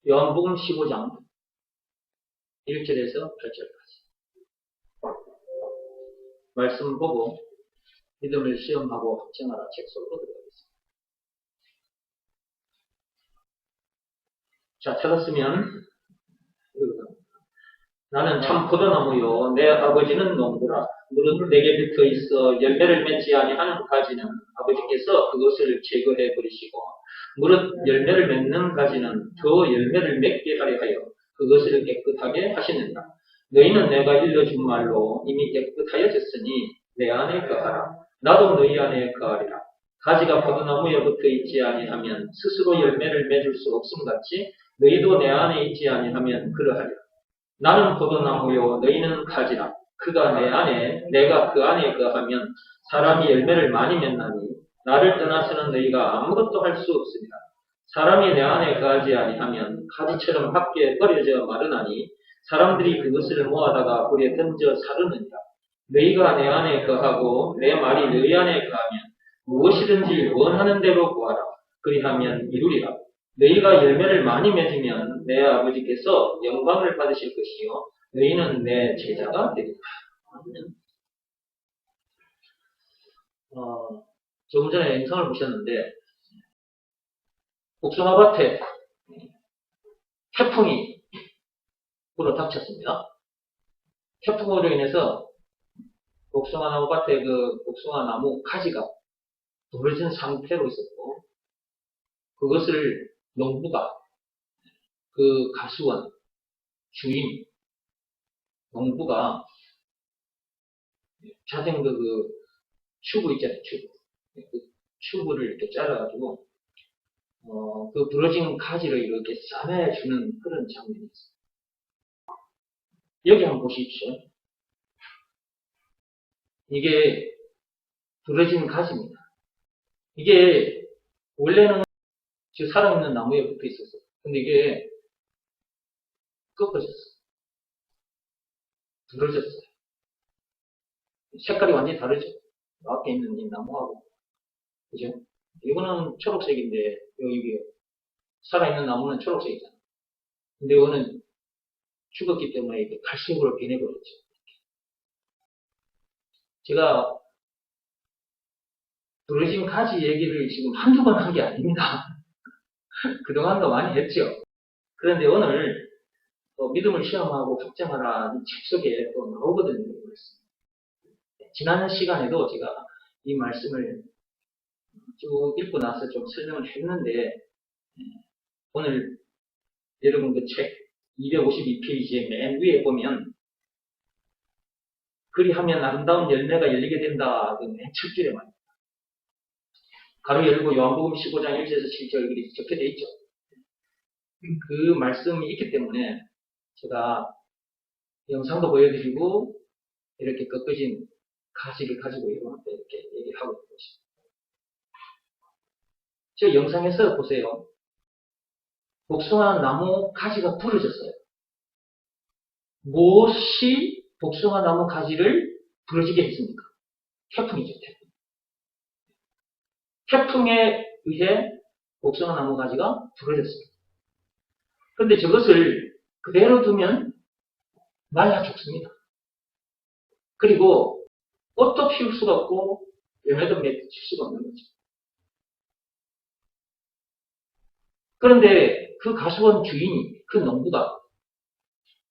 요한복음 15장 1절에서 8절까지 말씀 보고 믿음을 시험하고 확증하라 책 속으로 들어가겠습니다. 자, 찾았으면 나는 참 포도나무요 내 아버지는 농부라. 무릇 내게 붙어 있어 열매를 맺지 아니하는 가지는 아버지께서 그것을 제거해 버리시고 무릇 열매를 맺는 가지는 더 열매를 맺게 하려 하여 그것을 깨끗하게 하시느니라. 너희는 내가 일러준 말로 이미 깨끗하여졌으니 내 안에 거하라. 나도 너희 안에 거하리라. 가지가 포도나무에 붙어 있지 아니하면 스스로 열매를 맺을 수 없음 같이 너희도 내 안에 있지 아니하면 그러하리라. 나는 포도나무요 너희는 가지라. 그가 내 안에 내가 그 안에 거하면 사람이 열매를 많이 맺나니 나를 떠나서는 너희가 아무것도 할 수 없으리라. 사람이 내 안에 거하지 아니하면 가지처럼 밖에 버려져 마르나니 사람들이 그것을 모아다가 불에 던져 사르느니라. 너희가 내 안에 거하고 내 말이 너희 안에 거하면 무엇이든지 원하는 대로 구하라. 그리하면 이루리라. 너희가 열매를 많이 맺으면 내 아버지께서 영광을 받으실 것이요 너희는 내 제자가 되리라. 조금 전에 영상을 보셨는데 복숭아밭에 태풍이 불어닥쳤습니다. 태풍으로 인해서 복숭아나무 밭에 그 복숭아나무 가지가 부러진 상태로 있었고 그것을 농부가 그 가수원 주인 농부가 자전거 그 튜브 있잖아요. 그 튜브를 이렇게 잘라가지고 그 부러진 가지를 이렇게 싸매주는 그런 장면이 있어요. 여기 한번 보십시오. 이게 부러진 가지입니다. 이게 원래는 지금 살아있는 나무에 붙어 있었어요. 근데 이게 꺾어졌어요. 부러졌어요. 색깔이 완전히 다르죠. 앞에 있는 이 나무하고. 그죠? 이거는 초록색인데, 여기 살아있는 나무는 초록색이잖아요. 근데 이거는 죽었기 때문에 이렇게 갈색으로 변해버렸죠. 제가 부러진 가지 얘기를 지금 한두 번 한 게 아닙니다. 그동안도 많이 했죠. 그런데 오늘 믿음을 시험하고 확정하라는 책 속에 또 나오거든요. 지난 시간에도 제가 이 말씀을 쭉 읽고 나서 좀 설명을 했는데 오늘 여러분 그 책 252페이지의 맨 위에 보면 그리하면 아름다운 열매가 열리게 된다. 그 맨 첫 줄에 말입니다. 가로 열고 요한복음 15장 1절에서 7절 이렇게 적혀져 있죠. 그 말씀이 있기 때문에 제가 영상도 보여드리고 이렇게 꺾어진 가지를 가지고 여러분한테 이렇게 얘기를 하고 있는 것입니다. 저 영상에서 보세요. 복숭아 나무 가지가 부러졌어요. 무엇이 복숭아 나무 가지를 부러지게 했습니까? 태풍이죠, 태풍. 태풍에 의해 복숭아 나무 가지가 부러졌습니다. 그런데 저것을 그대로 두면 말라 죽습니다. 그리고 꽃도 피울 수가 없고 열매도 맺을 수가 없는 거죠. 그런데 그 가수원 주인이, 그 농부가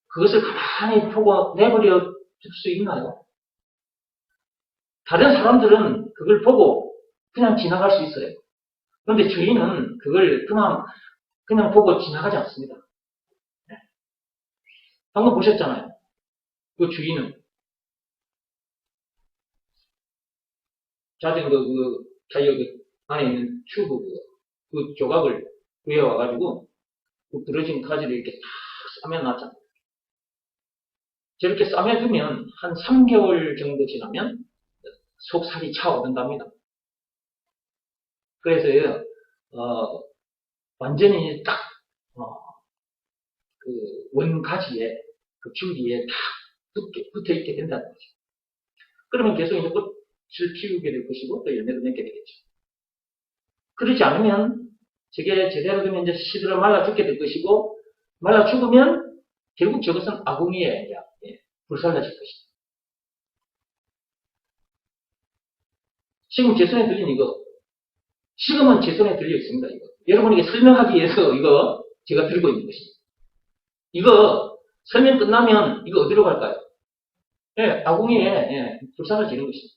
그것을 가만히 보고 내버려 둘 수 있나요? 다른 사람들은 그걸 보고 그냥 지나갈 수 있어요. 그런데 주인은 그걸 그냥 보고 지나가지 않습니다. 방금 보셨잖아요. 그 주인은 자전거 그 타이어 그 안에 있는 튜브 그 조각을 구해와가지고 그 부러진 가지를 이렇게 탁 싸매놨잖아요. 저렇게 싸매두면 한 3개월 정도 지나면 속살이 차오른답니다. 그래서 완전히 딱 그 원가지에 그 줄기에 딱 붙어 있게 된다는 거죠. 그러면 계속 이제 꽃을 피우게 될 것이고 또 열매를 맺게 되겠죠. 그렇지 않으면 저게 제대로 되면 이제 시들어 말라 죽게 될 것이고 말라 죽으면 결국 저것은 아궁이에 불살라질 것이다. 지금 제 손에 들린 이거, 지금은 제 손에 들려 있습니다. 이거 여러분에게 설명하기 위해서 이거 제가 들고 있는 것입니다. 이거 설명 끝나면 이거 어디로 갈까요? 아궁이에 불살라지는 것입니다.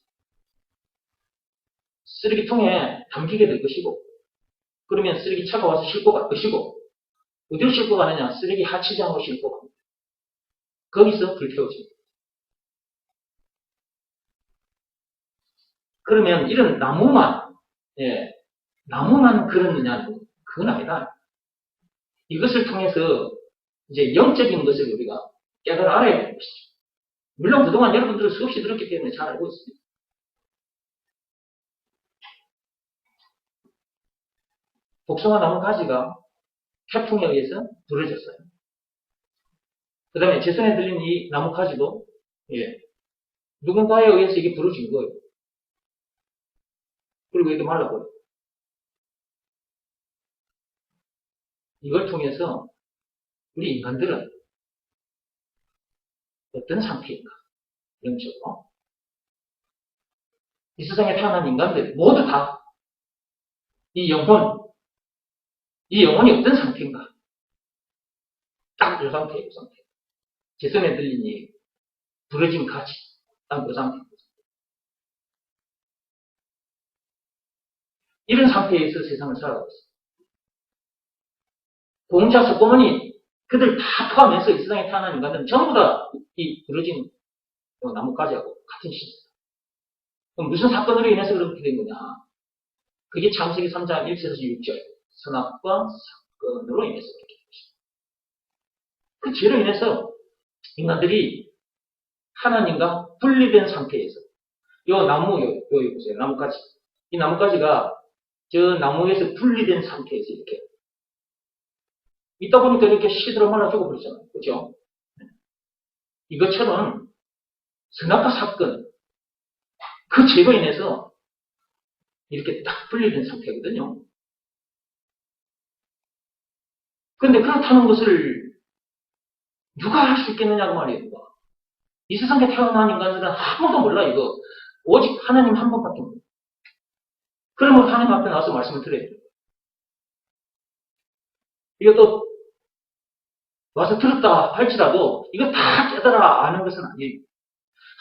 쓰레기통에 담기게 될 것이고, 그러면 쓰레기차가 와서 싣고 갈 것이고, 어디로 싣고 가느냐? 쓰레기 하치장으로 싣고 갑니다. 거기서 불태워집니다. 그러면 이런 나무만 그렇느냐? 그건 아니다. 이것을 통해서 이제 영적인 것을 우리가 깨달아 알아야 되는 것이죠. 물론 그동안 여러분들은 수없이 들었기 때문에 잘 알고 있습니다. 복숭아 나무 가지가 태풍에 의해서 부러졌어요. 그 다음에 제 손에 들린 이 나무 가지도 누군가에 의해서 이게 부러진 거예요. 그리고 이게 말라버려요. 이걸 통해서 우리 인간들은 어떤 상태인가? 영적으로. 이 세상에 태어난 인간들 모두 다 이 영혼이 어떤 상태인가? 딱 이 상태예요, 이 상태. 제 손에 들린 이 부러진 가지, 딱 이 상태. 이런 상태에서 세상을 살아가고 있어요. 공자, 석고문이 그들 다 포함해서 이 세상에 태어난 인간들은 전부 다 이 부러진 나뭇가지하고 같은 시대입니다. 그럼 무슨 사건으로 인해서 그렇게 된 거냐? 그게 창세기 3장 1절에서 6절 선악과 사건으로 인해서 그렇게 된 것입니다. 그 죄로 인해서 인간들이 하나님과 분리된 상태에서 요 나무, 요 보세요. 나뭇가지. 이 나뭇가지가 저 나무에서 분리된 상태에서 이렇게 있다 보니까 이렇게 시들어 말라 죽어버리잖아요. 그죠? 이것처럼 선악과 사건, 그 죄로 인해서 이렇게 딱 분리된 상태거든요. 그런데 그렇다는 것을 누가 할 수 있겠느냐고 말이에요. 누가. 이 세상에 태어난 인간들은 아무도 몰라 이거. 오직 하나님 한 분밖에 몰라. 그러면 하나님 앞에 나와서 말씀을 드려야 돼요. 이것도 와서 들었다 할지라도 이거 다 깨달아 아는 것은 아니에요.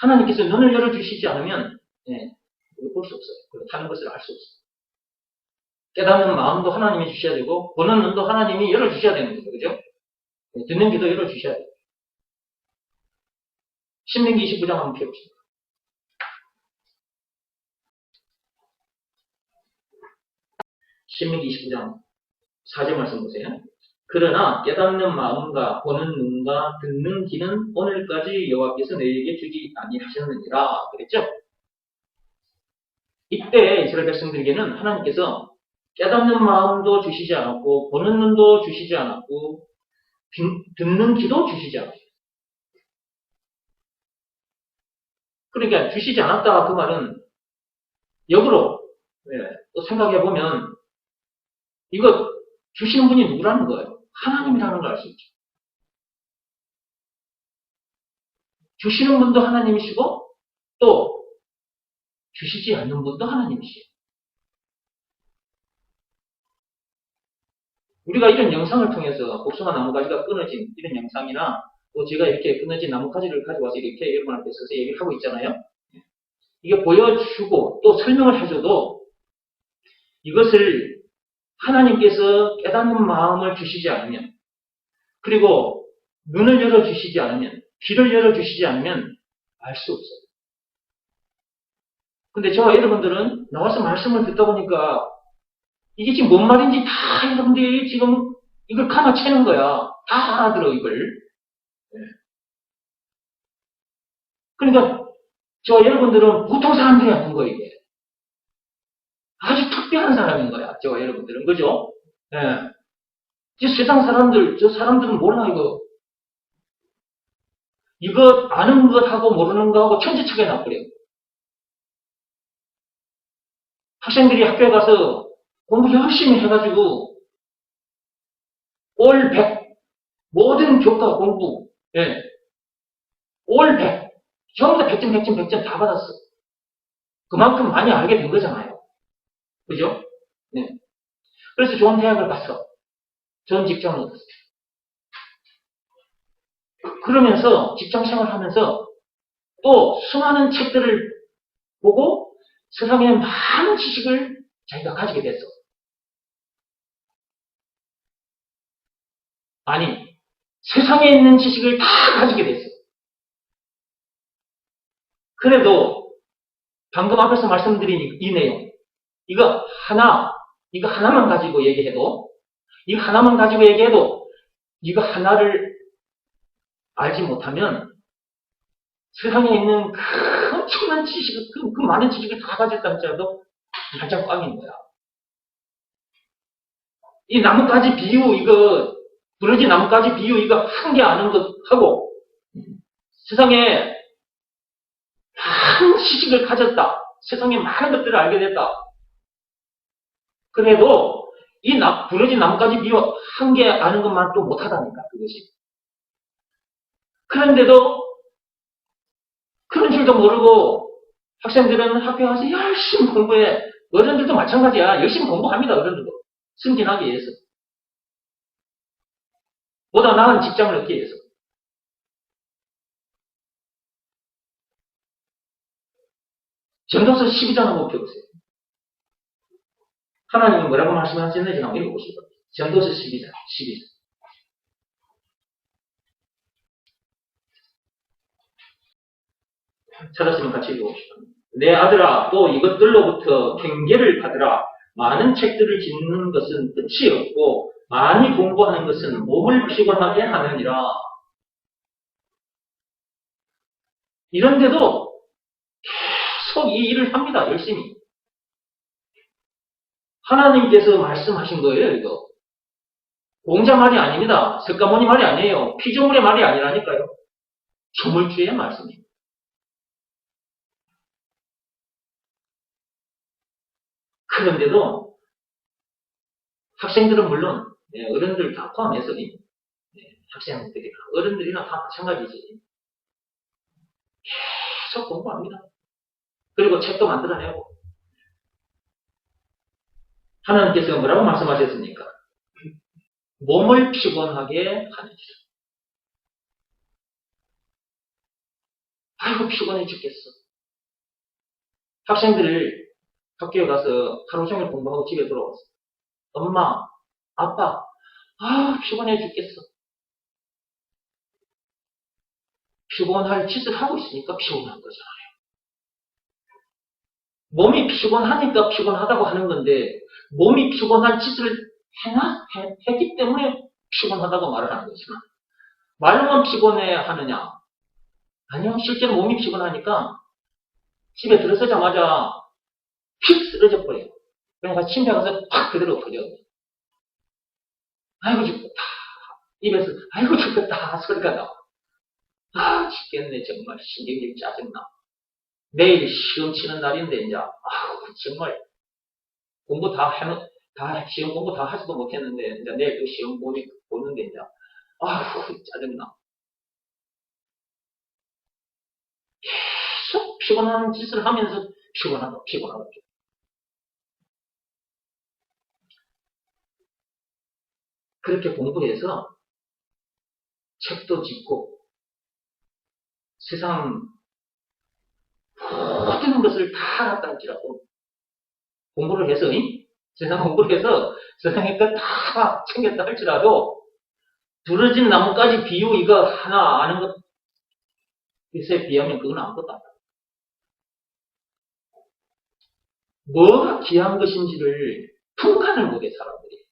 하나님께서 눈을 열어주시지 않으면 이거 볼 수 없어요. 그렇다는 것을 알 수 없어요. 깨닫는 마음도 하나님이 주셔야 되고 보는 눈도 하나님이 열어주셔야 되는 거죠. 그죠? 듣는 귀도 열어주셔야 돼요. 신명기 29장 한번 펴봅시다. 신명기 29장 4절 말씀 보세요. 그러나 깨닫는 마음과 보는 눈과 듣는 귀는 오늘까지 여호와께서 너희에게 주지 아니하셨느니라 그랬죠? 이때 이스라엘 백성들에게는 하나님께서 깨닫는 마음도 주시지 않았고 보는 눈도 주시지 않았고 듣는 귀도 주시지 않았어요. 그러니까 주시지 않았다 그 말은 역으로 또 생각해보면 이거 주시는 분이 누구라는 거예요? 하나님이라는 걸 알 수 있죠. 주시는 분도 하나님이시고 또 주시지 않는 분도 하나님이시에요. 우리가 이런 영상을 통해서 복숭아 나무가지가 끊어진 이런 영상이나 또 제가 이렇게 끊어진 나무가지를 가져와서 이렇게 여러분 앞에 서서 얘기를 하고 있잖아요. 이게 보여주고 또 설명을 해줘도 이것을 하나님께서 깨닫는 마음을 주시지 않으면 그리고 눈을 열어주시지 않으면 귀를 열어주시지 않으면 알 수 없어요. 근데 저와 여러분들은 나와서 말씀을 듣다 보니까 이게 지금 뭔 말인지 다 여러분들이 지금 이걸 감아채는 거야. 다 알아들어 이걸. 그러니까 저와 여러분들은 보통 사람들이 아닌 거예요. 이게. 아주 특별한 사람인 거야. 저와 여러분들은. 그죠? 이 세상 사람들, 저 사람들은 몰라 이거. 이거 아는 것하고 모르는 것하고 천지차게 나버려. 학생들이 학교에 가서 공부 열심히 해가지고 올 100 모든 교과 공부, 예, 올 100, 전부 다 100점, 100점, 100점 다 받았어. 그만큼 많이 알게 된 거잖아요. 그죠? 네. 그래서 좋은 대학을 갔어. 좋은 직장을 얻었어. 그러면서 직장 생활하면서 또 수많은 책들을 보고 세상에 많은 지식을 자기가 가지게 됐어. 아니, 세상에 있는 지식을 다 가지게 됐어. 그래도 방금 앞에서 말씀드린 이 내용, 이거 하나만 가지고 얘기해도, 이거 하나만 가지고 얘기해도, 이거 하나를 알지 못하면 세상에 있는 그 엄청난 지식을, 그 많은 지식을 다 가졌다 할지라도 발짝 꽝인 거야. 이 나뭇가지 비유, 이거, 부러진 나뭇가지 비유, 이거 한 개 아는 것하고, 세상에 많은 지식을 가졌다. 세상에 많은 것들을 알게 됐다. 그래도 부러진 나뭇가지 비유 한 개 아는 것만 또 못하다니까, 그것이. 그런데도 그런 줄도 모르고 학생들은 학교에 와서 열심히 공부해. 어른들도 마찬가지야. 열심히 공부합니다, 어른들도. 승진하기 위해서. 보다 나은 직장을 얻기 위해서. 전도서 12장 한번 펴보세요. 하나님은 뭐라고 말씀하셨는지 한번 읽어보시죠. 전도서 12장, 12장. 찾았으면 같이 읽어봅시다. 내 아들아, 또 이것들로부터 경계를 받으라. 많은 책들을 짓는 것은 끝이 없고 많이 공부하는 것은 몸을 피곤하게 하느니라. 이런데도 계속 이 일을 합니다. 열심히. 하나님께서 말씀하신 거예요, 이거. 공자 말이 아닙니다. 석가모니 말이 아니에요. 피조물의 말이 아니라니까요. 조물주의 말씀입니다. 그런데도 학생들은 물론 어른들 다 포함해서 학생들이나 어른들이나 다 마찬가지지. 계속 공부합니다. 그리고 책도 만들어내고. 하나님께서 뭐라고 말씀하셨습니까? 몸을 피곤하게 하느니라. 아이고 피곤해 죽겠어. 학생들을 학교에 가서 하루 종일 공부하고 집에 돌아왔어. 엄마, 아빠, 피곤해 죽겠어. 피곤할 짓을 하고 있으니까 피곤한 거잖아요. 몸이 피곤하니까 피곤하다고 하는 건데 몸이 피곤한 짓을 했기 때문에 피곤하다고 말을 하는 거지만 말로만 피곤해 하느냐? 아니요. 실제로 몸이 피곤하니까 집에 들어서자마자 휙 쓰러져 버려요. 그러니까 침대 가서 팍 그대로 엎어져. 아이고 죽겠다. 입에서 아이고 죽겠다 소리가 나. 죽겠네 정말 신경질 짜증나. 내일 시험 치는 날인데 이제 정말 공부 시험 공부 다 하지도 못했는데 이제 내일 또 시험 보는데 이제 짜증나. 계속 피곤한 짓을 하면서 피곤하고. 그렇게 공부해서 책도 짓고 세상 모든 것을 다 알았다 할지라도 공부를 해서 세상 공부를 해서 세상의 것 다 챙겼다 할지라도 부러진 나뭇가지 비유 이거 하나 아는 것에 비하면 그건 아무것도 아니다. 뭐가 귀한 것인지를 통간을 못해 사람들이.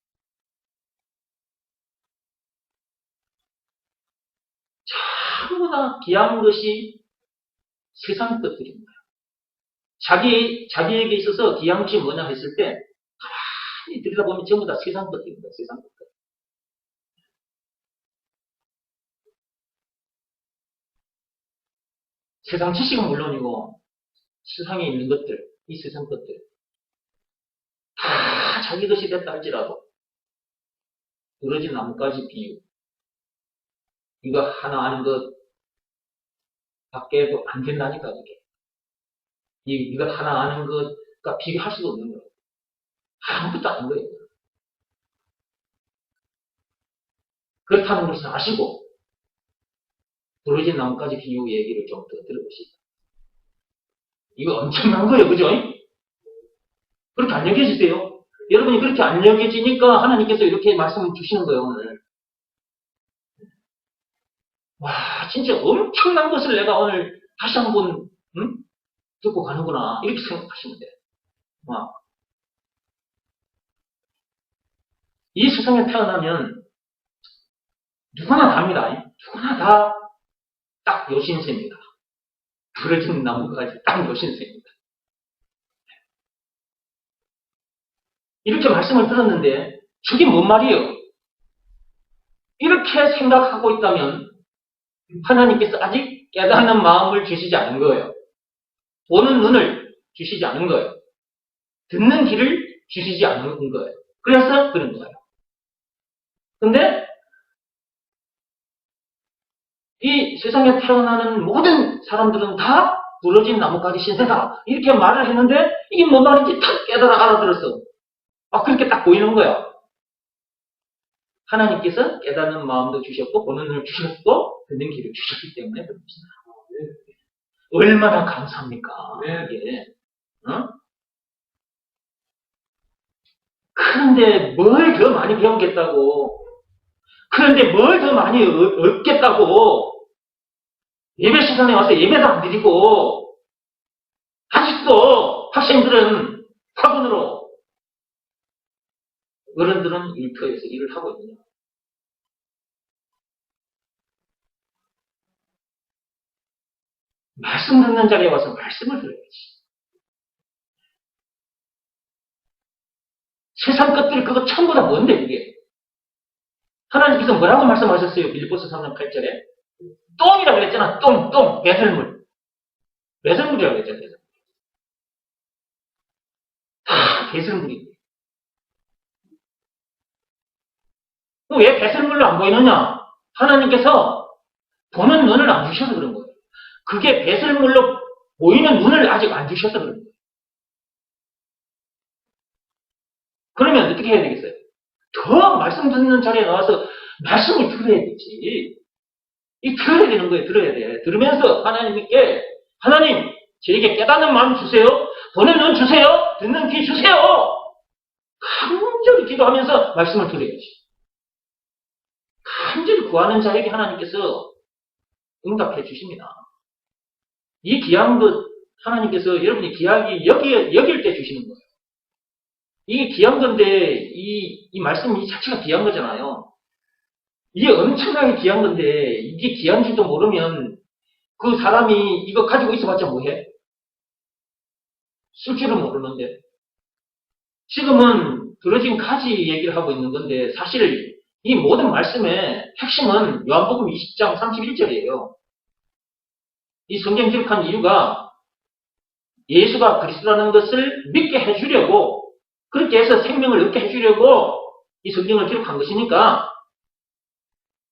전부 다 귀한 것이 세상 것들입니다. 자기에게 있어서 귀한 것이 뭐냐 했을 때 가만히 들여다보면 전부 다 세상 것들입니다. 세상 것들. 세상 지식은 물론이고 세상에 있는 것들, 이 세상 것들 다 자기 것이 됐다 할지라도 부러진 나뭇가지 비유 이거 하나 하는 것 밖에도 안 된다니까, 이게. 이거 하나 하는 것과 비교할 수가 없는 거예요. 아무것도 아닌 거예요. 그렇다는 것을 아시고, 부러진 나무까지 비유 얘기를 좀 더 들어보시죠. 이거 엄청난 거예요, 그죠? 그렇게 안 여겨지세요? 여러분이 그렇게 안 여겨지니까 하나님께서 이렇게 말씀을 주시는 거예요, 오늘. 와, 진짜 엄청난 것을 내가 오늘 다시 한번, 듣고 가는구나. 이렇게 생각하시면 돼요. 와. 이 세상에 태어나면 누구나 답니다. 누구나 다 딱 요신세입니다. 부러진 나무까지 딱 요신세입니다. 이렇게 말씀을 들었는데 저게 뭔 말이에요? 이렇게 생각하고 있다면 하나님께서 아직 깨닫는 마음을 주시지 않은 거예요. 보는 눈을 주시지 않은 거예요. 듣는 귀를 주시지 않은 거예요. 그래서 그런 거예요. 근데 이 세상에 태어나는 모든 사람들은 다 부러진 나무까지 신세다. 이렇게 말을 했는데 이게 뭔 말인지 탁 깨달아 알아들었어. 그렇게 딱 보이는 거야. 하나님께서 깨닫는 마음도 주셨고 보는 눈을 주셨고 듣는 귀를 주셨기 때문에 그렇습니다. 얼마나 감사합니까? 이게. 그런데 뭘 더 많이 배우겠다고, 그런데 뭘 더 많이 얻겠다고 예배 시간에 와서 예배도 안 드리고 아직도 학생들은 학원으로, 어른들은 일터에서 일을 하고 있느냐. 말씀 듣는 자리에 와서 말씀을 들어야지. 세상 것들 그거 전부 다 뭔데 이게. 하나님께서 뭐라고 말씀하셨어요? 빌립보서 3장 8절에 똥이라고 그랬잖아. 똥 배설물. 배설물이라고 그랬잖아. 다 배설물이. 왜 배설물로 안 보이느냐? 하나님께서 보는 눈을 안 주셔서 그런 거예요. 그게 배설물로 보이는 눈을 아직 안 주셔서 그런 거예요. 그러면 어떻게 해야 되겠어요? 더 말씀 듣는 자리에 나와서 말씀을 들어야 되지. 들어야 되는 거예요. 들어야 돼. 들으면서 하나님께, 하나님, 저에게 깨닫는 마음 주세요. 보는 눈 주세요. 듣는 귀 주세요. 간절히 기도하면서 말씀을 들어야지. 간절히 구하는 자에게 하나님께서 응답해 주십니다. 이 귀한 것 하나님께서 여러분이 귀하게 여길 때 주시는 거예요. 이게 귀한 건데 이 말씀이 자체가 귀한 거잖아요. 이게 엄청나게 귀한 건데 이게 귀한 줄도 모르면 그 사람이 이거 가지고 있어봤자 뭐해? 쓸 줄은 모르는데. 지금은 부러진 가지 얘기를 하고 있는 건데 사실 이 모든 말씀의 핵심은 요한복음 20장 31절이에요. 이 성경 기록한 이유가 예수가 그리스도라는 것을 믿게 해주려고, 그렇게 해서 생명을 얻게 해주려고 이 성경을 기록한 것이니까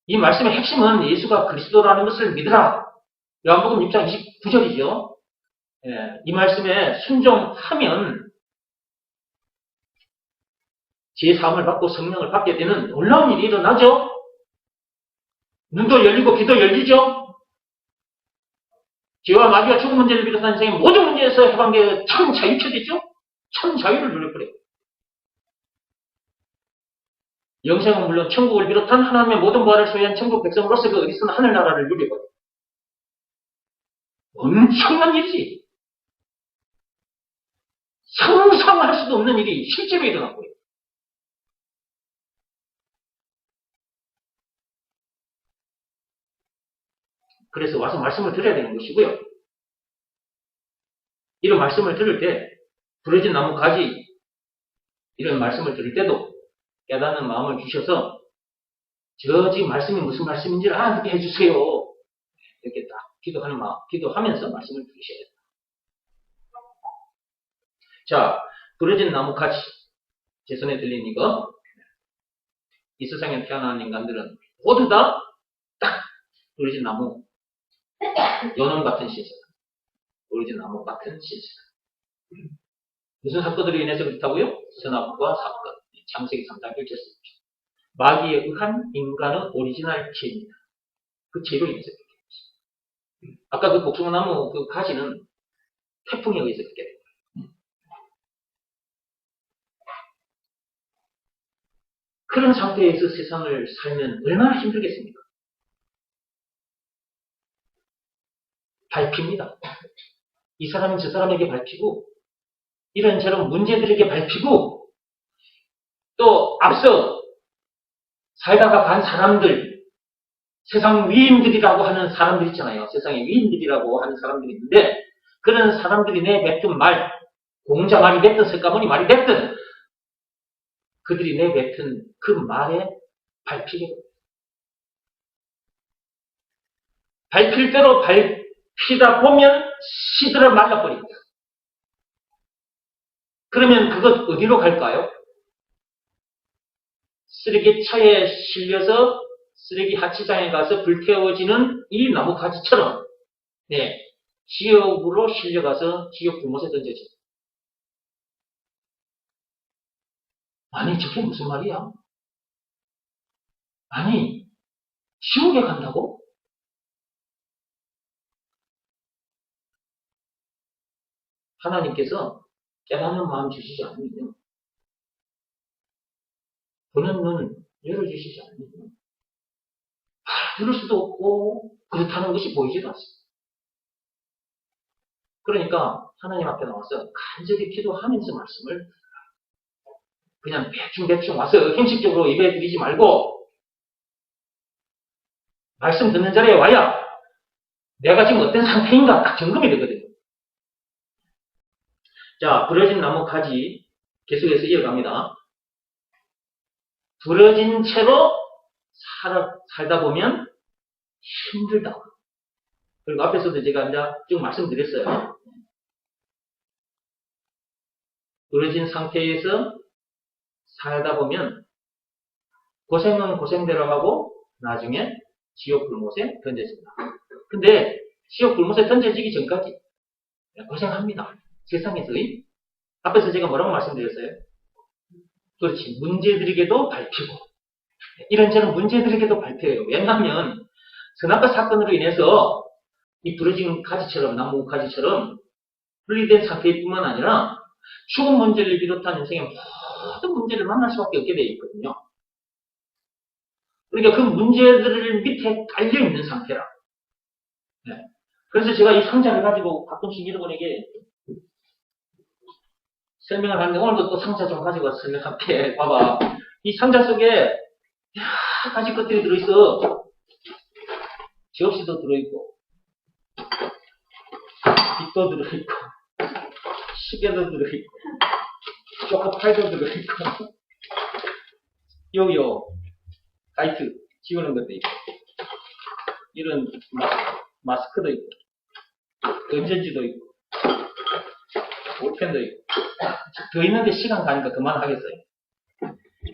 이 말씀의 핵심은 예수가 그리스도라는 것을 믿으라. 요한복음 6장 29절이죠. 이 말씀에 순종하면 제3을 받고 성령을 받게 되는 놀라운 일이 일어나죠. 눈도 열리고 귀도 열리죠. 죄와 마귀와 죽은 문제를 비롯한 인생의 모든 문제에서 해방되어 참 자유케 되죠. 참 자유를 누려버려요. 영생은 물론 천국을 비롯한 하나님의 모든 부활을 소유한 천국 백성으로서 그 어디서나 하늘나라를 누려버려요. 엄청난 일이지. 상상할 수도 없는 일이 실제로 일어나고요. 그래서 와서 말씀을 들어야 되는 것이고요. 이런 말씀을 들을 때, 부러진 나무 가지, 이런 말씀을 들을 때도 깨닫는 마음을 주셔서 지금 말씀이 무슨 말씀인지를 알아듣게 해주세요. 이렇게 딱 기도하는 마음, 기도하면서 말씀을 들으셔야 됩니다. 자, 부러진 나무 가지, 제 손에 들린 이거, 이 세상에 태어난 인간들은 모두 다 딱 부러진 나무, 연원 같은 시절, 부러진 나무 같은 시절. 무슨 사건으로 인해서 그렇다고요? 선악과 사건, 창세기 3장 1절 마귀에 의한 인간의 오리지널 죄입니다. 그 죄로 인해서 그렇게 됩니다. 아까 그 복숭아나무 그 가지는 태풍에 의해서 그렇게 됩니다. 그런 상태에서 세상을 살면 얼마나 힘들겠습니까? 밟힙니다. 이 사람은 저 사람에게 밟히고 이런저런 문제들에게 밟히고 또 앞서 살다가 간 사람들 세상 위인들이라고 하는 사람들 있잖아요. 세상에 위인들이라고 하는 사람들이 있는데 그런 사람들이 내뱉은 말 공자 말이 됐든 석가모니 말이 됐든 그들이 내뱉은 그 말에 밟히게 됩니다. 밟힐 대로 밟히다 보면 시들어 말라버립니다. 그러면 그것 어디로 갈까요? 쓰레기차에 실려서 쓰레기 하치장에 가서 불태워지는 이 나무가지처럼 네, 지옥으로 실려가서 지옥 불못에 던져집니다. 아니 저게 무슨 말이야? 아니 지옥에 간다고? 하나님께서 깨닫는 마음 주시지 않으면 보는 눈 열어주시지 않으면 들을 수도 없고 그렇다는 것이 보이지도 않습니다. 그러니까 하나님 앞에 나와서 간절히 기도하면서 말씀을 그냥 대충 와서 형식적으로 입에 들이지 말고 말씀 듣는 자리에 와야 내가 지금 어떤 상태인가 딱 점검이 되거든요. 자, 부러진 나무 가지 계속해서 이어갑니다. 부러진 채로 살다 보면 힘들다. 그리고 앞에서도 제가 이제 쭉 말씀드렸어요. 부러진 상태에서 살다 보면 고생은 고생대로 하고 나중에 지옥 불못에 던져집니다. 근데 지옥 불못에 던져지기 전까지 고생합니다. 세상에서의 앞에서 제가 뭐라고 말씀드렸어요? 그렇지. 문제들에게도 밟히고 이런저런 문제들에게도 밟혀요. 왜냐하면 선악과 사건으로 인해서 이 부러진 가지처럼 나무 가지처럼 분리된 상태일 뿐만 아니라 죽음 문제를 비롯한 인생의 모든 문제를 만날 수밖에 없게 되어 있거든요. 그러니까 그 문제들 밑에 깔려있는 상태라. 네. 그래서 제가 이 상자를 가지고 가끔씩 여러분에게 설명을 하는데 오늘도 또 상자 좀 가지고 와서 설명할게. 봐봐. 이 상자 속에 여러 가지 것들이 들어있어. 접시도 들어있고 빗도 들어있고 시계도 들어있고 초코파이도 들어있고 여기요 가이트 지우는 것도 있고 이런 마스크도 있고 건전지도 있고 볼펜도 있고 더 있는데 시간 가니까 그만하겠어요.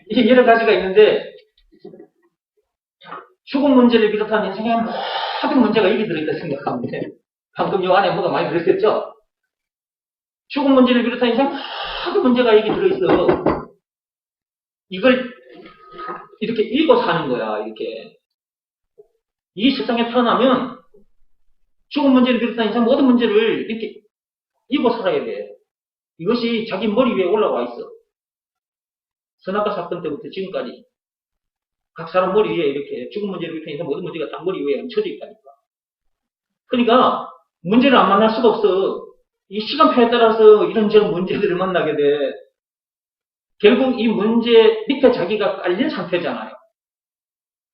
이게 여러 가지가 있는데 죽음 문제를 비롯한 인생의 모든 문제가 여기 들어있다 생각하면 돼. 방금 요 안에 뭐가 많이 들어있었죠? 죽음 문제를 비롯한 인생 모든 문제가 여기 들어있어. 이걸 이렇게 읽고 사는 거야. 이렇게 이 세상에 태어나면 죽음 문제를 비롯한 인생 모든 문제를 이렇게 읽고 살아야 돼. 이것이 자기 머리 위에 올라와 있어. 선악과 사건 때부터 지금까지 각 사람 머리 위에 이렇게 죽음 문제를 비롯한 인생 모든 문제가 딱 머리 위에 얹혀져 있다니까. 그러니까 문제를 안 만날 수가 없어. 이 시간표에 따라서 이런저런 문제들을 만나게 돼. 결국 이 문제 밑에 자기가 깔린 상태잖아요.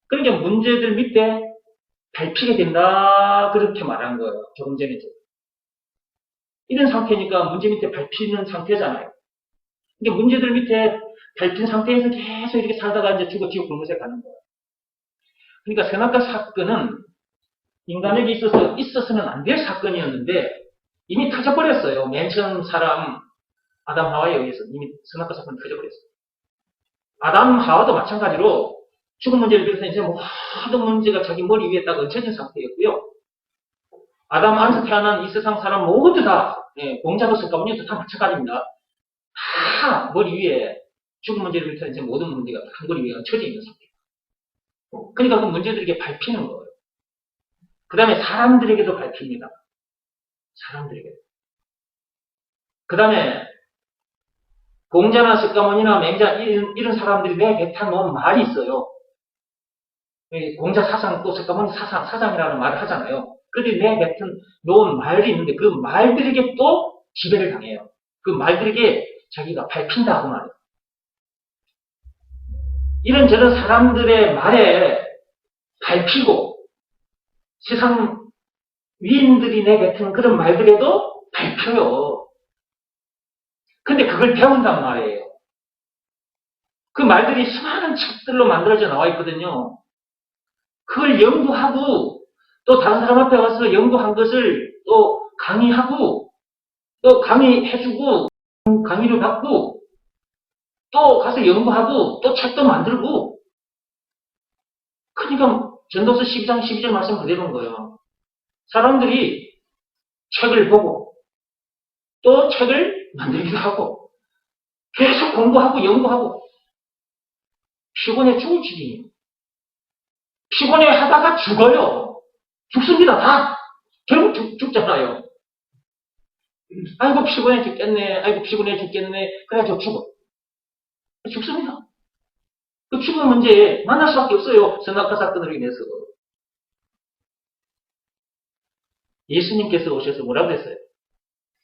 그러니까 문제들 밑에 밟히게 된다. 그렇게 말한 거예요. 조금 전에. 이런 상태니까 문제 밑에 밟히는 상태잖아요. 그러니까 문제들 밑에 밟힌 상태에서 계속 이렇게 살다가 이제 죽어 지옥 불못에 가는 거예요. 그러니까 선악과 사건은 인간에게 있어서는 안 될 사건이었는데 이미 터져버렸어요. 맨 처음 사람 아담 하와에 의해서 이미 선악과 사건이 터져버렸어요. 아담 하와도 마찬가지로 죽음 문제를 비롯한 이제 모든 문제가 자기 머리 위에 딱 얹혀진 상태였고요. 아담 안에서 태어난 이 세상 사람 모두 다, 공자도 석가모니도 다 마찬가지입니다. 다 머리 위에 죽음 문제를 비롯한 이제 모든 문제가 한 머리 위에 얹혀져 있는 상태. 그러니까 그 문제들에게 밟히는 거예요. 그 다음에 사람들에게도 밟힙니다. 사람들에게. 그 다음에 공자나 석가모니나 맹자 이런 사람들이 내뱉어 놓은 말이 있어요. 공자 사상 또 석가모니 사상이라는 말을 하잖아요. 그들이 내뱉어 놓은 말이 있는데 그 말들에게 또 지배를 당해요. 그 말들에게 자기가 밟힌다 그 말이에요. 이런저런 사람들의 말에 밟히고 세상 위인들이 내뱉은 그런 말들에도 밟혀요. 근데 그걸 배운단 말이에요. 그 말들이 수많은 책들로 만들어져 나와 있거든요. 그걸 연구하고 또 다른 사람 앞에 와서 연구한 것을 또 강의하고 또 강의해주고 강의를 받고 또 가서 연구하고 또 책도 만들고 그러니까 전도서 12장 12절 말씀 그대로인 거예요. 사람들이 책을 보고 또 책을 만들기도 하고 계속 공부하고 연구하고 피곤해 죽을 지경이에요. 피곤해 하다가 죽어요. 죽습니다. 다 결국 죽잖아요. 아이고 피곤해 죽겠네. 아이고 피곤해 죽겠네. 그래 저 죽어. 죽습니다. 그 죽음 문제에 만날 수밖에 없어요. 선악과 사건으로 인해서. 예수님께서 오셔서 뭐라고 했어요?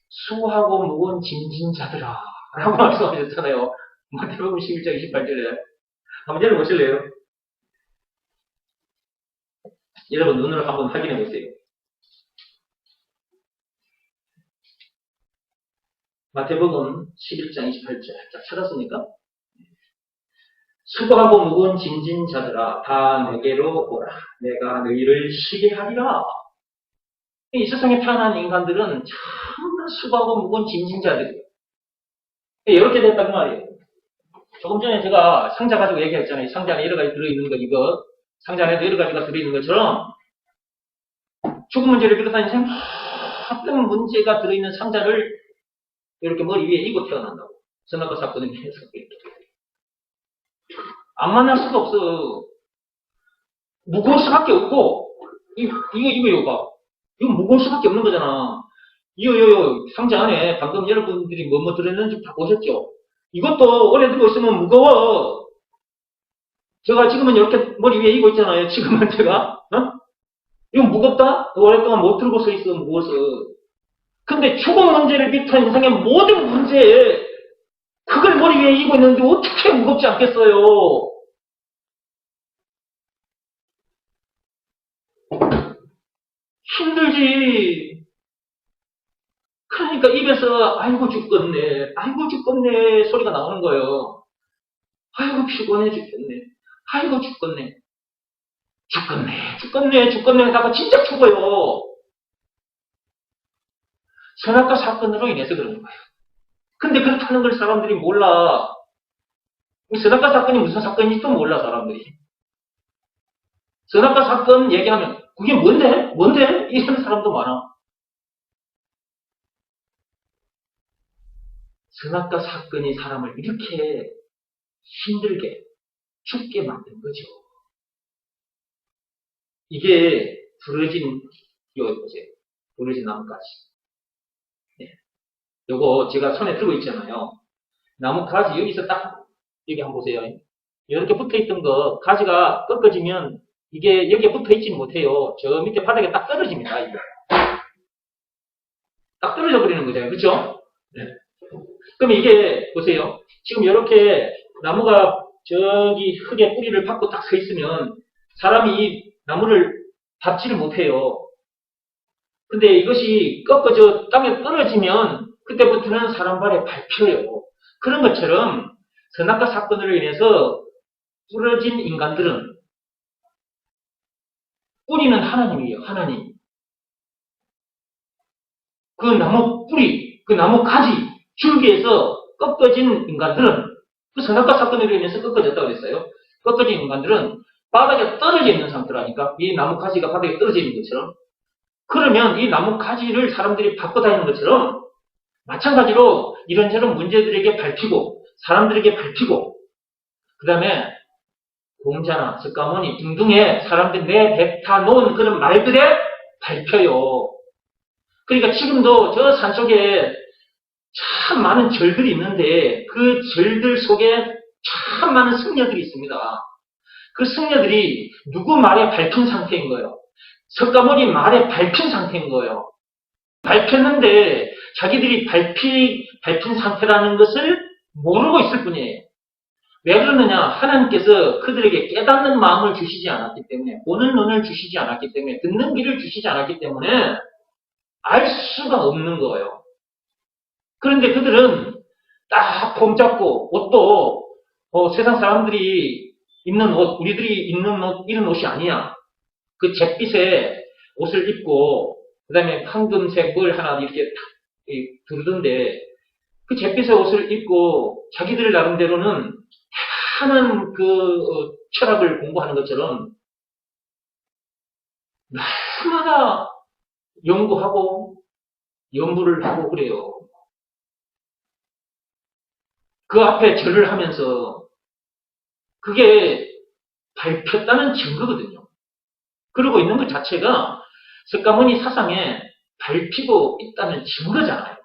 수고하고 무거운 짐진 자들아 라고 말씀하셨잖아요. 마태복음 11장 28절에. 한번 열어보실래요? 여러분 눈으로 한번 확인해 보세요. 마태복음 11장 28절. 자, 찾았습니까? 수고하고 무거운 짐진 자들아 다 내게로 오라. 내가 너희를 쉬게 하리라. 이 세상에 태어난 인간들은 참나 수고하고 무거운 짐진 자들이에요. 이렇게 됐단 말이에요. 조금 전에 제가 상자 가지고 얘기했잖아요. 상자 안에 여러 가지 들어있는 거 이거. 상자 안에도 여러 가지가 들어있는 것처럼 죽음 문제를 비롯한 인생 모든 문제가 들어있는 상자를 이렇게 머리 위에 이고 태어난다고. 선악과 사건을 위해서. 안 만날 수가 없어. 무거울 수밖에 없고, 이거 봐. 이거 무거울 수밖에 없는 거잖아. 이거 상자 안에 방금 여러분들이 뭐 들었는지 다 보셨죠? 이것도 오래 들고 있으면 무거워. 제가 지금은 이렇게 머리 위에 이고 있잖아요. 지금은 제가. 이거 무겁다? 오랫동안 못 들고 서 있어, 무거워서. 근데 죽음 문제를 비롯한 인생의 모든 문제에 그걸 머리 위에 이고 있는데 어떻게 무겁지 않겠어요? 힘들지. 그러니까 입에서 아이고 죽겠네, 아이고 죽겠네 소리가 나오는 거예요. 아이고 피곤해 죽겠네, 아이고 죽겠네, 죽겠네 하다가 진짜 죽어요. 선악과 사건으로 인해서 그런 거예요. 근데 그렇다는 걸 사람들이 몰라. 선악과 사건이 무슨 사건인지도 몰라 사람들이. 선악과 사건 얘기하면 그게 뭔데? 이런 사람도 많아. 선악과 사건이 사람을 이렇게 힘들게 죽게 만든 거죠. 이게 부러진 보세요. 부러진 나뭇가지. 네. 요거 제가 손에 들고 있잖아요. 나뭇가지 여기서 딱 여기 한번 보세요. 이렇게 붙어있던 거 가지가 꺾어지면 이게 여기에 붙어있지는 못해요. 저 밑에 바닥에 딱 떨어집니다. 이거. 딱 떨어져 버리는 거잖아요. 그렇죠? 네. 그럼 이게 보세요. 지금 이렇게 나무가 저기 흙에 뿌리를 박고 딱 서 있으면 사람이 이 나무를 밟지를 못해요. 근데 이것이 꺾어져 땅에 떨어지면 그때부터는 사람 발에 밟혀요. 그런 것처럼 선악과 사건으로 인해서 부러진 인간들은 뿌리는 하나님이에요. 하나님. 그 나무 뿌리, 그 나무 가지, 줄기에서 꺾어진 인간들은 그 선악과 사건으로 인해서 꺾어졌다고 했어요. 꺾어진 인간들은 바닥에 떨어져 있는 상태라니까. 이 나무 가지가 바닥에 떨어져 있는 것처럼. 그러면 이 나무 가지를 사람들이 밟고 다니는 것처럼 마찬가지로 이런저런 문제들에게 밟히고 사람들에게 밟히고 그 다음에 공자나 석가모니 등등의 사람들 내뱉어 놓은 그런 말들에 밟혀요. 그러니까 지금도 저 산속에 참 많은 절들이 있는데 그 절들 속에 참 많은 승려들이 있습니다. 그 승려들이 누구 말에 밟힌 상태인 거예요. 석가모니 말에 밟힌 상태인 거예요. 밟혔는데 자기들이 밟힌 상태라는 것을 모르고 있을 뿐이에요. 왜 그러느냐? 하나님께서 그들에게 깨닫는 마음을 주시지 않았기 때문에, 보는 눈을 주시지 않았기 때문에, 듣는 귀를 주시지 않았기 때문에 알 수가 없는 거예요. 그런데 그들은 딱 폼 잡고 옷도 세상 사람들이 입는 옷, 우리들이 입는 옷 이런 옷이 아니야. 그 잿빛의 옷을 입고 그 다음에 황금색 뭘 하나 이렇게 탁 두르던데 그 잿빛의 옷을 입고 자기들 나름대로는 대단한 그 철학을 공부하는 것처럼 날마다 연구하고 연구를 하고 그래요. 그 앞에 절을 하면서 그게 밟혔다는 증거거든요. 그러고 있는 것 자체가 석가모니 사상에 밟히고 있다는 증거잖아요.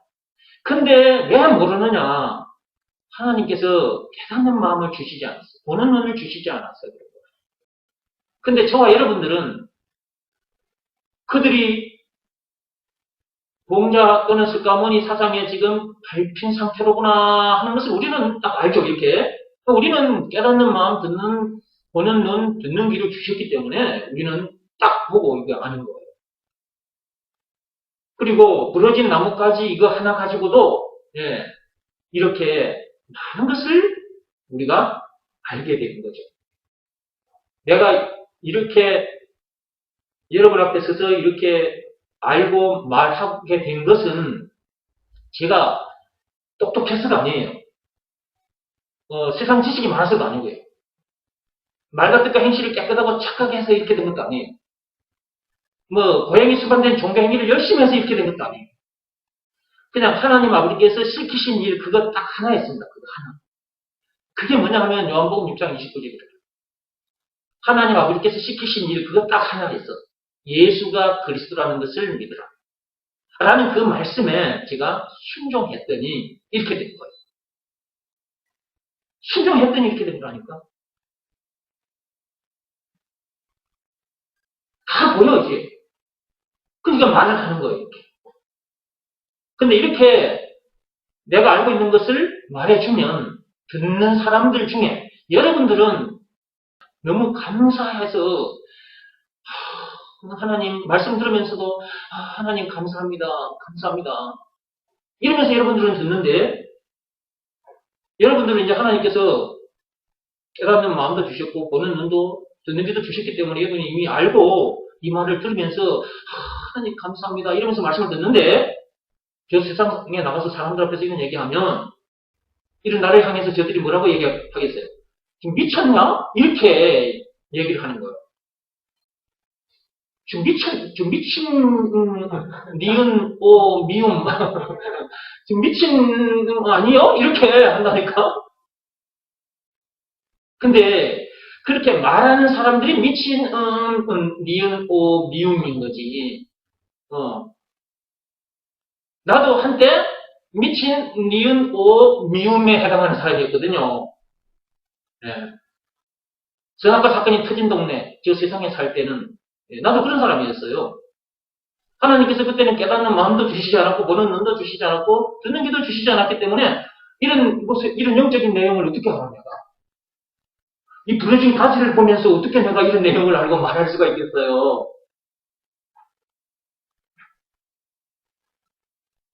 근데 왜 모르느냐? 하나님께서 깨닫는 마음을 주시지 않았어요. 보는 눈을 주시지 않았어요. 근데 저와 여러분들은 그들이 공자 또는 석가모니 사상에 지금 밟힌 상태로구나 하는 것을 우리는 딱 알죠. 이렇게. 우리는 깨닫는 마음, 보는 눈, 듣는 귀를 주셨기 때문에 우리는 딱 보고 이거 아는 거예요. 그리고 부러진 나뭇가지 이거 하나 가지고도 이렇게 많은 것을 우리가 알게 되는 거죠. 내가 이렇게 여러분 앞에 서서 이렇게 알고 말하게 된 것은 제가 똑똑해서가 아니에요. 세상 지식이 많아서가 아니고요. 말과 뜻과 행실을 깨끗하고 착하게 해서 이렇게 된 것도 아니에요. 고양이 수반된 종교 행위를 열심히 해서 이렇게 된 것도 아니에요. 그냥 하나님 아버지께서 시키신 일 그거 딱 하나 있습니다. 그거 하나. 그게 뭐냐 하면 요한복음 6장 29절이에요. 하나님 아버지께서 시키신 일 그거 딱 하나 있어. 예수가 그리스도라는 것을 믿으라. 라는 그 말씀에 제가 순종했더니 이렇게 된 거예요. 순종했더니 이렇게 된 거라니까. 다 보여 이제. 그러니까 말을 하는 거예요. 이렇게. 근데 이렇게 내가 알고 있는 것을 말해주면 듣는 사람들 중에 여러분들은 너무 감사해서 하나님 말씀 들으면서도 하나님 감사합니다. 감사합니다. 이러면서 여러분들은 듣는데 여러분들은 이제 하나님께서 깨닫는 마음도 주셨고 보는 눈도 듣는 귀도 주셨기 때문에 여러분이 이미 알고 이 말을 들으면서 하나님 감사합니다. 이러면서 말씀을 듣는데 저 세상에 나가서 사람들 앞에서 이런 얘기하면 이런 나를 향해서 저들이 뭐라고 얘기하겠어요? 지금 미쳤냐? 이렇게 얘기를 하는 거예요. 지금 미친, 니은, 오, 미움. 지금 미친, 아니요? 이렇게 한다니까? 근데, 그렇게 말하는 사람들이 미친, 니은, 오, 미움인 거지. 나도 한때 미친, 니은, 오, 미움에 해당하는 사람이었거든요. 네. 전학과 사건이 터진 동네, 저 세상에 살 때는, 나도 그런 사람이었어요. 하나님께서 그때는 깨닫는 마음도 주시지 않았고, 보는 눈도 주시지 않았고, 듣는 귀도 주시지 않았기 때문에, 이런 영적인 내용을 어떻게 알아, 내가? 이 부러진 가지를 보면서 어떻게 내가 이런 내용을 알고 말할 수가 있겠어요?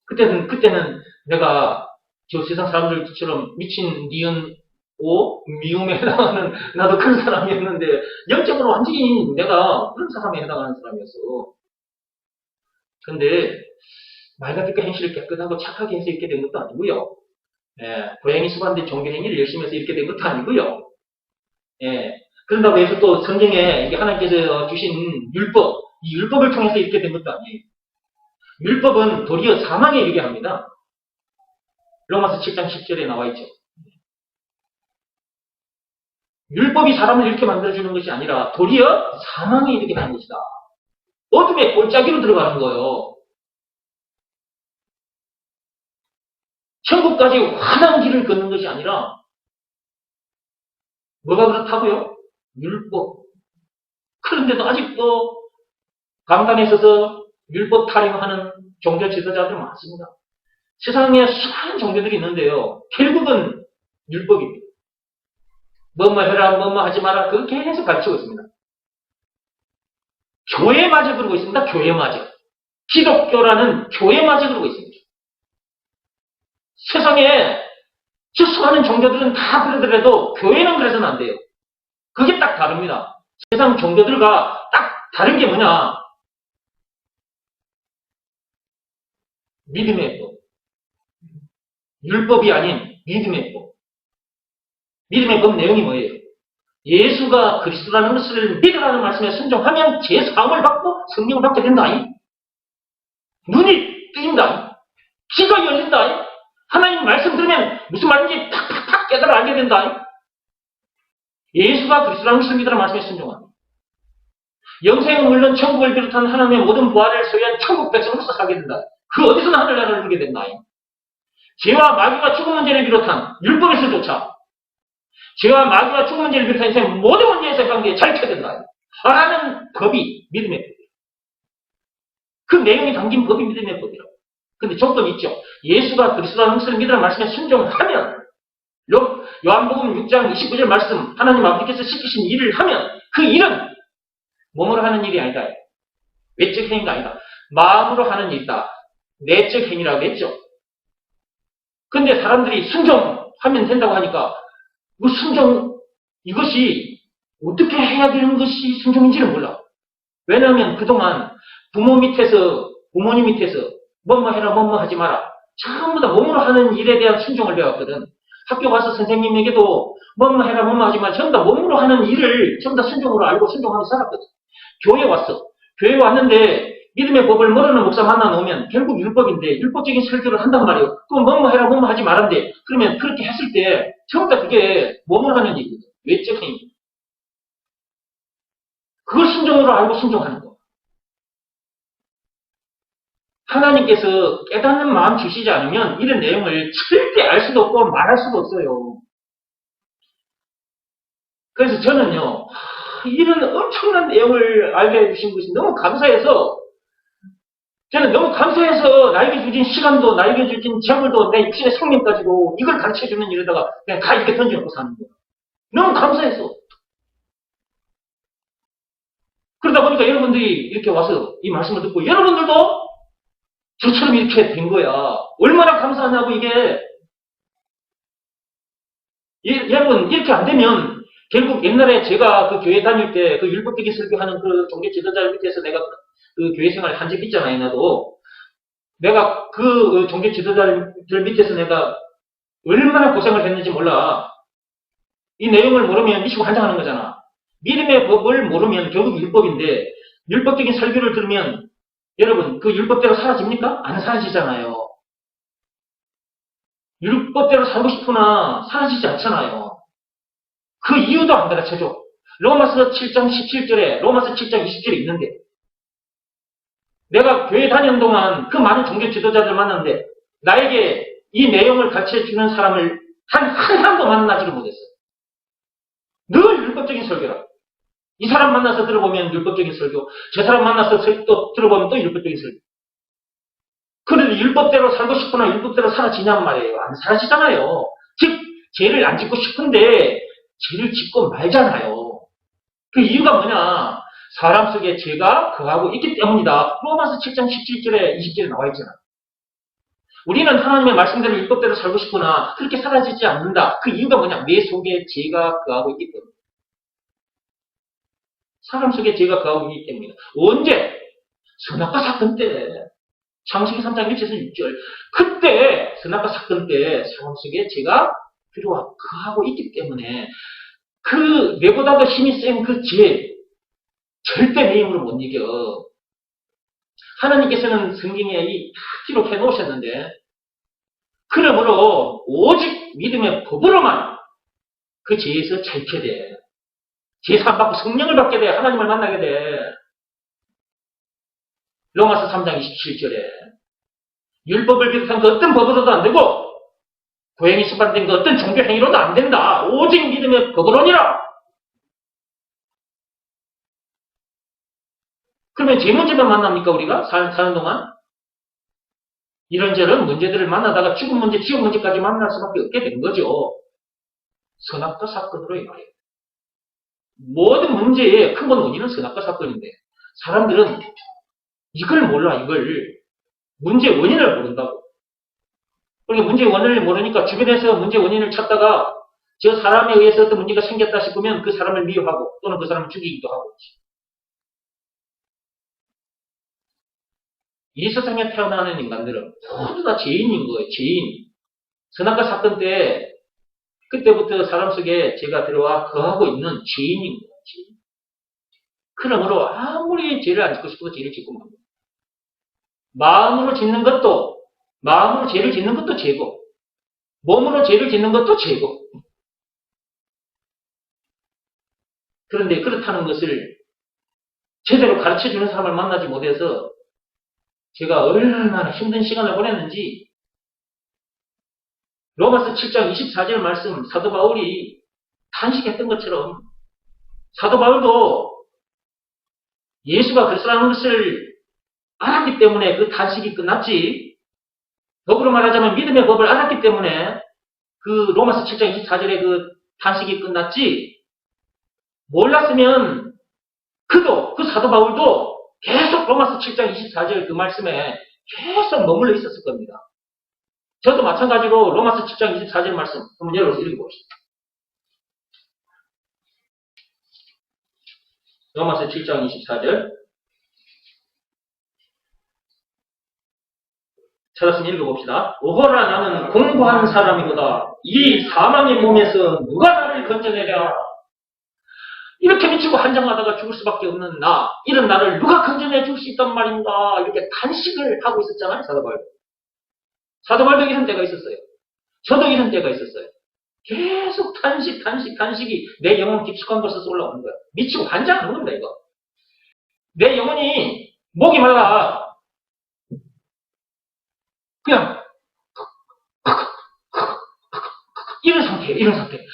그때는 내가 저 세상 사람들처럼 미친 니은 오 미움에 해당하는 나도 그런 사람이었는데 영적으로 완전히 내가 그런 사람에 해당하는 사람이었어. 근데 말과 뜻과 행실을 깨끗하고 착하게 해서 이렇게 된 것도 아니고요. 고양이 수반된 종교 행위를 열심히 해서 이렇게 된 것도 아니고요. 예. 그런다고 해서 또 성경에 이게 하나님께서 주신 율법, 이 율법을 통해서 이렇게 된 것도 아니에요. 율법은 도리어 사망에 이르게 합니다. 로마서 7장 10절에 나와 있죠. 율법이 사람을 이렇게 만들어주는 것이 아니라 도리어 사망에 이르게 하는 것이다. 어둠의 골짜기로 들어가는 거예요. 천국까지 환한 길을 걷는 것이 아니라 뭐가 그렇다고요? 율법. 그런데도 아직도 강단에 서서 율법 타령하는 종교 지도자들 많습니다. 세상에 수많은 종교들이 있는데요. 결국은 율법입니다. 뭐뭐 해라, 뭐뭐 하지 마라. 그거 계속 가르치고 있습니다. 교회마저 그러고 있습니다. 교회마저. 기독교라는 교회마저 그러고 있습니다. 세상에 수많은 종교들은 다 그러더라도 교회는 그래서는 안 돼요. 그게 딱 다릅니다. 세상 종교들과 딱 다른 게 뭐냐? 믿음의 법. 율법이 아닌 믿음의 법. 믿음의 법 내용이 뭐예요? 예수가 그리스도라는 것을 믿으라는 말씀에 순종하면 죄사함을 받고 성령을 받게 된다. 눈이 뜨인다. 귀가 열린다. 하나님 말씀 들으면 무슨 말인지 팍팍팍 깨달아 알게 된다. 예수가 그리스도라는 것을 믿으라는 말씀에 순종한다. 영생은 물론 천국을 비롯한 하나님의 모든 부활을 소유한 천국 백성으로서 살게 된다. 그 어디서나 하늘나라를 누리게 된다. 죄와 마귀와 죽음 문제를 비롯한 율법에서조차 죄와 마귀와 죽음 문제를 비롯한 인생 모든 문제에서 관계에 잘 쳐된다. 하라는 법이 믿음의 법이에요. 그 내용이 담긴 법이 믿음의 법이라고. 근데 조건이 있죠. 예수가 그리스도라는 것을 믿으라는 말씀에 순종하면 요한복음 6장 29절 말씀 하나님 아버지께서 시키신 일을 하면 그 일은 몸으로 하는 일이 아니다. 외적 행위가 아니다. 마음으로 하는 일이다. 내적 행위라고 했죠. 근데 사람들이 순종하면 된다고 하니까 그 순종 이것이 어떻게 해야 되는 것이 순종인지는 몰라. 왜냐하면 그동안 부모님 밑에서 뭐뭐 해라 뭐뭐 하지 마라. 전부 다 몸으로 하는 일에 대한 순종을 배웠거든. 학교 가서 선생님에게도 뭐뭐 해라 뭐뭐 하지 마라. 전부 다 몸으로 하는 일을 전부 다 순종으로 알고 순종하며 살았거든. 교회 왔어. 교회 왔는데 믿음의 법을 모르는 목사 만나 놓으면 결국 율법인데 율법적인 설교를 한단 말이에요. 그럼 뭐뭐 해라 뭐뭐 하지 말란데 그러면 그렇게 했을 때 전부 다 그게 몸으로 하는 일이거든. 외적 행위. 그걸 순종으로 알고 순종하는 거. 하나님께서 깨닫는 마음 주시지 않으면 이런 내용을 절대 알 수도 없고 말할 수도 없어요. 그래서 저는요, 이런 엄청난 내용을 알게 해주신 것이 너무 감사해서, 저는 너무 감사해서 나에게 주신 시간도, 나에게 주신 재물도, 내 육신의 생명까지도 이걸 가르쳐주는 일에다가 그냥 다 이렇게 던져놓고 사는 거예요. 너무 감사해서. 그러다 보니까 여러분들이 이렇게 와서 이 말씀을 듣고, 여러분들도 저처럼 이렇게 된 거야. 얼마나 감사하냐고 이게. 여러분 이렇게 안 되면 결국 옛날에 제가 그 교회 다닐 때 그 율법적인 설교하는 그 종교 지도자 밑에서 내가 그 교회 생활을 한 적이 있잖아요. 나도 내가 그 종교 지도자들 밑에서 내가 얼마나 고생을 했는지 몰라. 이 내용을 모르면 미치고 환장하는 거잖아. 믿음의 법을 모르면 결국 율법인데 율법적인 설교를 들으면 여러분 그 율법대로 사라집니까? 안 사라지잖아요. 율법대로 살고 싶으나 사라지지 않잖아요. 그 이유도 안 가르쳐줘. 로마서 7장 17절에 로마서 7장 20절에 있는데 내가 교회 다니는 동안 그 많은 종교 지도자들 만났는데 나에게 이 내용을 가르쳐주는 사람을 한 명도 만나지를 못했어요. 늘 율법적인 설교라. 이 사람 만나서 들어보면 율법적인 설교, 저 사람 만나서 또 들어보면 또 율법적인 설교. 그래도 율법대로 살고 싶으나 율법대로 사라지냔 말이에요. 안 사라지잖아요. 즉 죄를 안 짓고 싶은데 죄를 짓고 말잖아요. 그 이유가 뭐냐? 사람 속에 죄가 거하고 있기 때문이다. 로마서 7장 17절에 20절에 나와 있잖아. 우리는 하나님의 말씀대로 율법대로 살고 싶으나 그렇게 사라지지 않는다. 그 이유가 뭐냐? 내 속에 죄가 거하고 있기 때문이다. 사람 속에 죄가 거하고 있기 때문이다. 언제? 선악과 사건 때. 창세기 3장 1절에서 6절. 그때 선악과 사건 때 사람 속에 죄가 들어와 거하고 있기 때문에 그 내보다도 힘이 센 그 죄 절대 내 힘으로 못 이겨. 하나님께서는 성경에 기록해 놓으셨는데 그러므로 오직 믿음의 법으로만 그 죄에서 자유케 돼. 제사 받고 성령을 받게 돼. 하나님을 만나게 돼. 로마서 3장 27절에 율법을 비롯한 그 어떤 법으로도 안 되고 고행이 수반된 그 어떤 종교 행위로도 안 된다. 오직 믿음의 법으로니라. 그러면 죄 문제만 만납니까 우리가? 사는 동안? 이런저런 문제들을 만나다가 죽음 문제, 지옥 문제까지 만날 수밖에 없게 된 거죠. 선악과 사건으로 인하여. 모든 문제의 근본 원인은 선악과 사건인데 사람들은 이걸 몰라. 이걸 문제 원인을 모른다고. 그러니까 문제 원인을 모르니까 주변에서 문제 원인을 찾다가 저 사람에 의해서 어떤 문제가 생겼다 싶으면 그 사람을 미워하고 또는 그 사람을 죽이기도 하고. 이 세상에 태어나는 인간들은 모두 다 죄인인 거예요. 죄인. 선악과 사건 때 그때부터 사람 속에 죄가 들어와 거하고 있는 죄인인 거예요. 죄인. 그러므로 아무리 죄를 안 짓고 싶어도 죄를 짓고 맙니다. 마음으로 짓는 것도 마음으로 죄를 짓는 것도 죄고 몸으로 죄를 짓는 것도 죄고. 그런데 그렇다는 것을 제대로 가르쳐주는 사람을 만나지 못해서 제가 얼마나 힘든 시간을 보냈는지 로마서 7장 24절 말씀 사도 바울이 탄식했던 것처럼 사도 바울도 예수가 그리스도라는 것을 알았기 때문에 그 탄식이 끝났지. 더불어 말하자면 믿음의 법을 알았기 때문에 그 로마서 7장 24절의 그 탄식이 끝났지. 몰랐으면 그도 그 사도 바울도 계속 로마서 7장 24절 그 말씀에 계속 머물러 있었을 겁니다. 저도 마찬가지로 로마서 7장 24절 말씀 한번 열어서 읽어봅시다. 로마서 7장 24절 찾았으면 읽어봅시다. 오호라 나는 공부한 사람이보다 이 사망의 몸에서 누가 나를 건져내랴. 이렇게 미치고 한장하다가 죽을 수밖에 없는 나, 이런 나를 누가 건져내 줄 수 있단 말인가, 이렇게 탄식을 하고 있었잖아요, 사도바울. 사도바울도 이런 때가 있었어요. 저도 이런 때가 있었어요. 계속 탄식이 내 영혼 깊숙한 곳에서 올라오는 거야. 미치고 환장하는 겁니다, 이거. 내 영혼이 목이 말라. 그냥 이런 상태.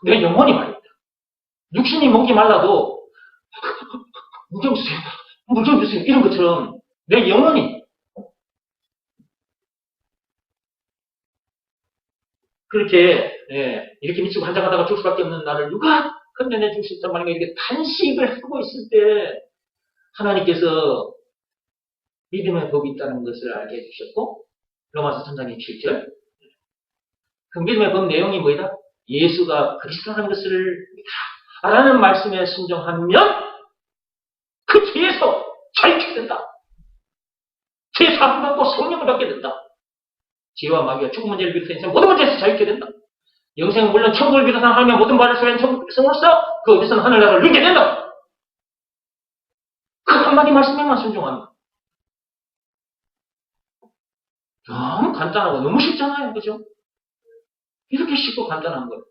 내 영혼이 말입니다. 육신이 목이 말라도 물 좀 주세요. 이런 것처럼 내 영혼이 그렇게 이렇게 미치고 한장하다가 죽을 수밖에 없는 나를 누가 건져내 줄 수 있단 말인가 이렇게 탄식을 하고 있을 때 하나님께서 믿음의 법이 있다는 것을 알게 해주셨고 로마서 3장 7절 그 믿음의 법 내용이 뭐이다? 예수가 그리스도라는 것을 라는 말씀에 순종하면 그 죄에서 자유케 된다. 죄 사함 받고 성령을 받게 된다. 죄와 마귀와 죽음 문제를 비롯한 인생 모든 문제에서 자유케 된다. 영생은 물론 천국을 비롯한 하나님의 모든 바를 소유한 천국 백성으로서 그 어디서는 하늘나라를 누리게 된다. 그 한마디 말씀에만 순종합니다. 너무 간단하고 너무 쉽잖아요. 그죠? 이렇게 쉽고 간단한 거예요.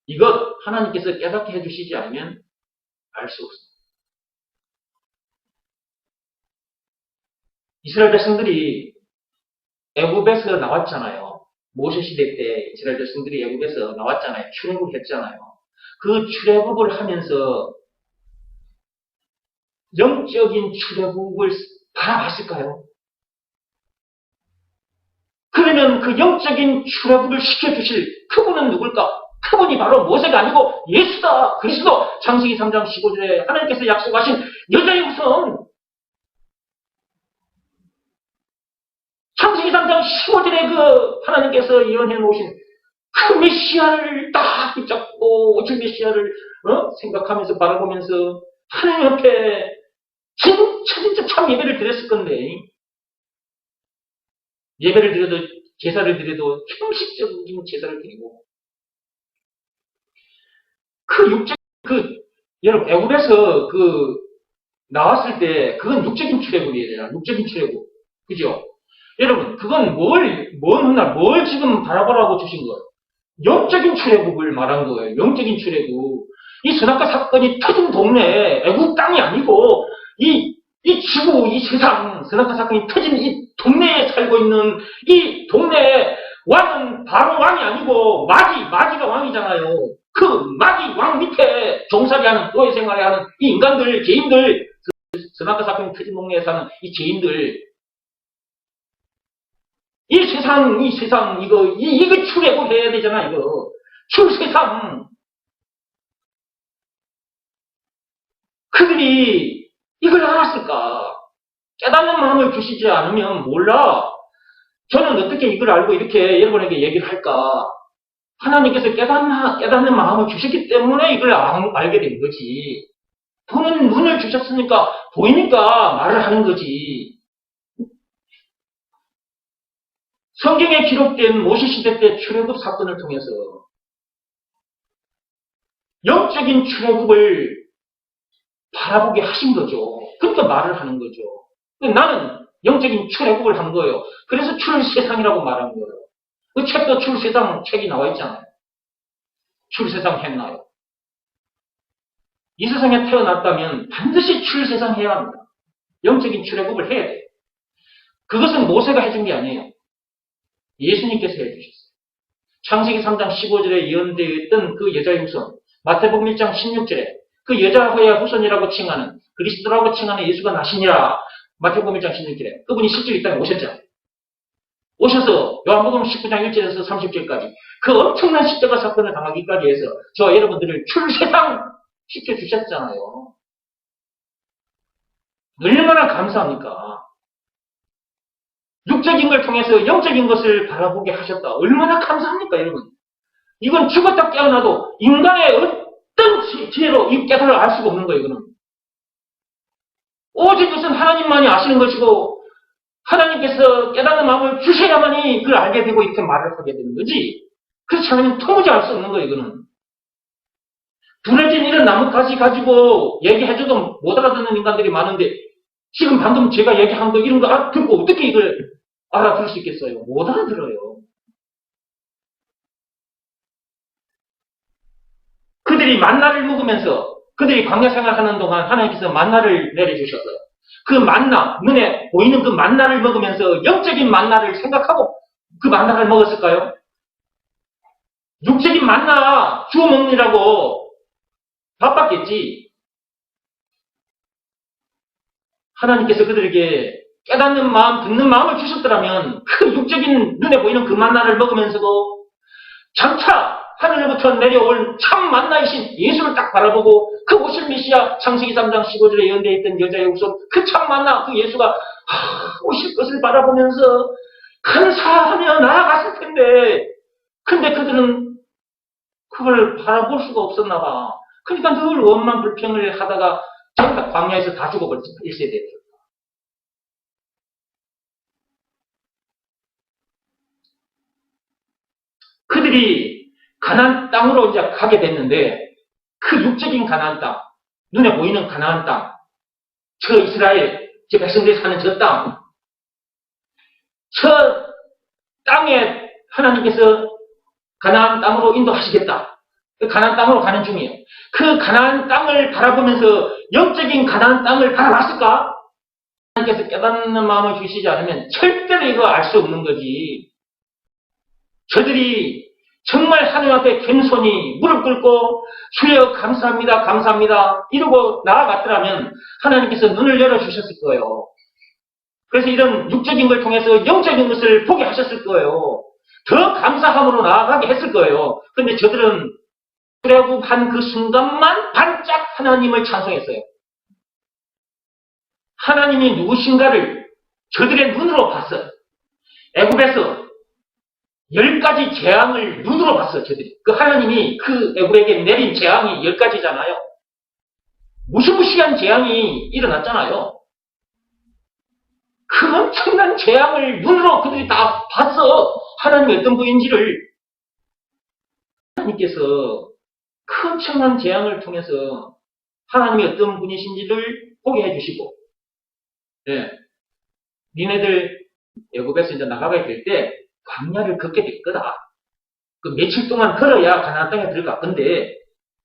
이것 하나님께서 깨닫게 해주시지 않으면 알 수 없습니다. 이스라엘 백성들이 애굽에서 나왔잖아요. 모세 시대 때 이스라엘 백성들이 애굽에서 나왔잖아요. 출애굽했잖아요. 그 출애굽을 하면서 영적인 출애굽을 바라봤을까요? 그러면 그 영적인 출애굽을 시켜주실 그분은 누굴까? 그분이 바로 모세가 아니고 예수다. 그리스도. 창세기 3장 15절에 하나님께서 약속하신 여자의 후손. 창세기 3장 15절에 그 하나님께서 예언해 놓으신 그 메시아를 딱 붙잡고 오실 메시아를 생각하면서 바라보면서 하나님 앞에 진짜 참 예배를 드렸을 건데 예배를 드려도 제사를 드려도 형식적인 제사를 드리고 그 육적 여러분 애굽에서 나왔을 때 그건 육적인 출애굽이에요. 육적인 출애굽. 그죠? 여러분 그건 뭘 지금 바라보라고 주신 거예요? 영적인 출애굽을 말한 거예요. 영적인 출애굽. 이 선악과 사건이 터진 동네 애굽 땅이 아니고 이 지구, 이 세상 선악과 사건이 터진 이 동네에 살고 있는 이 동네의 왕은 바로 왕이 아니고 마귀가 왕이잖아요. 그 마귀 왕 밑에 종살이하는 노예 생활하는 이 인간들, 죄인들, 선악과 사건이 터진 동네에 사는 이 죄인들, 이 세상 이거 출애굽해야 되잖아 이거 출세상. 그들이 이걸 알았을까? 깨닫는 마음을 주시지 않으면 몰라. 저는 어떻게 이걸 알고 이렇게 여러분에게 얘기를 할까? 하나님께서 깨닫는 마음을 주셨기 때문에 이걸 알게 된 거지. 보는 눈을 주셨으니까 보이니까 말을 하는 거지. 성경에 기록된 모세 시대 때 출애굽 사건을 통해서 영적인 출애굽을 바라보게 하신 거죠. 그러니까 말을 하는 거죠. 나는 영적인 출애굽을 한 거예요. 그래서 출세상이라고 말한 거예요. 그 책도 출세상 책이 나와 있잖아요. 출세상 했나요? 이 세상에 태어났다면 반드시 출세상 해야 합니다. 영적인 출애굽을 해야 돼요. 그것은 모세가 해준 게 아니에요. 예수님께서 해주셨어요. 창세기 3장 15절에 예언되어 있던 그 여자의 후손, 마태복음 1장 16절에 그 여자의 후손이라고 칭하는 그리스도라고 칭하는 예수가 나시니라. 마태복음 1장 16절에 그분이 실제로 이 땅에 오셨잖아요. 오셔서 요한복음 19장 1절에서 30절까지 그 엄청난 십자가 사건을 당하기까지 해서 저와 여러분들을 출세상 시켜주셨잖아요. 얼마나 감사합니까? 육적인 걸 통해서 영적인 것을 바라보게 하셨다. 얼마나 감사합니까, 여러분? 이건 죽었다 깨어나도 인간의 어떤 지혜로 이 깨달을 알 수가 없는 거예요, 이거는. 오직 그것은 하나님만이 아시는 것이고, 하나님께서 깨닫는 마음을 주셔야만이 그걸 알게 되고 이렇게 말을 하게 되는 거지. 그렇지 않으면 도무지 알 수 없는 거예요, 이거는. 분해진 이런 나뭇가지 가지고 얘기해줘도 못 알아듣는 인간들이 많은데, 지금 방금 제가 얘기한 거 이런 거 듣고 어떻게 이걸 알아들을 수 있겠어요? 못 알아들어요. 그들이 만나를 먹으면서 그들이 광야 생활하는 동안 하나님께서 만나를 내려주셨어요. 그 만나, 눈에 보이는 그 만나를 먹으면서 영적인 만나를 생각하고 그 만나를 먹었을까요? 육적인 만나 주워 먹느라고 바빴겠지. 하나님께서 그들에게 깨닫는 마음, 듣는 마음을 주셨더라면 그 육적인 눈에 보이는 그 만나를 먹으면서도 장차 하늘로부터 내려올 참 만나이신 예수를 딱 바라보고 그 오실 메시아 창세기 3장 15절에 예언되어 있던 여자의 후손 그 참 만나 그 예수가 오실 것을 바라보면서 감사하며 나아갔을 텐데 근데 그들은 그걸 바라볼 수가 없었나 봐. 그러니까 늘 원망 불평을 하다가 전부 다 광야에서 다 죽어버렸죠. 1세대들. 그들이 가나안 땅으로 이제 가게 됐는데 그 육적인 가나안 땅, 눈에 보이는 가나안 땅, 저 이스라엘, 저 백성들이 사는 저 땅, 저 땅에 하나님께서 가나안 땅으로 인도하시겠다. 그 가나안 땅으로 가는 중이에요. 그 가나안 땅을 바라보면서 영적인 가나안 땅을 바라봤을까? 하나님께서 깨닫는 마음을 주시지 않으면 절대로 이거 알 수 없는 거지. 저들이 정말 하나님 앞에 겸손히 무릎 꿇고 주여 감사합니다 감사합니다 이러고 나아갔더라면 하나님께서 눈을 열어주셨을 거예요. 그래서 이런 육적인 걸 통해서 영적인 것을 보게 하셨을 거예요. 더 감사함으로 나아가게 했을 거예요. 그런데 저들은 출애굽한 그 순간만 반짝 하나님을 찬송했어요. 하나님이 누구신가를 저들의 눈으로 봤어요. 애굽에서 10가지 재앙을 눈으로 봤어요, 저들이. 그 하나님이 그 애굽에게 내린 재앙이 10가지잖아요. 무시무시한 재앙이 일어났잖아요. 그 엄청난 재앙을 눈으로 그들이 다 봤어. 하나님이 어떤 분인지를 하나님께서 큰 엄청난 재앙을 통해서 하나님이 어떤 분이신지를 보게 해주시고, 예, 니네들 애굽에서 이제 나가게 될 때 광야를 걷게 될 거다. 그 며칠 동안 걸어야 가나안 땅에 들어가. 근데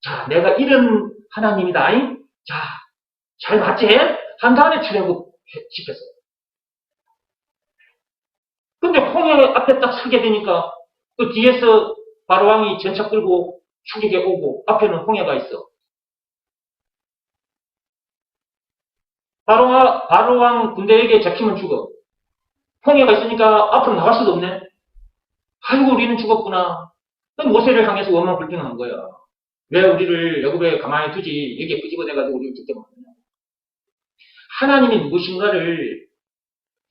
자, 내가 이런 하나님이다. 자, 잘 맞지? 한 다음에 출애굽 시켰어. 근데 홍해 앞에 딱 서게 되니까 그 뒤에서 바로왕이 전차 끌고 추격해 오고 앞에는 홍해가 있어. 바로왕 군대에게 잡히면 죽어. 홍해가 있으니까 앞으로 나갈 수도 없네. 아이고 우리는 죽었구나. 모세를 향해서 원망불평한 거야. 왜 우리를 애굽에 가만히 두지 여기에 끄집어내가지고 우리를 죽게 만드냐. 하나님이 누구신가를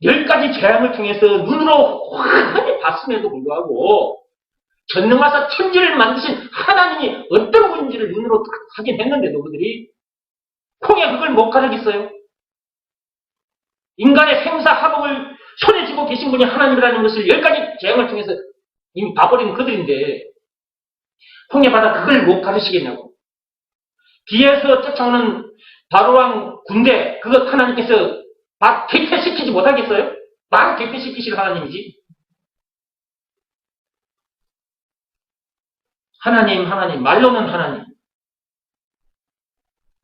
10가지 재앙을 통해서 눈으로 환히 봤음에도 불구하고 전능하사 천지를 만드신 하나님이 어떤 분인지를 눈으로 딱 확인했는데도 그들이 홍해 그걸 못 가르겠어요. 인간의 생사화복을 손에 쥐고 계신 분이 하나님이라는 것을 10가지 재앙을 통해서 이미 봐버린 그들인데 홍해 바다 그걸 못 가르치겠냐고. 뒤에서 쫓아오는 바로왕 군대 그것 하나님께서 막 대패시키지 못하겠어요? 막 대패시키실 하나님이지. 하나님 말로는 하나님.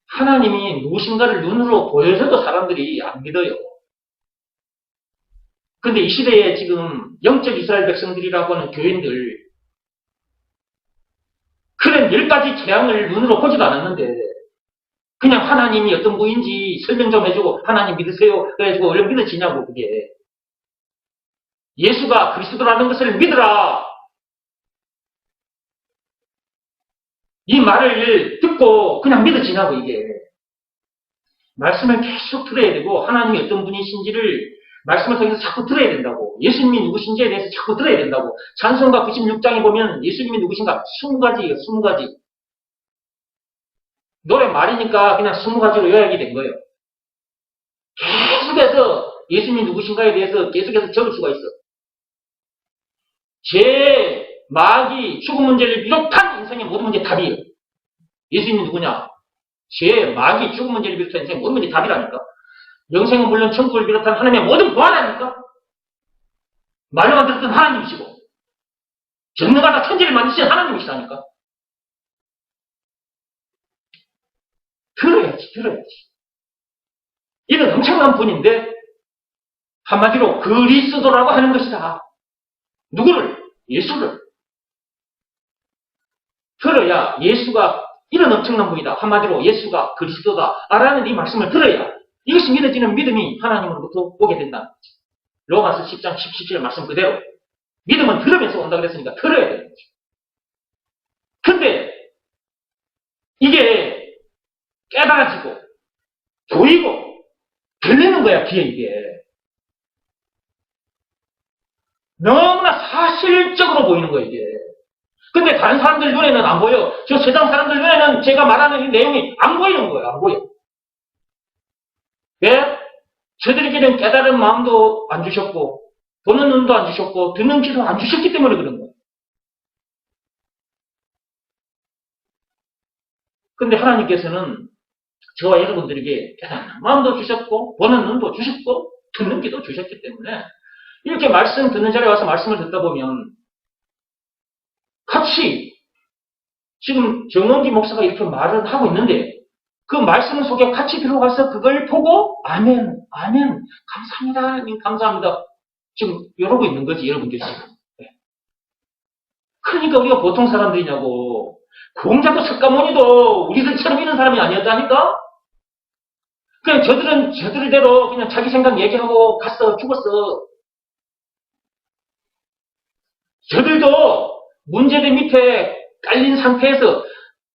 하나님이 누구신가를 눈으로 보여줘도 사람들이 안 믿어요. 근데 이 시대에 지금 영적 이스라엘 백성들이라고 하는 교인들 그런 10가지 재앙을 눈으로 보지도 않았는데 그냥 하나님이 어떤 분인지 설명 좀 해주고 하나님 믿으세요. 그래가지고 얼른 믿어지냐고 그게. 예수가 그리스도라는 것을 믿으라. 이 말을 듣고 그냥 믿어지냐고 이게. 말씀을 계속 들어야 되고 하나님이 어떤 분이신지를 말씀을 통해서 자꾸 들어야 된다고. 예수님이 누구신지에 대해서 자꾸 들어야 된다고. 찬송가 96장에 보면 예수님이 누구신가 20가지예요. 20가지. 노래 말이니까 그냥 20가지로 요약이 된 거예요. 계속해서 예수님이 누구신가에 대해서 계속해서 적을 수가 있어. 죄, 마귀, 죽음 문제를 비롯한 인생의 모든 문제 답이에요. 예수님이 누구냐? 죄, 마귀, 죽음 문제를 비롯한 인생의 모든 문제 답이라니까. 영생은 물론 천국을 비롯한 하나님의 모든 보안하니까. 말로만 들었던 하나님이시고 전능하다 천지를 만드신 하나님이시다니까. 들어야지. 이는 엄청난 분인데 한마디로 그리스도라고 하는 것이다. 누구를? 예수를. 들어야 예수가 이런 엄청난 분이다. 한마디로 예수가 그리스도다. 라는 이 말씀을 들어야 이것이 믿어지는 믿음이 하나님으로부터 오게 된다. 로마서 10장 17절 말씀 그대로. 믿음은 들으면서 온다 그랬으니까 들어야 되는 거죠. 근데 이게 깨달아지고 보이고 들리는 거야 귀에 이게. 너무나 사실적으로 보이는 거야 이게. 근데 다른 사람들 눈에는 안 보여. 저 세상 사람들 눈에는 제가 말하는 이 내용이 안 보이는 거예요. 안 보여. 왜? 저들에게는 깨달은 마음도 안 주셨고 보는 눈도 안 주셨고 듣는 귀도 안 주셨기 때문에 그런 거예요. 근데 하나님께서는 저와 여러분들에게 깨달은 마음도 주셨고 보는 눈도 주셨고 듣는 귀도 주셨기 때문에 이렇게 말씀 듣는 자리에 와서 말씀을 듣다 보면 같이 지금 정원기 목사가 이렇게 말을 하고 있는데 그 말씀 속에 같이 들어가서 그걸 보고 아멘 감사합니다 감사합니다 지금 이러고 있는 거지 여러분들 지금. 그러니까 우리가 보통 사람들이냐고. 공자도 석가모니도 우리들처럼 이런 사람이 아니었다니까. 그냥 저들은 저들대로 그냥 자기 생각 얘기하고 갔어 죽었어. 저들도 문제들 밑에 깔린 상태에서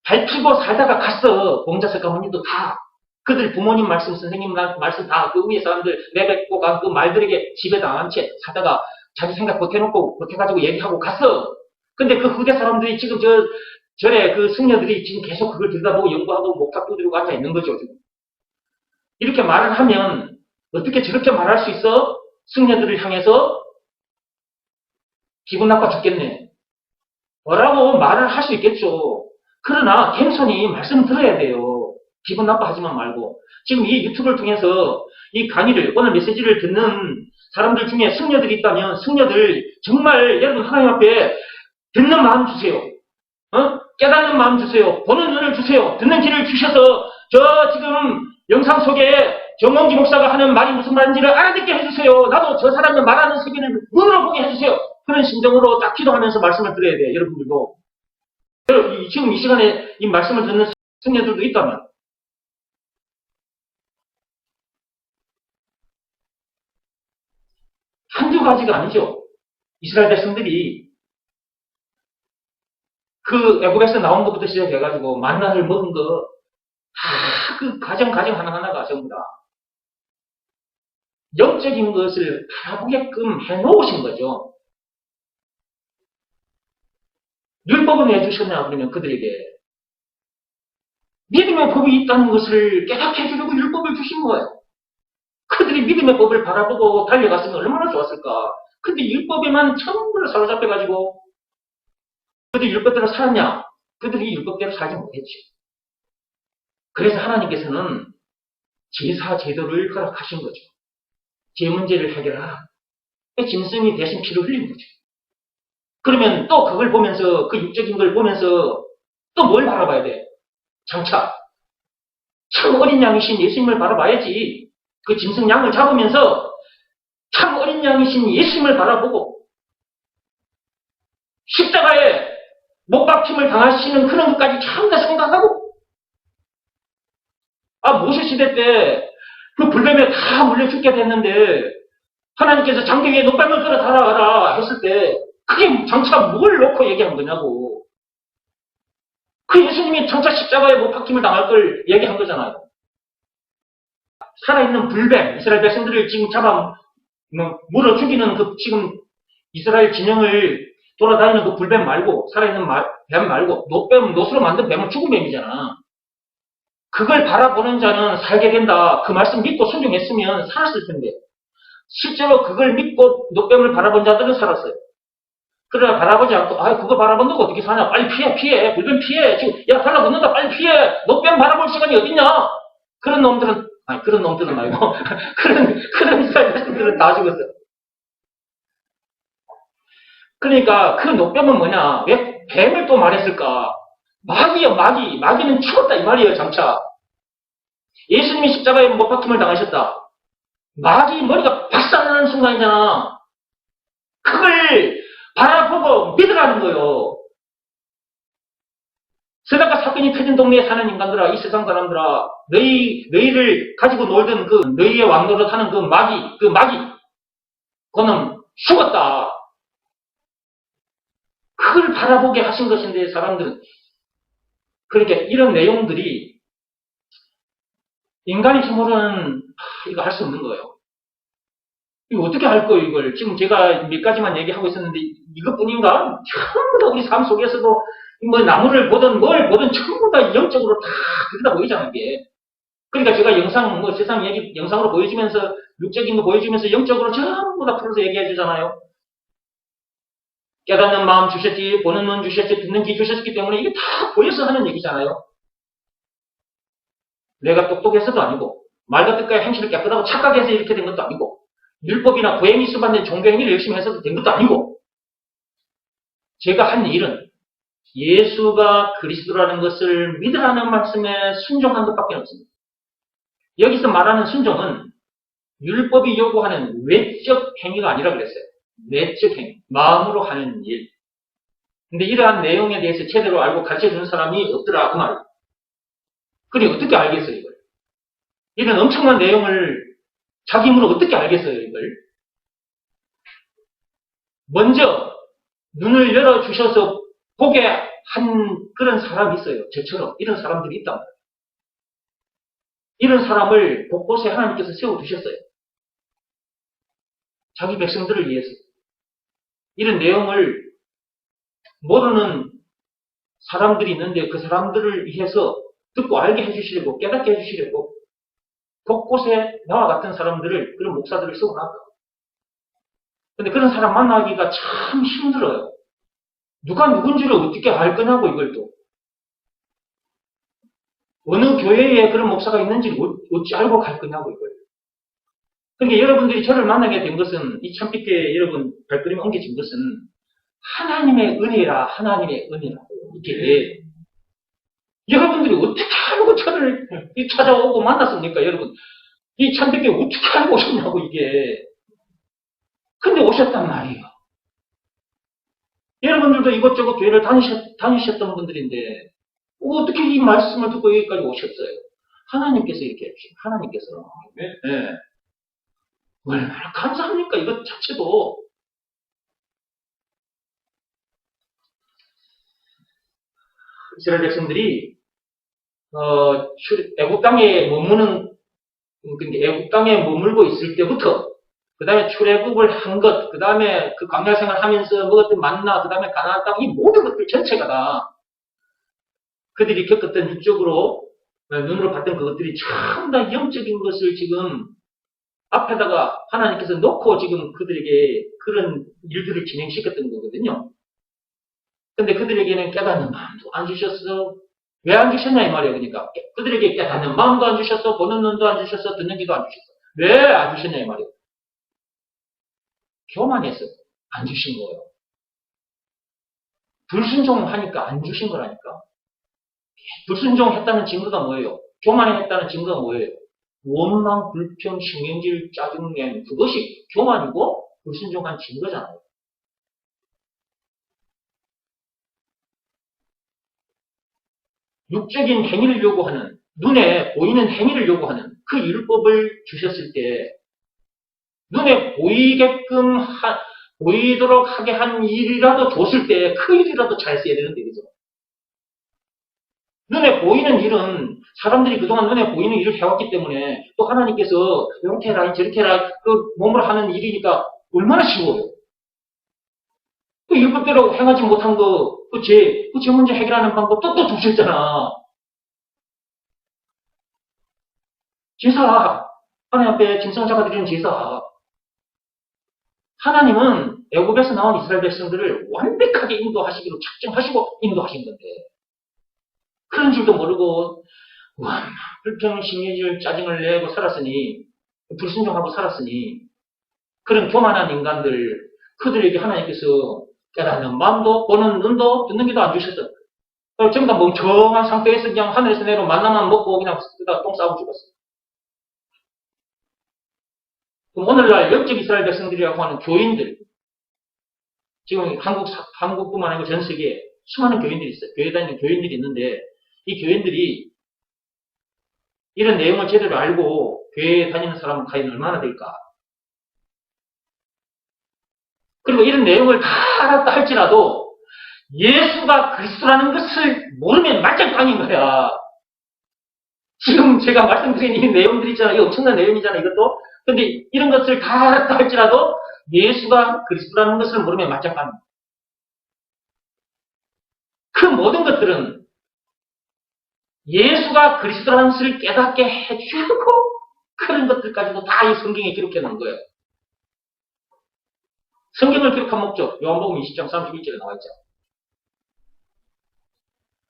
밟히고 살다가 갔어. 공자 석가모니도 다. 그들 부모님 말씀, 선생님 말씀 다 그 위에 사람들 내뱉고 간 그 말들에게 지배당한 채 살다가 자기 생각 보태놓고 보태가지고 얘기하고 갔어. 근데 그 후대 사람들이 지금 절에 그 승려들이 지금 계속 그걸 들여다보고 연구하고 목탁 두드리고 앉아 있는 거죠. 지금. 이렇게 말을 하면 어떻게 저렇게 말할 수 있어? 승려들을 향해서 기분 나빠 죽겠네. 뭐라고 말을 할 수 있겠죠. 그러나 겸손히 말씀 들어야 돼요. 기분 나빠하지만 말고. 지금 이 유튜브를 통해서 이 강의를, 오늘 메시지를 듣는 사람들 중에 승려들이 있다면 승려들 정말 여러분 하나님 앞에 듣는 마음 주세요. 깨닫는 마음 주세요. 보는 눈을 주세요. 듣는 귀를 주셔서 저 지금 영상 속에 정원기 목사가 하는 말이 무슨 말인지를 알아듣게 해주세요. 나도 저 사람이 말하는 세계를 눈으로 보게 해주세요. 그런 심정으로 딱 기도하면서 말씀을 드려야 돼요. 여러분들도. 지금 이 시간에 이 말씀을 듣는 승려들도 있다면 한두 가지가 아니죠. 이스라엘 백성들이 그 애굽에서 나온 것부터 시작해가지고 만나를 먹은 거 다 그 가정 하나하나가 전부 다 영적인 것을 바라보게끔 해놓으신 거죠. 율법을 내주셨냐 그러면 그들에게 믿음의 법이 있다는 것을 깨닫게 해주려고 율법을 주신 거예요. 그들이 믿음의 법을 바라보고 달려갔으면 얼마나 좋았을까. 근데 율법에만 전부 사로잡혀가지고 그들이 율법대로 살았냐? 그들이 율법대로 살지 못했지. 그래서 하나님께서는 제사 제도를 허락하신 거죠. 제 문제를 해결하라. 짐승이 대신 피를 흘린 거죠. 그러면 또 그걸 보면서 그 육적인 걸 보면서 또 뭘 바라봐야 돼? 장차 참 어린 양이신 예수님을 바라봐야지. 그 짐승 양을 잡으면서 참 어린 양이신 예수님을 바라보고 십자가에 못 박힘을 당하시는 그런 것까지 전부 다 생각하고 모세 시대 때 그 불뱀에 다 물려 죽게 됐는데 하나님께서 장대 위에 노뱀을 끌어 달아가라 했을 때 그게 장차 뭘 놓고 얘기한 거냐고. 그 예수님이 장차 십자가에 못 박힘을 당할 걸 얘기한 거잖아요. 살아있는 불뱀, 이스라엘 백성들을 지금 잡아 물어 죽이는 그 지금 이스라엘 진영을 돌아다니는 그 불뱀 말고 살아있는 뱀 말고 노스로 만든 뱀은 죽은 뱀이잖아. 그걸 바라보는 자는 살게 된다. 그 말씀 믿고 순종했으면 살았을 텐데 실제로 그걸 믿고 노뱀을 바라본 자들은 살았어요. 그러나 바라보지 않고 그거 바라본다고 어떻게 사냐. 빨리 피해. 불뱀 피해. 지금 야 달라붙는다. 빨리 피해. 노뱀 바라볼 시간이 어딨냐. 그런 놈들은 말고 그런 이스라엘 백성들은 다 죽었어요. 그러니까 그 노뱀은 뭐냐. 왜 뱀을 또 말했을까. 마귀요, 마귀. 마귀는 죽었다 이 말이에요, 장차. 예수님이 십자가에 못 박힘을 당하셨다. 마귀 머리가 박살나는 순간이잖아. 그걸 바라보고 믿으라는 거예요. 세상과 사건이 터진 동네에 사는 인간들아, 이 세상 사람들아, 너희를 가지고 놀던 그 너희의 왕노릇 하는 그 마귀, 그거는 죽었다. 그걸 바라보게 하신 것인데 사람들은 그러니까 이런 내용들이 인간의 힘으로는 이거 할 수 없는 거예요. 이거 어떻게 할 거예요, 이걸? 지금 제가 몇 가지만 얘기하고 있었는데 이것뿐인가? 전부 다 우리 삶 속에서도 뭐 나무를 보든 뭘 보든 전부 다 영적으로 다 그러다 보이잖아요, 이게. 그러니까 제가 영상, 세상 얘기 영상으로 보여주면서 육적인 거 보여주면서 영적으로 전부 다 풀어서 얘기해 주잖아요. 깨닫는 마음 주셨지, 보는 눈 주셨지, 듣는 귀 주셨기 때문에 이게 다 보여서 하는 얘기잖아요. 내가 똑똑해서도 아니고, 말과 뜻과 행실을 깨끗하고 착하게 해서 이렇게 된 것도 아니고, 율법이나 구행이 수반된 종교행위를 열심히 해서 된 것도 아니고, 제가 한 일은 예수가 그리스도라는 것을 믿으라는 말씀에 순종한 것밖에 없습니다. 여기서 말하는 순종은 율법이 요구하는 외적 행위가 아니라 그랬어요. 내적 행위, 마음으로 하는 일. 근데 이러한 내용에 대해서 제대로 알고 가르쳐주는 사람이 없더라 그 말이에요. 그래 어떻게 알겠어요 이걸? 이런 엄청난 내용을 자기 힘으로 어떻게 알겠어요 이걸? 먼저 눈을 열어주셔서 보게 한 그런 사람이 있어요. 저처럼 이런 사람들이 있단 말이에요. 이런 사람을 곳곳에 하나님께서 세워두셨어요. 자기 백성들을 위해서. 이런 내용을 모르는 사람들이 있는데 그 사람들을 위해서 듣고 알게 해주시려고 깨닫게 해주시려고 곳곳에 나와 같은 사람들을 그런 목사들을 세워놨다. 근데 그런 사람 만나기가 참 힘들어요. 누가 누군지를 어떻게 알 거냐고, 이걸 또. 어느 교회에 그런 목사가 있는지 어찌 알고 갈 거냐고, 이걸. 그러니까 여러분들이 저를 만나게 된 것은, 이 참빛교회 여러분 발걸음이 옮겨진 것은, 하나님의 은혜라, 하나님의 은혜라고. 이렇게. 여러분들이 어떻게 알고 저를 찾아오고 만났습니까, 여러분? 이 참빛교회 어떻게 알고 오셨냐고, 이게. 근데 오셨단 말이에요. 여러분들도 이것저것 교회를 다니셨던 분들인데, 어떻게 이 말씀을 듣고 여기까지 오셨어요? 하나님께서 이렇게 해주신, 하나님께서. 네. 얼마나 감사합니까? 이것 자체도. 이스라엘 백성들이, 애국 땅에 머무는, 그러니까 애국 땅에 머물고 있을 때부터, 그 다음에 출애굽을 한 것, 그 다음에 그 광야 생활 하면서 먹었던 만나, 그 다음에 가나안 땅, 이 모든 것들 전체가 다 그들이 겪었던 육적으로 눈으로 봤던 그것들이 참 다 영적인 것을 지금 앞에다가 하나님께서 놓고 지금 그들에게 그런 일들을 진행시켰던 거거든요. 근데 그들에게는 깨닫는 마음도 안 주셨어. 왜 안 주셨냐 이 말이에요. 그러니까 그들에게 깨닫는 마음도 안 주셨어. 보는 눈도 안 주셨어. 듣는 귀도 안 주셨어. 왜 안 주셨냐 이 말이에요. 교만해서 안 주신 거예요. 불순종하니까 안 주신 거라니까. 불순종했다는 증거가 뭐예요? 교만했다는 증거가 뭐예요? 원망, 불평, 신경질, 짜증냄, 그것이 교만이고 불순종한 증거잖아요. 육적인 행위를 요구하는, 눈에 보이는 행위를 요구하는 그 율법을 주셨을 때 눈에 보이게끔 보이도록 하게 한 일이라도 줬을 때 그 일이라도 잘 써야 되는데, 그죠? 눈에 보이는 일은 사람들이 그동안 눈에 보이는 일을 해왔기 때문에 또 하나님께서 이렇게 해라 저렇게 해라 그 몸으로 하는 일이니까 얼마나 쉬워요. 그 율법대로 행하지 못한 그 죄 문제 해결하는 방법도 또 주셨잖아. 제사, 하나님 앞에 짐승자가 드리는 제사. 하나님은 애굽에서 나온 이스라엘 백성들을 완벽하게 인도하시기로 작정하시고 인도하신 건데 그런 줄도 모르고 불평, 신경질, 짜증을 내고 살았으니 불순종하고 살았으니 그런 교만한 인간들 그들에게 하나님께서 깨닫는 마음도 보는 눈도 듣는 귀도 안 주셨어. 전부 다 멍청한 상태에서 그냥 하늘에서 내려온 만나만 먹고 그냥 똥 싸고 죽었어. 그럼 오늘날 영적 이스라엘 백성들이라고 하는 교인들, 지금 한국뿐만 아니고 전 세계에 수많은 교인들이 있어요. 교회 다니는 교인들이 있는데 이 교인들이 이런 내용을 제대로 알고 교회에 다니는 사람은 과연 얼마나 될까? 그리고 이런 내용을 다 알았다 할지라도 예수가 그리스도라는 것을 모르면 말짱빵인 거야. 지금 제가 말씀드린 이 내용들 있잖아요. 이 엄청난 내용이잖아요. 이것도. 근데 이런 것을 다 알았다 할지라도 예수가 그리스도라는 것을 모르면 말짱빵입니다. 그 모든 것들은 예수가 그리스도라는 것을 깨닫게 해주고 그런 것들까지도 다 이 성경에 기록해 놓은 거예요. 성경을 기록한 목적, 요한복음 20장 31절에 나와 있죠.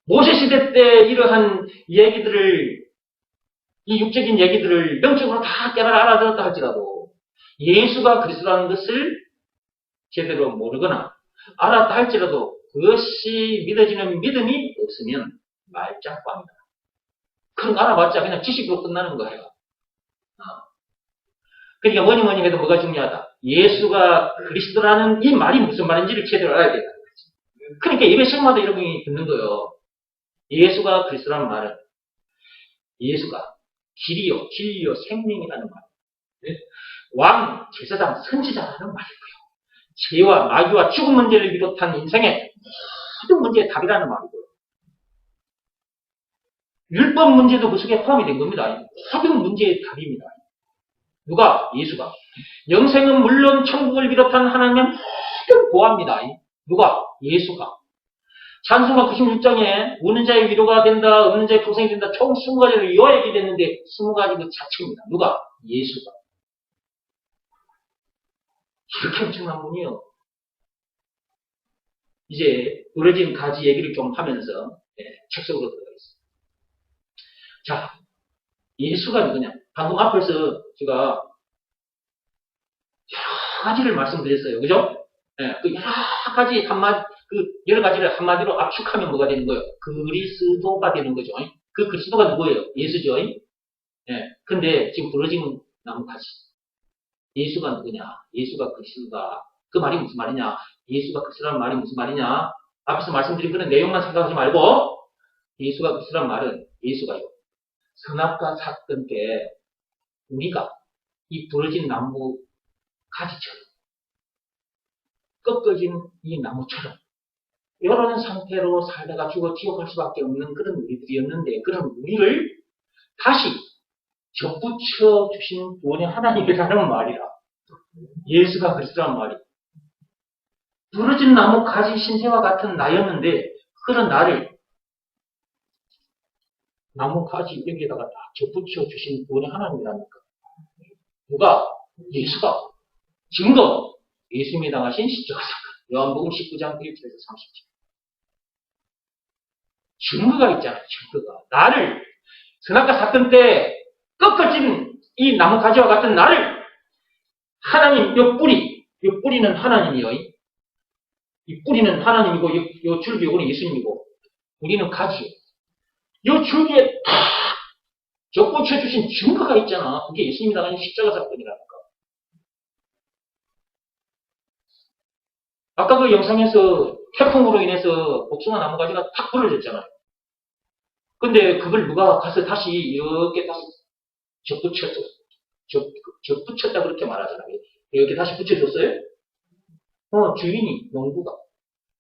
모세 시대 때 이러한 얘기들을, 이 육적인 얘기들을 영적으로 다 깨달아 알아들었다 할지라도 예수가 그리스도라는 것을 제대로 모르거나 알았다 할지라도 그것이 믿어지는 믿음이 없으면 말짱꽝이다. 그런 거 알아봤자 그냥 지식으로 끝나는 거예요. 그러니까 뭐니 해도 뭐가 중요하다. 예수가 그리스도라는 이 말이 무슨 말인지를 제대로 알아야 된다. 그러니까 예배식마다 이런 분이 듣는 거예요. 예수가 그리스도라는 말은 예수가 길이요, 진리요, 생명이라는 말이에요. 왕, 제사장, 선지자라는 말이고요. 죄와 마귀와 죽음 문제를 비롯한 인생의 모든 문제의 답이라는 말이고요. 율법 문제도 그 속에 포함이 된 겁니다. 모든 문제의 답입니다. 누가? 예수가. 영생은 물론 천국을 비롯한 하나님의 모든 보합니다. 누가? 예수가. 찬송가 96장에 우는 자의 위로가 된다, 없는 자의 평생이 된다, 총 20가지를 이어 얘기됐는데 20가지 그 자체입니다. 누가? 예수가. 이렇게 엄청난 분이요. 이제 부러진 가지 얘기를 좀 하면서 책 속으로 들어가겠습니다. 자, 예수가 누구냐? 방금 앞에서 제가 여러 가지를 말씀드렸어요. 그죠? 그 여러 가지 여러 가지를 한마디로 압축하면 뭐가 되는 거예요? 그리스도가 되는 거죠. 그 그리스도가 누구예요? 예수죠. 근데 지금 부러진 나무가지. 예수가 누구냐? 예수가 그리스도다. 그 말이 무슨 말이냐? 예수가 그리스도라는 말이 무슨 말이냐? 앞에서 말씀드린 그런 내용만 생각하지 말고, 예수가 그리스도라는 말은 예수가요. 선악과 사건 때 우리가 이 부러진 나무 가지처럼 꺾어진 이 나무처럼 이런 상태로 살다가 죽어 지옥 갈 수밖에 없는 그런 우리들이었는데, 그런 우리를 다시 접붙여 주신 구원의 하나님이라는 말이라. 예수가 그리스도란 말이. 부러진 나무 가지 신세와 같은 나였는데, 그런 나를 나무 가지 여기에다가 다 접붙여 주신 구원의 하나님이라니까. 누가? 예수가. 증거. 예수님이 당하신 십자가 사건. 요한복음 19장 1절에서 30절. 증거가 있잖아요. 증거가. 나를 선악과 사건 때 꺾어진 이 나무 가지와 같은 나를 하나님, 요 뿌리는 하나님이요. 이 뿌리는 하나님이고, 요 줄기, 요거는 예수님이고, 우리는 가지. 요 줄기에 탁 접붙여주신 증거가 있잖아. 그게 예수님이 당하신 십자가 사건이라니까. 아까 그 영상에서 태풍으로 인해서 복숭아 나무 가지가 탁 부러졌잖아요. 근데 그걸 누가 가서 다시 이렇게 다시 접붙였어. 접붙였다 그렇게 말하잖아요. 이렇게 다시 붙여줬어요? 주인이, 농부가.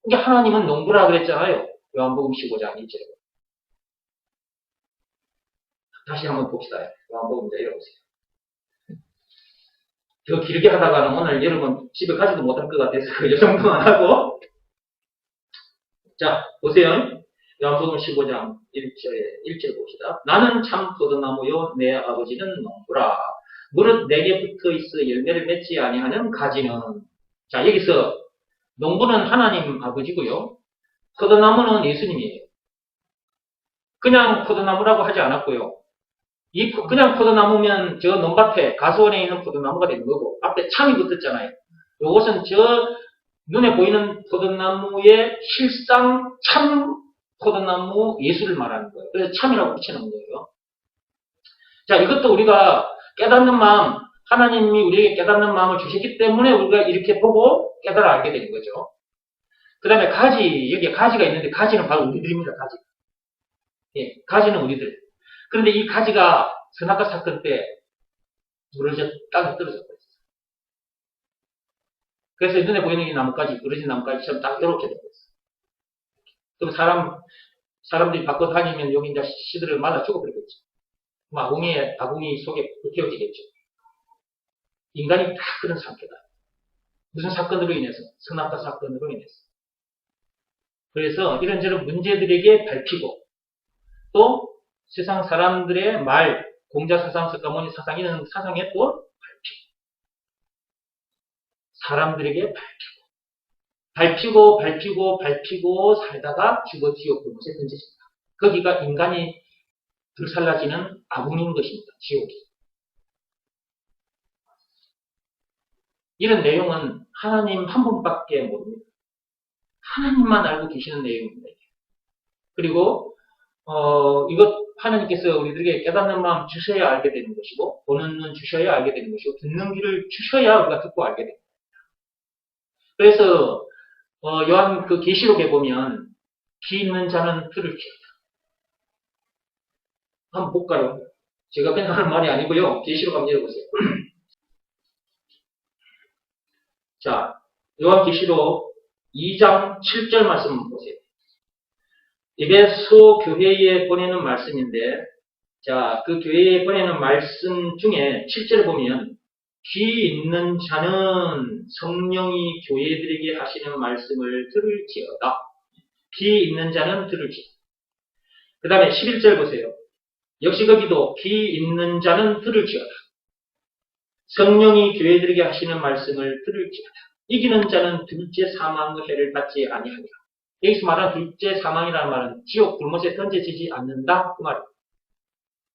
이게 하나님은 농부라 그랬잖아요. 요한복음 15장 1절에. 다시 한번 봅시다. 요한복음 내려보세요. 더 길게 하다가는 오늘 여러분 집에 가지도 못할 것 같아서 이 정도만 하고. 자, 보세요. 요한복음 15장 1절 봅시다. 나는 참 포도나무요 내 아버지는 농부라. 무릇 내게 붙어 있어 열매를 맺지 아니하는 가지는. 자, 여기서 농부는 하나님 아버지고요. 포도나무는 예수님이에요. 그냥 포도나무라고 하지 않았고요. 그냥 포도나무면 저 논밭에 가수원에 있는 포도나무가 되는 거고, 앞에 참이 붙었잖아요. 이것은 저 눈에 보이는 포도나무의 실상 참 포도나무 예수를 말하는 거예요. 그래서 참이라고 붙이는 거예요. 자, 이것도 우리가 깨닫는 마음, 하나님이 우리에게 깨닫는 마음을 주셨기 때문에 우리가 이렇게 보고 깨달아 알게 되는 거죠. 그 다음에 가지, 여기에 가지가 있는데 가지는 바로 우리들입니다. 가지. 예, 가지는 우리들. 그런데 이 가지가 선악과 사건 때 땅에 떨어져 버렸어요. 그래서 눈에 보이는 이 나뭇가지, 부러진 나뭇가지처럼 딱 이렇게 되버렸어요. 그럼 사람들이 밖으로 다니면 여기 이제 시들을 맞아 죽어버리겠죠. 아궁이 속에 불태워지겠죠. 인간이 다 그런 상태다. 무슨 사건으로 인해서? 선악과 사건으로 인해서. 그래서 이런저런 문제들에게 밟히고, 또 세상 사람들의 말, 공자사상, 석가모니 사상, 이런 사상에 또 밟히고, 사람들에게 밟히고 살다가 죽어 지옥 그곳에 던져진다. 거기가 인간이 불살라지는 아궁인 것입니다. 지옥이. 이런 내용은 하나님 한 분밖에 모릅니다. 하나님만 알고 계시는 내용입니다. 그리고 이것 하나님께서 우리들에게 깨닫는 마음 주셔야 알게 되는 것이고, 보는 눈 주셔야 알게 되는 것이고, 듣는 귀를 주셔야 우리가 듣고 알게 됩니다. 그래서 요한 그 계시록에 보면 귀 있는 자는 들을 지어다. 한번 볼까요? 제가 그냥 하는 말이 아니고요. 계시록 한번 읽어보세요. 자, 요한 계시록 2장 7절 말씀 보세요. 에베소 교회에 보내는 말씀인데, 자, 그 교회에 보내는 말씀 중에 7절에 보면 귀 있는 자는 성령이 교회들에게 하시는 말씀을 들을지어다. 귀 있는 자는 들을지어다. 그 다음에 11절 보세요. 역시 거기도 귀 있는 자는 들을지어다. 성령이 교회들에게 하시는 말씀을 들을지어다. 이기는 자는 둘째 사망의 해를 받지 아니하리라. 여기서 말하는 둘째 사망이라는 말은 지옥 불못에 던져지지 않는다 그 말입니다.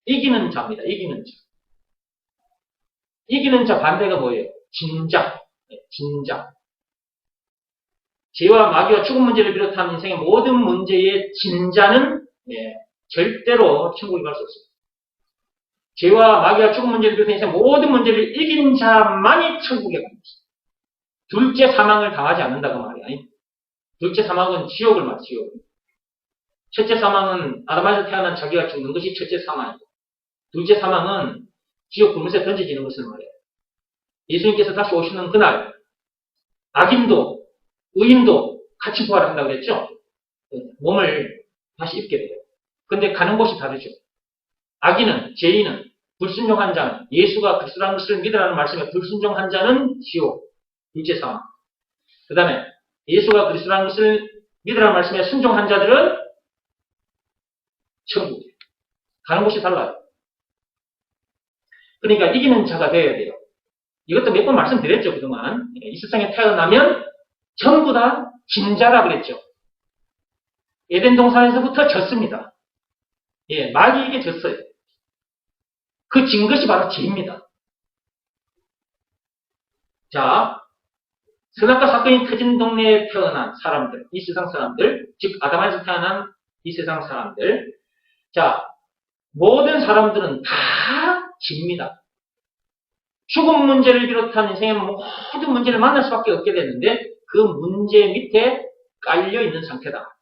이기는 자입니다. 이기는 자. 이기는 자 반대가 뭐예요? 진자. 진자. 죄와 마귀와 죽음 문제를 비롯한 인생의 모든 문제의 진자는 절대로 천국에 갈 수 없습니다. 죄와 마귀와 죽음 문제를 비롯한 인생의 모든 문제를 이긴 자만이 천국에 갑니다. 둘째 사망을 당하지 않는다고 말이야. 둘째 사망은 지옥을 말이야. 지옥. 첫째 사망은 아담에서 태어난 자기가 죽는 것이 첫째 사망이고, 둘째 사망은 지옥 불못에 던져지는 것을 말이에요. 예수님께서 다시 오시는 그날 악인도 의인도 같이 부활한다고 그랬죠? 몸을 다시 입게 돼요. 근데 가는 곳이 다르죠. 악인은, 죄인은, 불순종한 자는, 예수가 그리스도라는 것을 믿으라는 말씀에 불순종한 자는 지옥, 둘째 사망. 그 다음에 예수가 그리스도라는 것을 믿으라는 말씀에 순종한 자들은 천국. 가는 곳이 달라요. 그러니까 이기는 자가 되어야 돼요. 이것도 몇 번 말씀드렸죠, 그동안. 이 세상에 태어나면 전부 다 진자라 그랬죠. 에덴 동산에서부터 졌습니다. 마귀에게 졌어요. 그 진 것이 바로 죄입니다. 자, 선악과 사건이 터진 동네에 태어난 사람들, 이 세상 사람들, 즉 아담에서 태어난 이 세상 사람들, 자, 모든 사람들은 다 집니다. 죽음 문제를 비롯한 인생의 모든 문제를 만날 수밖에 없게 됐는데 그 문제 밑에 깔려있는 상태다.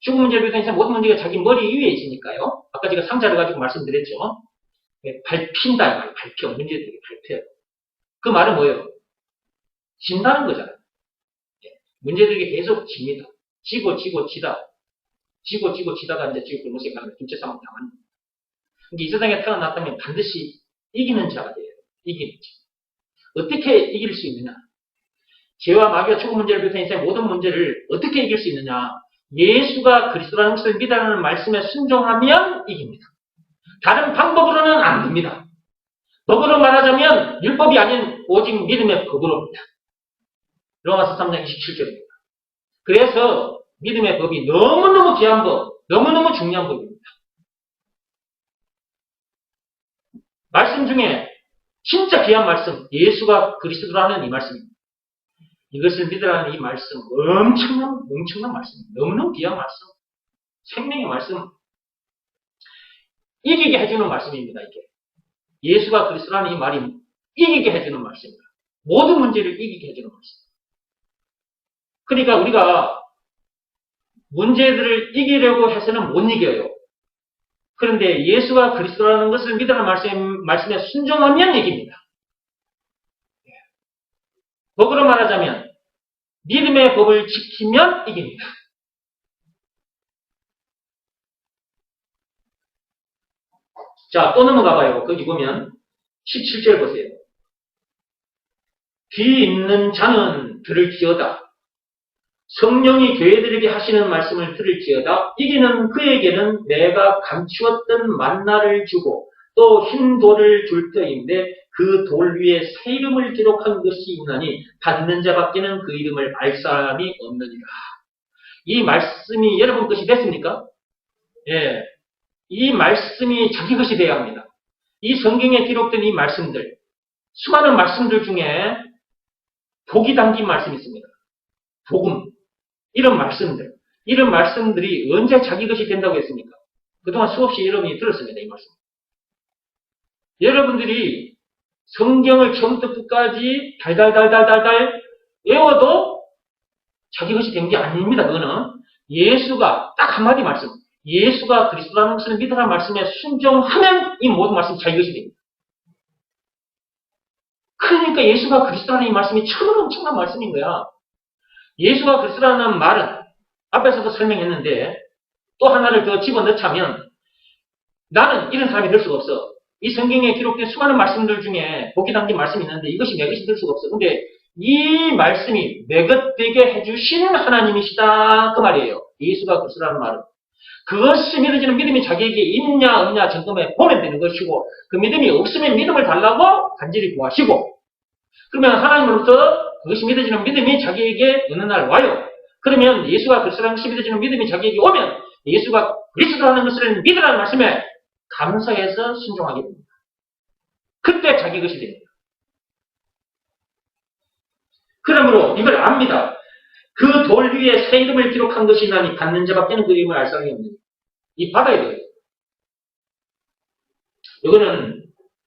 죽음 문제를 비롯한 인생의 모든 문제가 자기 머리 위에 있으니까요. 아까 제가 상자를 가지고 말씀드렸죠. 밟힌다, 밟혀. 문제들이 밟혀요. 그 말은 뭐예요? 진다는 거잖아요. 문제들이 계속 집니다. 지고 지다. 지고 지다가 이제 지옥 불못에 가면 둘째 사망 당합니다. 이 세상에 태어났다면 반드시 이기는 자가 돼요. 이기는 자. 어떻게 이길 수 있느냐? 죄와 마귀와 죽음 문제를 비롯한 인생의 모든 문제를 어떻게 이길 수 있느냐? 예수가 그리스도라는 것을 믿으라는 말씀에 순종하면 이깁니다. 다른 방법으로는 안 됩니다. 법으로 말하자면 율법이 아닌 오직 믿음의 법으로입니다. 로마서 3장 27절입니다. 그래서 믿음의 법이 너무너무 귀한 법, 너무너무 중요한 법입니다. 말씀 중에 진짜 귀한 말씀, 예수가 그리스도라는 이 말씀입니다. 이것을 믿으라는 이 말씀, 엄청난 말씀입니다. 너무너무 귀한 말씀, 생명의 말씀, 이기게 해주는 말씀입니다. 이게 예수가 그리스도라는 이 말이 이기게 해주는 말씀입니다. 모든 문제를 이기게 해주는 말씀. 그러니까 우리가 문제들을 이기려고 해서는 못 이겨요. 그런데 예수가 그리스도라는 것을 믿으라는 말씀에 순종하면 이깁니다. 법으로 말하자면 믿음의 법을 지키면 이깁니다. 자, 또 넘어가봐요. 거기 보면 17절 보세요. 귀 있는 자는 들을지어다. 성령이 교회들에게 하시는 말씀을 들을지어다. 이기는 그에게는 내가 감추었던 만나를 주고 또 흰 돌을 줄 터인데 그 돌 위에 새 이름을 기록한 것이 있나니 받는 자밖에는 그 이름을 알 사람이 없느니라. 이 말씀이 여러분 것이 됐습니까? 예. 이 말씀이 자기 것이 되어야 합니다. 이 성경에 기록된 이 말씀들, 수많은 말씀들 중에 복이 담긴 말씀이 있습니다. 복음. 이런 말씀들이 언제 자기 것이 된다고 했습니까? 그동안 수없이 여러분이 들었습니다. 이 말씀. 여러분들이 성경을 처음부터 끝까지 달달달달달달 외워도 자기 것이 된 게 아닙니다. 그거는 예수가 딱 한마디 말씀. 예수가 그리스도라는 것을 믿으라는 말씀에 순종하면 이 모든 말씀이 자기 것이 됩니다. 그러니까 예수가 그리스도라는 이 말씀이 참 엄청난 말씀인 거야. 예수가 그리스도라는 말은 앞에서도 설명했는데 또 하나를 더 집어넣자면 나는 이런 사람이 될 수가 없어. 이 성경에 기록된 수많은 말씀들 중에 복이 담긴 말씀이 있는데 이것이 내 것이 될 수가 없어. 근데 이 말씀이 내 것 되게 해주신 하나님이시다 그 말이에요. 예수가 그리스도라는 말은. 그것이 믿어지는 믿음이 자기에게 있냐 없냐 점검해 보면 되는 것이고 그 믿음이 없으면 믿음을 달라고 간절히 구하시고 그러면 하나님으로부터 그것이 믿어지는 믿음이 자기에게 어느 날 와요. 그러면 예수가 그리스도라는 것이 믿어지는 믿음이 자기에게 오면 예수가 그리스도라는 것을 믿으라는 말씀에 감사해서 순종하게 됩니다. 그때 자기 것이 됩니다. 그러므로 이걸 압니다. 그 돌 위에 새 이름을 기록한 것이 나니 받는 자밖에는 그 이름을 알 사람이 없느니. 이 받아야 돼요. 이거는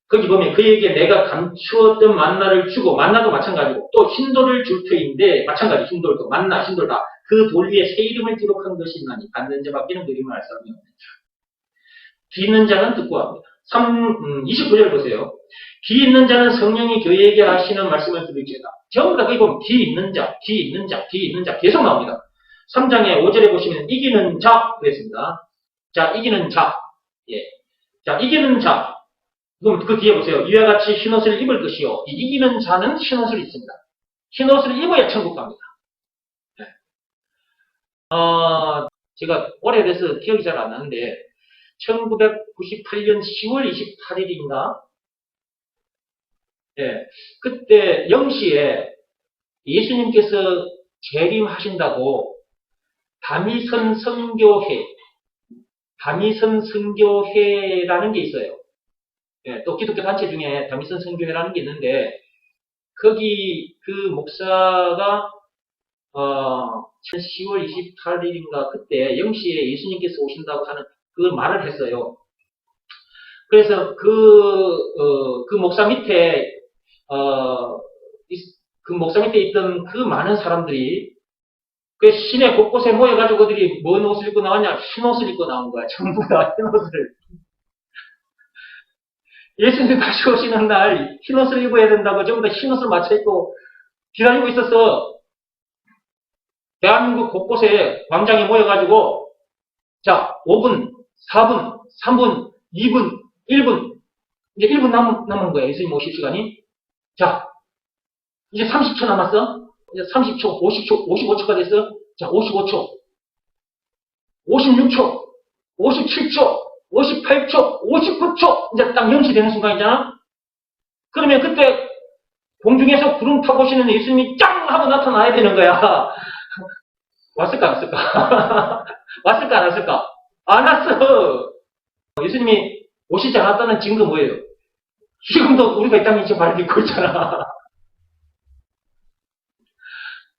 거기 보면 그에게 내가 감추었던 만나를 주고 만나도 마찬가지고 또 흰돌을 줄 터인데 마찬가지 흰돌도 만나 흰돌 다 그 돌 위에 새 이름을 기록한 것이 나니 받는 자밖에는 그 이름을 알 사람이 없느니라. 귀 있는 자는 듣고 합니다. 29절 보세요. 귀 있는 자는 성령이 교회에게 하시는 말씀을 들을지어다. 전부 다 거기 보면 귀 있는 자, 귀 있는 자, 귀 있는 자 계속 나옵니다. 3장의 5절에 보시면 이기는 자 그랬습니다. 자, 이기는 자. 예. 자, 이기는 자. 그럼 그 뒤에 보세요. 이와 같이 흰옷을 입을 것이요. 이 이기는 자는 흰옷을 입습니다. 흰옷을 입어야 천국 갑니다. 네. 제가 오래돼서 기억이 잘 안 나는데 1998년 10월 28일인가? 예. 그때 0시에 예수님께서 재림하신다고 다미선 선교회라는 게 있어요. 예, 또 기독교 단체 중에 다미선 선교회라는 게 있는데 거기 그 목사가 10월 28일인가 그때 0시에 예수님께서 오신다고 하는 그 말을 했어요. 그래서 그 목사 밑에 그 목사 밑에 있던 그 많은 사람들이 그 시내 곳곳에 모여가지고 그들이 뭔 옷을 입고 나왔냐? 흰옷을 입고 나온 거야. 전부 다 흰옷을. 예수님 다시 오시는 날 흰옷을 입어야 된다고 전부 다 흰옷을 맞춰 입고 기다리고 있었어. 대한민국 곳곳에 광장에 모여가지고 자 5분, 4분, 3분, 2분, 1분 이제 1분 남은 거야. 예수님 오실 시간이. 자 이제 30초 남았어. 이제 30초, 50초, 55초가 됐어. 자 55초, 56초, 57초, 58초, 59초 이제 딱 0시 되는 순간이잖아. 그러면 그때 공중에서 구름 타고 오시는 예수님이 짱 하고 나타나야 되는 거야. 왔을까 안 왔을까? 왔을까 안 왔을까? 안 왔어. 예수님이 오시지 않았다는 증거 뭐예요? 지금도 우리가 이 땅에 이제 발을 딛고 있잖아.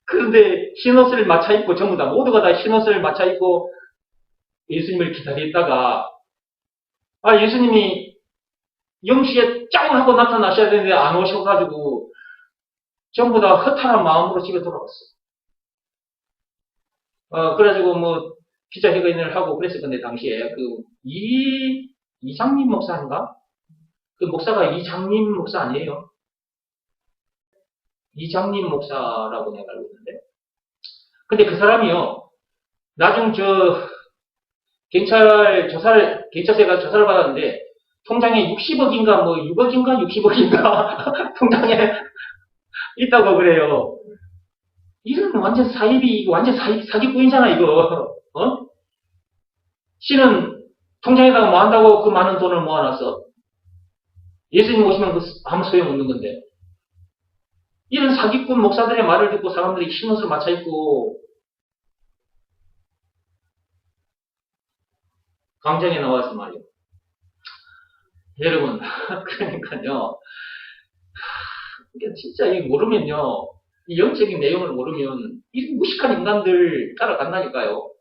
그런데 흰옷을 맞춰 입고 전부 다 모두가 다 흰옷을 맞춰 입고 예수님을 기다렸다가 예수님이 0시에 짱 하고 나타나셔야 되는데 안 오셔가지고 전부 다 허탈한 마음으로 집에 돌아갔어. 그래가지고 뭐 기자회견을 하고 그랬을 건데 당시에 그 이장님 목사인가? 그 목사가 이장님 목사 아니에요? 이장님 목사라고 내가 알고 있는데. 근데 그 사람이요. 나중 경찰서가 조사를 받았는데 통장에 60억인가 뭐 6억인가 60억인가 통장에 있다고 그래요. 이런 완전 완전 사기꾼이잖아 이거. 씨는 통장에다가 뭐 한다고 그 많은 돈을 모아놨어. 예수님 오시면 아무 소용없는 건데. 이런 사기꾼 목사들의 말을 듣고 사람들이 흰옷을 맞춰 입고 광장에 나와서 말이요. 여러분, 그러니까요. 진짜 이 모르면요. 이 영적인 내용을 모르면 이 무식한 인간들 따라간다니까요.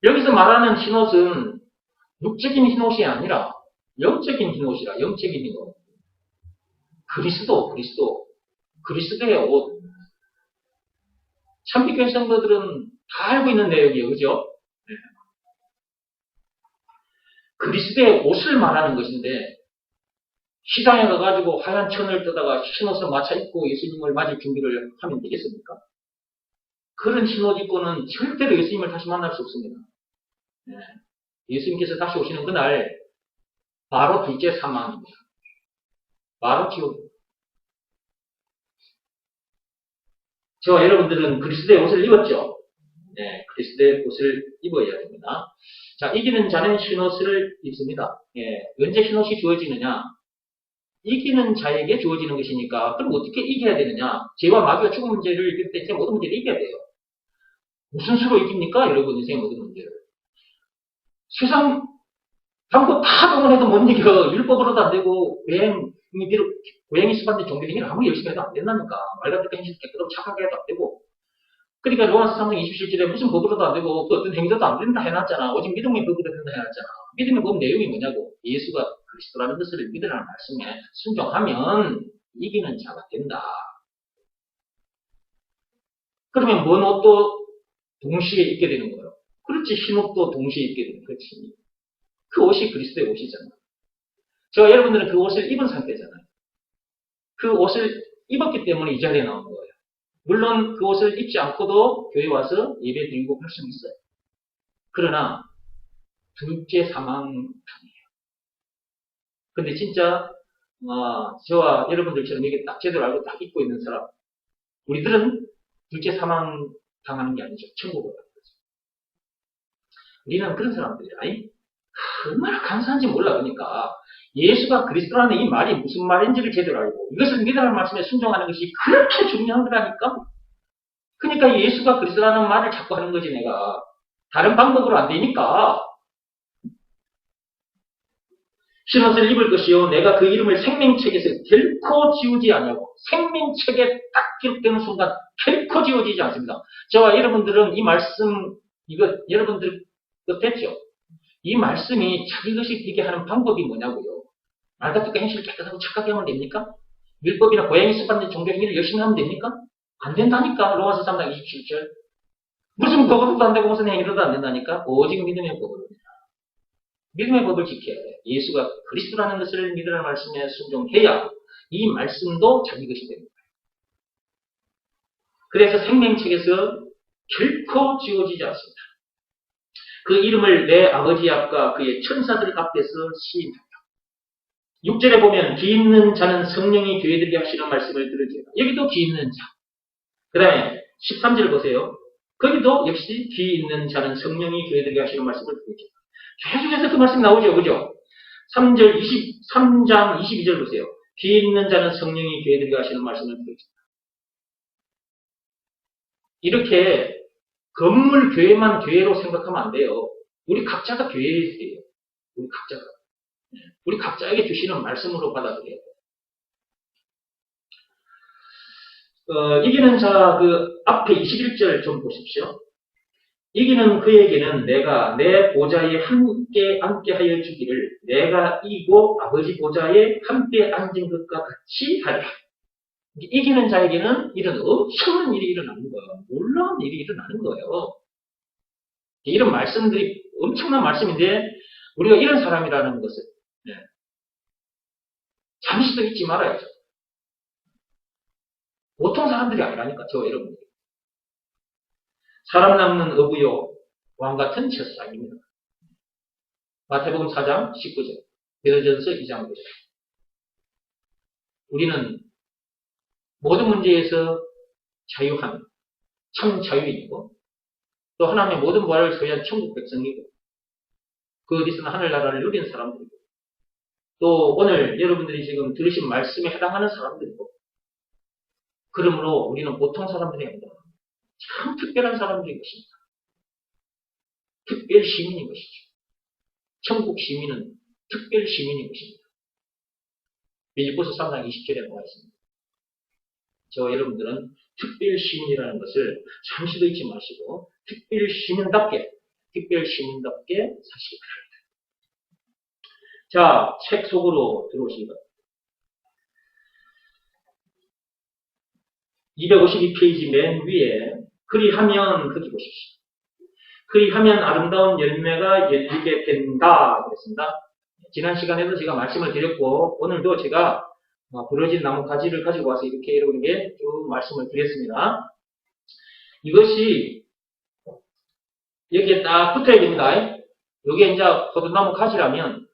여기서 말하는 흰옷은 육적인 흰옷이 아니라 영적인 흰옷이라 영적인 흰옷. 그리스도의 옷. 참빛교회 성도들은 다 알고 있는 내용이에요. 그죠? 네. 그리스도의 옷을 말하는 것인데 시장에 가가지고 하얀 천을 뜨다가 흰옷을 맞춰 입고 예수님을 맞을 준비를 하면 되겠습니까? 그런 흰옷 입고는 절대로 예수님을 다시 만날 수 없습니다. 네. 예수님께서 다시 오시는 그날 바로 둘째 사망입니다. 바로 지옥입니다. 저와 여러분들은 그리스도의 옷을 입었죠. 네, 그리스도의 옷을 입어야 됩니다. 자, 이기는 자는 흰옷을 입습니다. 예, 언제 흰옷이 주어지느냐? 이기는 자에게 주어지는 것이니까, 그럼 어떻게 이겨야 되느냐? 죄와 마귀와 죽은 문제를 이길 때 인생 모든 문제를 이겨야 돼요. 무슨 수로 이깁니까? 여러분, 인생 모든 문제를. 세상 방법 다 동원해도 못 이겨. 율법으로도 안 되고, 고행이 습관된 종교행위를 아무리 열심히 해도 안 된다니까. 말 같은 행실 깨끗하고 착하게 해도 안 되고. 그러니까 로마서 3장 27절에 무슨 법으로도 안 되고, 그 어떤 행위도 안 된다 해놨잖아. 오직 믿음의 법으로 된다 해놨잖아. 믿음의 법 내용이 뭐냐고. 예수가 그리스도라는 것을 믿으라는 말씀에 순종하면 이기는 자가 된다. 그러면 뭔 옷도 동시에 입게 되는 거예요. 그렇지, 흰 옷도 동시에 입게 되는 거지. 그 옷이 그리스도의 옷이잖아. 제가 여러분들은 그 옷을 입은 상태잖아요. 그 옷을 입었기 때문에 이 자리에 나온 거예요. 물론 그 옷을 입지 않고도 교회 와서 예배 드리고 할 수는 있어요. 그러나 둘째 사망탕이에요. 근데 진짜 저와 여러분들처럼 이게 딱 제대로 알고 딱 입고 있는 사람, 우리들은 둘째 사망 당하는 게 아니죠. 천국을 가는 거죠. 우리는 그런 사람들이야. 얼마나 감사한지 몰라. 그러니까 예수가 그리스도라는 이 말이 무슨 말인지를 제대로 알고 이것을 믿으라는 말씀에 순종하는 것이 그렇게 중요한 거라니까. 그러니까 예수가 그리스도라는 말을 자꾸 하는 거지 내가. 다른 방법으로 안 되니까. 흰옷을 입을 것이요 내가 그 이름을 생명책에서 결코 지우지 않냐고. 생명책에 딱 기록되는 순간 결코 지워지지 않습니다. 저와 여러분들은 이 말씀 이거 여러분들 됐죠? 이 말씀이 자기 것이 되게 하는 방법이 뭐냐고요. 말 같은 행실 깨끗하고 착하게 하면 됩니까? 율법이나 고양이 습관된 종교행위를 열심히 하면 됩니까? 안 된다니까. 로마서 3장 27절. 무슨 법으로도 안 되고 무슨 행위로도 안 된다니까. 오직 믿음의 법으로. 믿음의 법을 지켜야 돼. 예수가 그리스도라는 것을 믿으라는 말씀에 순종해야 이 말씀도 자기 것이 됩니다. 그래서 생명책에서 결코 지워지지 않습니다. 그 이름을 내 아버지 앞과 그의 천사들 앞에서 시인한다. 6절에 보면 귀 있는 자는 성령이 교회들에게 하시는 말씀을 들으리라. 여기도 귀 있는 자. 그 다음에 13절 보세요. 거기도 역시 귀 있는 자는 성령이 교회들에게 하시는 말씀을 들으리라. 계속해서 그 말씀이 나오죠. 그죠? 3장 22절 보세요. 귀 있는 자는 성령이 교회들에게 하시는 말씀을 들으리라. 이렇게 건물 교회만 교회로 생각하면 안 돼요. 우리 각자가 교회예요. 우리 각자가. 우리 각자에게 주시는 말씀으로 받아들여야 돼요. 이기는 자, 그 앞에 21절 좀 보십시오. 이기는 그에게는 내가 내 보좌에 함께 앉게 하여 주기를 내가 이고 아버지 보좌에 함께 앉은 것과 같이 하리라. 이기는 자에게는 이런 엄청난 일이 일어나는 거예요. 놀라운 일이 일어나는 거예요. 이런 말씀들이 엄청난 말씀인데 우리가 이런 사람이라는 것을 잠시도 잊지 말아야죠. 보통 사람들이 아니라니까, 저 여러분들. 사람 낚는 어부요, 왕 같은 첫사입니다. 마태복음 4장 19절, 베드로전서 2장 5절. 우리는 모든 문제에서 자유한, 참 자유인이고, 또 하나님의 모든 부활을 소유한 천국 백성이고, 그 어디서나 하늘나라를 누리는 사람들이고, 또 오늘 여러분들이 지금 들으신 말씀에 해당하는 사람들이고, 그러므로 우리는 보통 사람들이 아니다. 참 특별한 사람들인 것입니다. 특별 시민인 것이죠. 천국 시민은 특별 시민인 것입니다. 빌립보서 3장 20절에 나와 있습니다. 저와 여러분들은 특별 시민이라는 것을 잠시도 잊지 마시고 특별 시민답게 사시기 바랍니다. 자, 책 속으로 들어오시기 바랍니다. 252페이지 맨 위에 그리하면 거기 보십시오. 그리하면 아름다운 열매가 열리게 된다 그랬습니다. 지난 시간에도 제가 말씀을 드렸고 오늘도 제가 부러진 나무 가지를 가지고 와서 이렇게 여러분에게 쭉 말씀을 드렸습니다. 이것이 여기에 딱 붙어야 됩니다. 이게 이제 포도나무 가지라면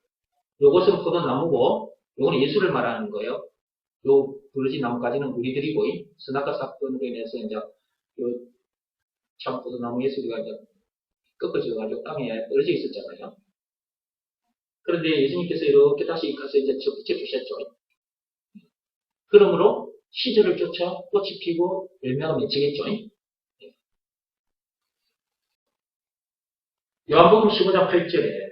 이것은 포도나무고 이거는 예수를 말하는 거예요. 요 부러진 나무까지는 우리들이고 선악과 사건으로 인해서 이제 참포도나무 예수가 이제 꺾어져가지고 땅에 떨어져 있었잖아요. 그런데 예수님께서 이렇게 다시 가서 이제 접붙여 주셨죠. 그러므로 시절을 쫓아 꽃이 피고 열매가 맺히겠죠. 요한복음 15장 8절에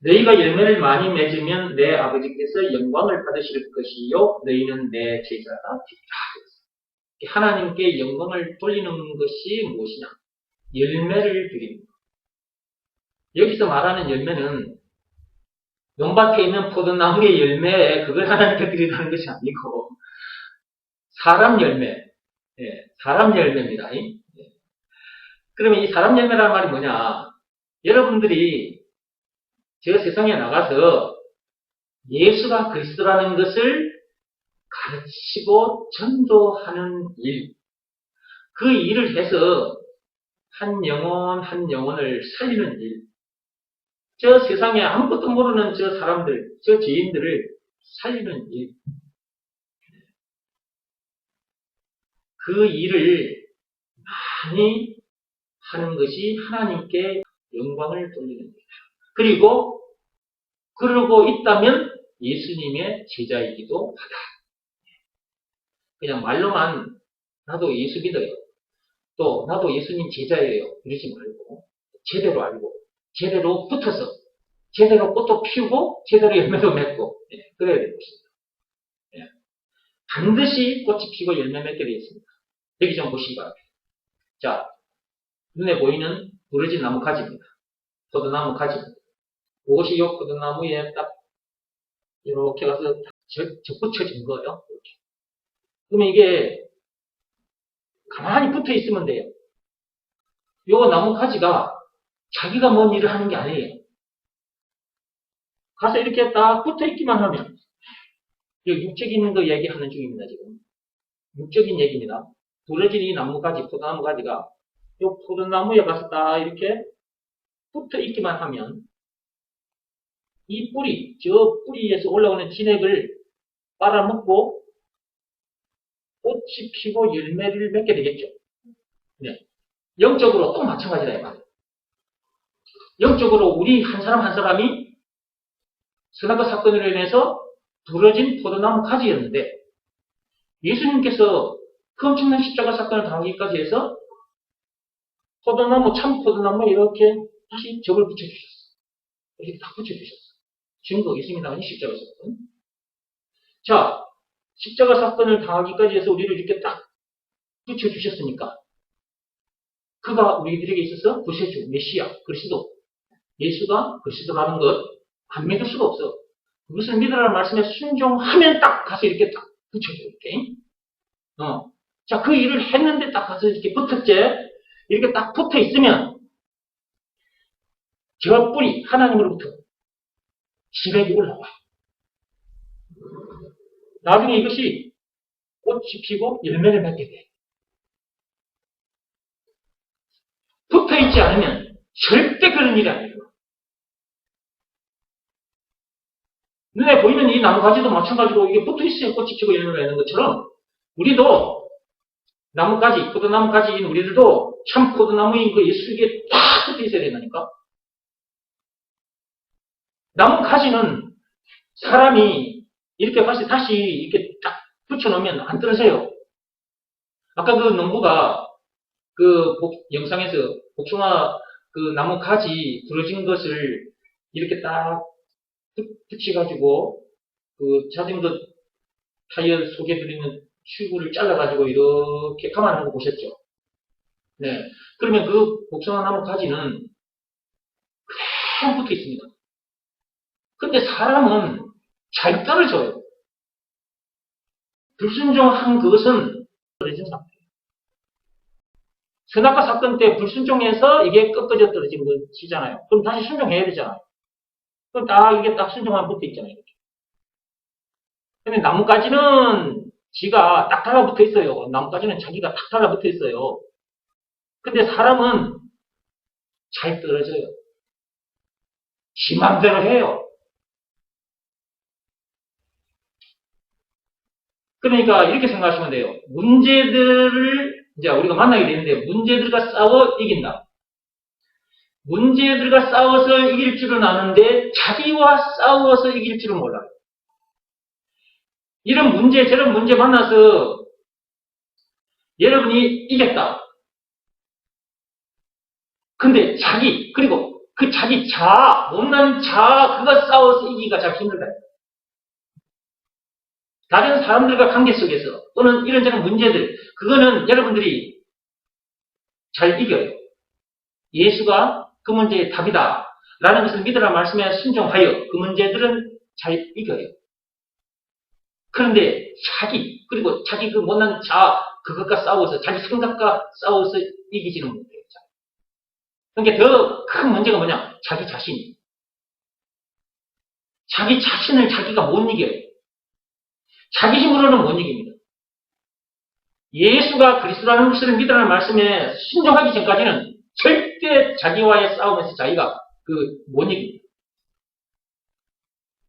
너희가 열매를 많이 맺으면 내 아버지께서 영광을 받으실 것이요 너희는 내 제자가 되리라. 하나님께 영광을 돌리는 것이 무엇이냐? 열매를 드립니다. 여기서 말하는 열매는 논밭에 있는 포도나무의 열매, 그걸 하나님께 드리라는 것이 아니고 사람 열매, 사람 열매입니다. 그러면 이 사람 열매라는 말이 뭐냐? 여러분들이 저 세상에 나가서 예수가 그리스도라는 것을 가르치고 전도하는 일, 그 일을 해서 한 영혼 한 영혼을 살리는 일, 저 세상에 아무것도 모르는 저 사람들, 저 죄인들을 살리는 일, 그 일을 많이 하는 것이 하나님께 영광을 돌리는 일이다. 그리고 그러고 있다면 예수님의 제자이기도 하다. 그냥 말로만 나도 예수 믿어요. 또 나도 예수님 제자예요. 이러지 말고 제대로 알고 제대로 붙어서 제대로 꽃도 피우고 제대로 열매도 맺고 그래야 되겠습니다. 반드시 꽃이 피고 열매 맺게 되어 있습니다. 여기 좀 보시기 바랍니다. 자, 눈에 보이는 부러진 나무 가지입니다. 포도나무 가지입니다. 그것이 이 포도나무에 딱 이렇게 가서 접붙여진 거예요. 이렇게. 그러면 이게 가만히 붙어 있으면 돼요. 요 나무 가지가 자기가 뭔 일을 하는 게 아니에요. 가서 이렇게 딱 붙어 있기만 하면, 육적인 거 얘기하는 중입니다, 지금. 육적인 얘기입니다. 부러진 이 나무 가지, 포도나무 가지가 요 포도나무에 가서 딱 이렇게 붙어 있기만 하면, 이 뿌리, 저 뿌리에서 올라오는 진액을 빨아먹고 꽃이 피고 열매를 맺게 되겠죠. 네. 영적으로 또 마찬가지다, 이 말이에요. 영적으로 우리 한 사람 한 사람이 선악과 사건으로 인해서 부러진 포도나무 가지였는데, 예수님께서 그 엄청난 십자가 사건을 당하기까지 해서 포도나무, 참 포도나무에 이렇게 다시 접을 붙여주셨어요. 이렇게 다 붙여주셨어요. 증거 있습니다만, 십자가 사건. 자, 십자가 사건을 당하기까지 해서 우리를 이렇게 딱 붙여주셨으니까, 그가 우리들에게 있어서 구세주, 메시아, 그리스도, 예수가 그리스도라는 것, 안 믿을 수가 없어. 그것을 믿으라는 말씀에 순종하면 딱 가서 이렇게 딱 붙여줘, 이렇게. 자, 그 일을 했는데 딱 가서 이렇게 붙었지? 이렇게 딱 붙어 있으면, 저 뿌리, 하나님으로부터 진액이 올라와. 나중에 이것이 꽃이 피고 열매를 맺게 돼. 붙어 있지 않으면 절대 그런 일이 아니에요. 눈에 보이는 이 나무가지도 마찬가지로 이게 붙어 있어야 꽃이 피고 열매를 맺는 것처럼 우리도 나무가지, 포도나무가지인 우리들도 참 포도나무인 그 예수에게 딱 붙어 있어야 된다니까. 나무가지는 사람이 이렇게 다시 이렇게 딱 붙여놓으면 안 떨어져요. 아까 그 농부가 그 영상에서 복숭아 그 나무 가지 부러진 것을 이렇게 딱 붙여가지고 그 자전거 타이어 속에 들어있는 튜브를 잘라가지고 이렇게 감아놓은 거 보셨죠? 네. 그러면 그 복숭아 나무 가지는 그냥 붙어 있습니다. 근데 사람은 잘 떨어져요. 불순종한 그것은 떨어진 상태. 선악과 사건 때 불순종해서 이게 꺾어져 떨어진 것이잖아요. 그럼 다시 순종해야 되잖아요. 그럼 이게 딱 순종하면 붙어 있잖아요. 이렇게. 근데 나뭇가지는 지가 딱 달라붙어 있어요. 나뭇가지는 자기가 딱 달라붙어 있어요. 근데 사람은 잘 떨어져요. 지 맘대로 해요. 문제들을 이제 우리가 만나게 되는데 문제들과 싸워 이긴다. 문제들과 싸워서 이길 줄은 아는데 자기와 싸워서 이길 줄은 몰라요. 이런 문제, 저런 문제 만나서 여러분이 이겼다. 근데 자기, 그리고 그 자기 자아, 못난 자아, 그가 싸워서 이기기가 참 힘들다. 다른 사람들과 관계 속에서 또는 이런저런 문제들, 그거는 여러분들이 잘 이겨요. 예수가 그 문제의 답이다. 라는 것을 믿으라 말씀에 순종하여 그 문제들은 잘 이겨요. 그런데 자기, 그리고 자기 그 못난 자아, 그것과 싸워서, 자기 생각과 싸워서 이기지는 못해요. 그러니까 더 큰 문제가 뭐냐? 자기 자신. 자기 자신을 자기가 못 이겨요. 자기 힘으로는 못 이깁니다. 예수가 그리스도라는 것을 믿으라는 말씀에 순종하기 전까지는 절대 자기와의 싸움에서 자기가 못 이깁니다.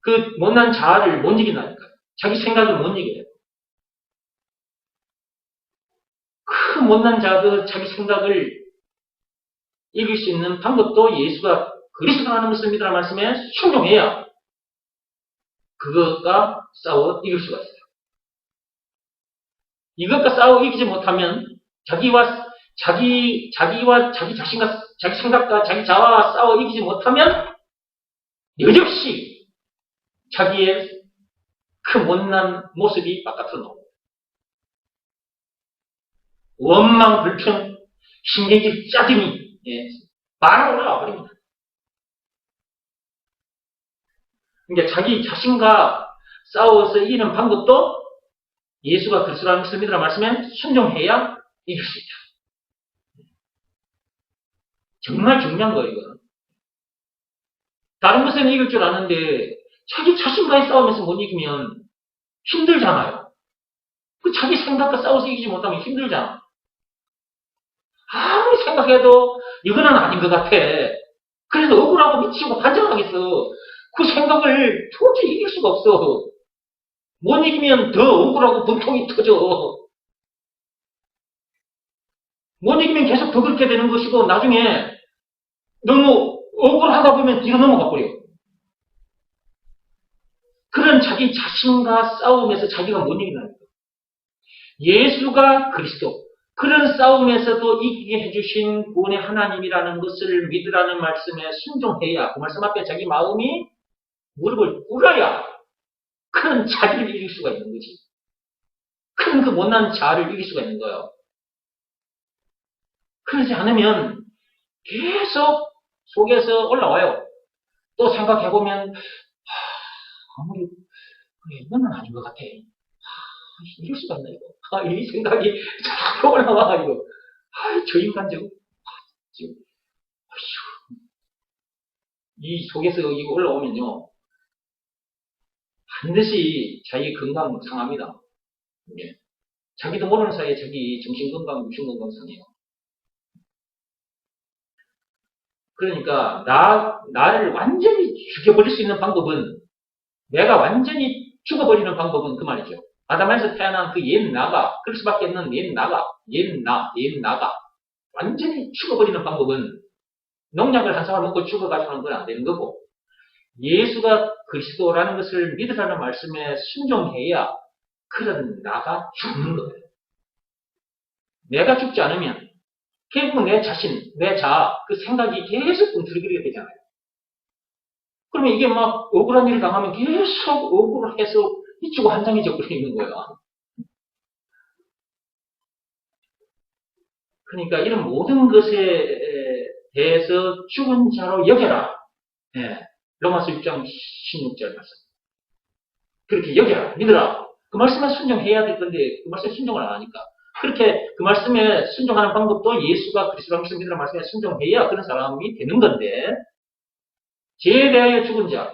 그 못난 자아를 못 이긴다니까요. 자기 생각을 못 이겨요. 그 못난 자아, 자기 생각을 이길 수 있는 방법도 예수가 그리스도라는 것을 믿으라는 말씀에 순종해야 그것과 싸워 이길 수가 있어요. 이것과 싸워 이기지 못하면 자기와 자기 자신과 자기 생각과 자기 자아와 싸워 이기지 못하면 여적시 자기의 그 못난 모습이 바깥으로 나옵니다. 원망, 불평, 신경질 짜증이 바로 올라와 버립니다. 그러니까 자기 자신과 싸워서 이기는 방법도 예수가 그리스도라는 것을 믿으라 말씀에 순종해야 이길 수 있다. 정말 중요한 거예요, 이거는. 다른 것에는 이길 줄 아는데 자기 자신과의 싸움에서 못 이기면 힘들잖아요. 그 자기 생각과 싸워서 이기지 못하면 힘들잖아. 아무리 생각해도 이거는 아닌 것 같아. 그래서 억울하고 미치고 반전하겠어. 그 생각을 도저히 이길 수가 없어. 못 이기면 더 억울하고 분통이 터져. 못 이기면 계속 더 그렇게 되는 것이고 나중에 너무 억울하다 보면 뒤로 넘어가 버려. 그런 자기 자신과 싸움에서 자기가 못 이긴다는 거예요. 예수가 그리스도, 그런 싸움에서도 이기게 해주신 구원의 하나님이라는 것을 믿으라는 말씀에 순종해야, 그 말씀 앞에 자기 마음이 무릎을 꿇어야 그런 자기를 이길 수가 있는 거지. 큰 그 못난 자아를 이길 수가 있는 거예요. 그러지 않으면 계속 속에서 올라와요. 또 생각해보면 아무리 이거는 아닌 것 같아. 이럴 수가 있나 이거. 이 생각이 자꾸 올라와 이거. 저 인간 지금 이 속에서 이거 올라오면요 반드시 자기 건강 상합니다. 예. 자기도 모르는 사이에 자기 정신건강, 육신건강 상해요. 그러니까 나를 완전히 죽여버릴 수 있는 방법은, 내가 완전히 죽어버리는 방법은 그 말이죠. 아담에서 태어난 그 옛 나가, 그럴 수밖에 없는 옛 나가 완전히 죽어버리는 방법은 농약을 한 사발 먹고 죽어가지고는 그건 안 되는 거고, 예수가 그리스도라는 것을 믿으라는 말씀에 순종해야 그런 나가 죽는 거예요. 내가 죽지 않으면 결국 내 자신, 내 자아, 그 생각이 계속 꿈틀거리게 되잖아요. 그러면 이게 막 억울한 일을 당하면 계속 억울해서 이쪽으로 한장이 적혀져 있는 거예요. 그러니까 이런 모든 것에 대해서 죽은 자로 여겨라. 예. 로마서 6장 16절 말씀. 그렇게 여겨라. 믿으라. 그 말씀에 순종해야 될 건데 그 말씀에 순종을 안 하니까. 그렇게 그 말씀에 순종하는 방법도 예수가 그리스도라는 것을 믿으라는 말씀에 순종해야 그런 사람이 되는 건데, 죄에 대하여 죽은 자,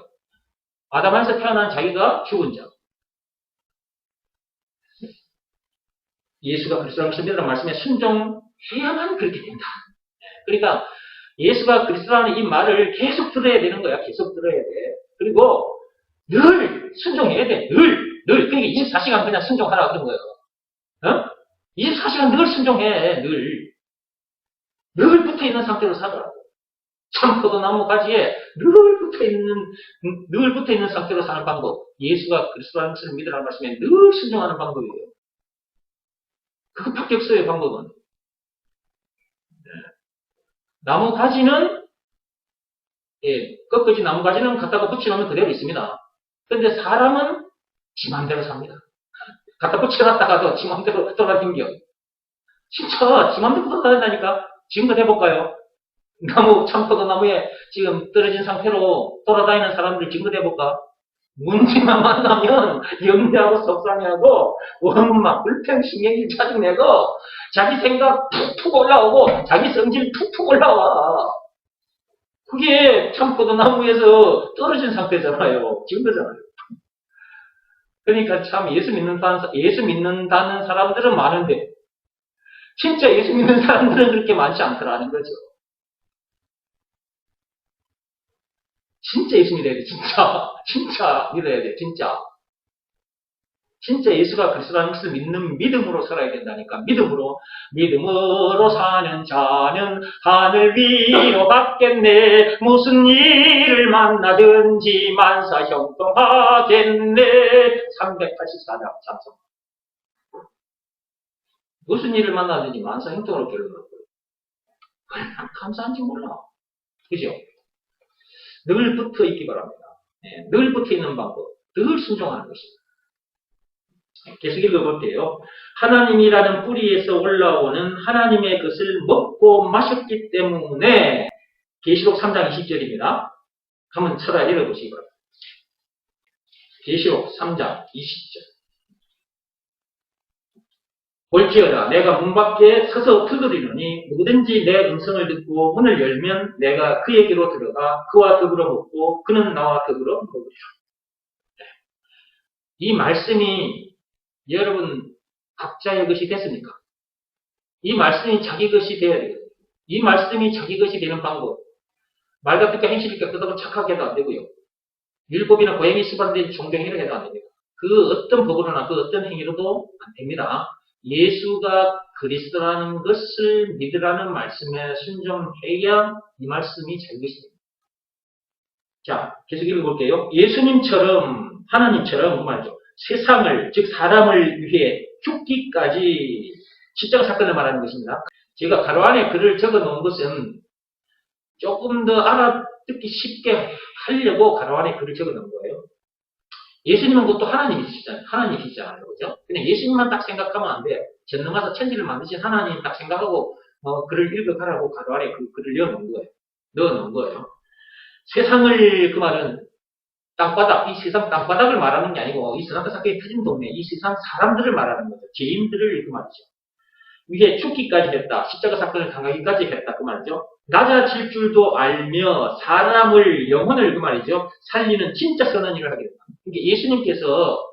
아담에서 태어난 자기가 죽은 자, 예수가 그리스도라는 것을 믿으라는 말씀에 순종해야만 그렇게 된다. 그러니까 예수가 그리스도라는 이 말을 계속 들어야 되는 거야. 계속 들어야 돼. 그리고 늘 순종해야 돼. 늘. 그러니까 24시간 그냥 순종하라 그런 거예요. 어? 24시간 늘 순종해. 늘 붙어있는 상태로 살아라. 참포도나무 가지에 늘 붙어있는 상태로 사는 방법. 예수가 그리스도라는 것을 믿으라는 말씀에 늘 순종하는 방법이에요. 그것밖에 없어요, 방법은. 나무 가지는, 꺾어진 나무 가지는 갖다가 붙여놓으면 그대로 있습니다. 그런데 사람은 지 맘대로 삽니다. 갖다 붙여놨다가도 지 맘대로 돌아다녀. 진짜 지 맘대로 돌아다닌다니까? 지금껏 해볼까요? 참포도나무에 지금 떨어진 상태로 돌아다니는 사람들 지금껏 해볼까? 문제만 만나면 염려하고 속상해하고 원망, 불평, 신경질 짜증내고 자기 생각 툭툭 올라오고 자기 성질 툭툭 올라와. 그게 참포도나무에서 떨어진 상태잖아요. 지금 그잖아요. 그러니까 참 예수 믿는다는 사람들은 많은데 진짜 예수 믿는 사람들은 그렇게 많지 않더라는 거죠. 진짜 예수 믿어야 돼. 진짜 믿어야 돼. 진짜 예수가 그리스도라는 것을 믿는 믿음으로 살아야 된다니까. 믿음으로 사는 자는 하늘 위로 받겠네. 무슨 일을 만나든지 만사 형통하겠네. 384장 찬송. 무슨 일을 만나든지 만사 형통으로 결론을 감사한지 몰라. 그죠? 늘 붙어 있기 바랍니다. 늘 붙어 있는 방법. 늘 순종하는 것입니다. 계속 읽어볼게요. 하나님이라는 뿌리에서 올라오는 하나님의 것을 먹고 마셨기 때문에 계시록 3장 20절입니다. 한번 찾아 읽어보시기 바랍니다. 계시록 3장 20절. 볼지어다 내가 문 밖에 서서 두드리노니 누구든지 내 음성을 듣고 문을 열면 내가 그에게로 들어가 그와 더불어 먹고 그는 나와 더불어 먹으리라. 이 말씀이 여러분 각자의 것이 됐습니까? 이 말씀이 자기 것이 되어야 돼요. 이 말씀이 자기 것이 되는 방법. 말 같으니까 행실이니까 그다음 착하게 해도 안 되고요. 율법이나 고행이 수반된 종경행위를 해도 안 됩니다. 그 어떤 법으로나 그 어떤 행위로도 안 됩니다. 예수가 그리스도라는 것을 믿으라는 말씀에 순종해야 이 말씀이 자기 것이 됩니다. 자, 계속 읽어볼게요. 예수님처럼 하나님처럼 그 말이죠. 세상을, 즉 사람을 위해 죽기까지 십자가 사건을 말하는 것입니다. 제가 가로 안에 글을 적어 놓은 것은 조금 더 알아듣기 쉽게 하려고 가로 안에 글을 적어 놓은 거예요. 예수님은 그것도 하나님이시잖아요. 그죠? 그냥 예수님만 딱 생각하면 안 돼요. 전능하사 천지를 만드신 하나님 딱 생각하고 글을 읽어가라고 가로 안에 그 글을 넣어놓은 거예요. 세상을 그 말은 땅바닥, 이 세상 땅바닥을 말하는 게 아니고 이 세상 사건이 터진 동네, 이 세상 사람들을 말하는 거죠. 죄인들을 그 말이죠. 위에 죽기까지 했다. 십자가 사건을 당하기까지 했다. 그 말이죠. 낮아질 줄도 알며 사람을, 영혼을 그 말이죠. 살리는 진짜 선한 일을 하게 된다. 그러니까 예수님께서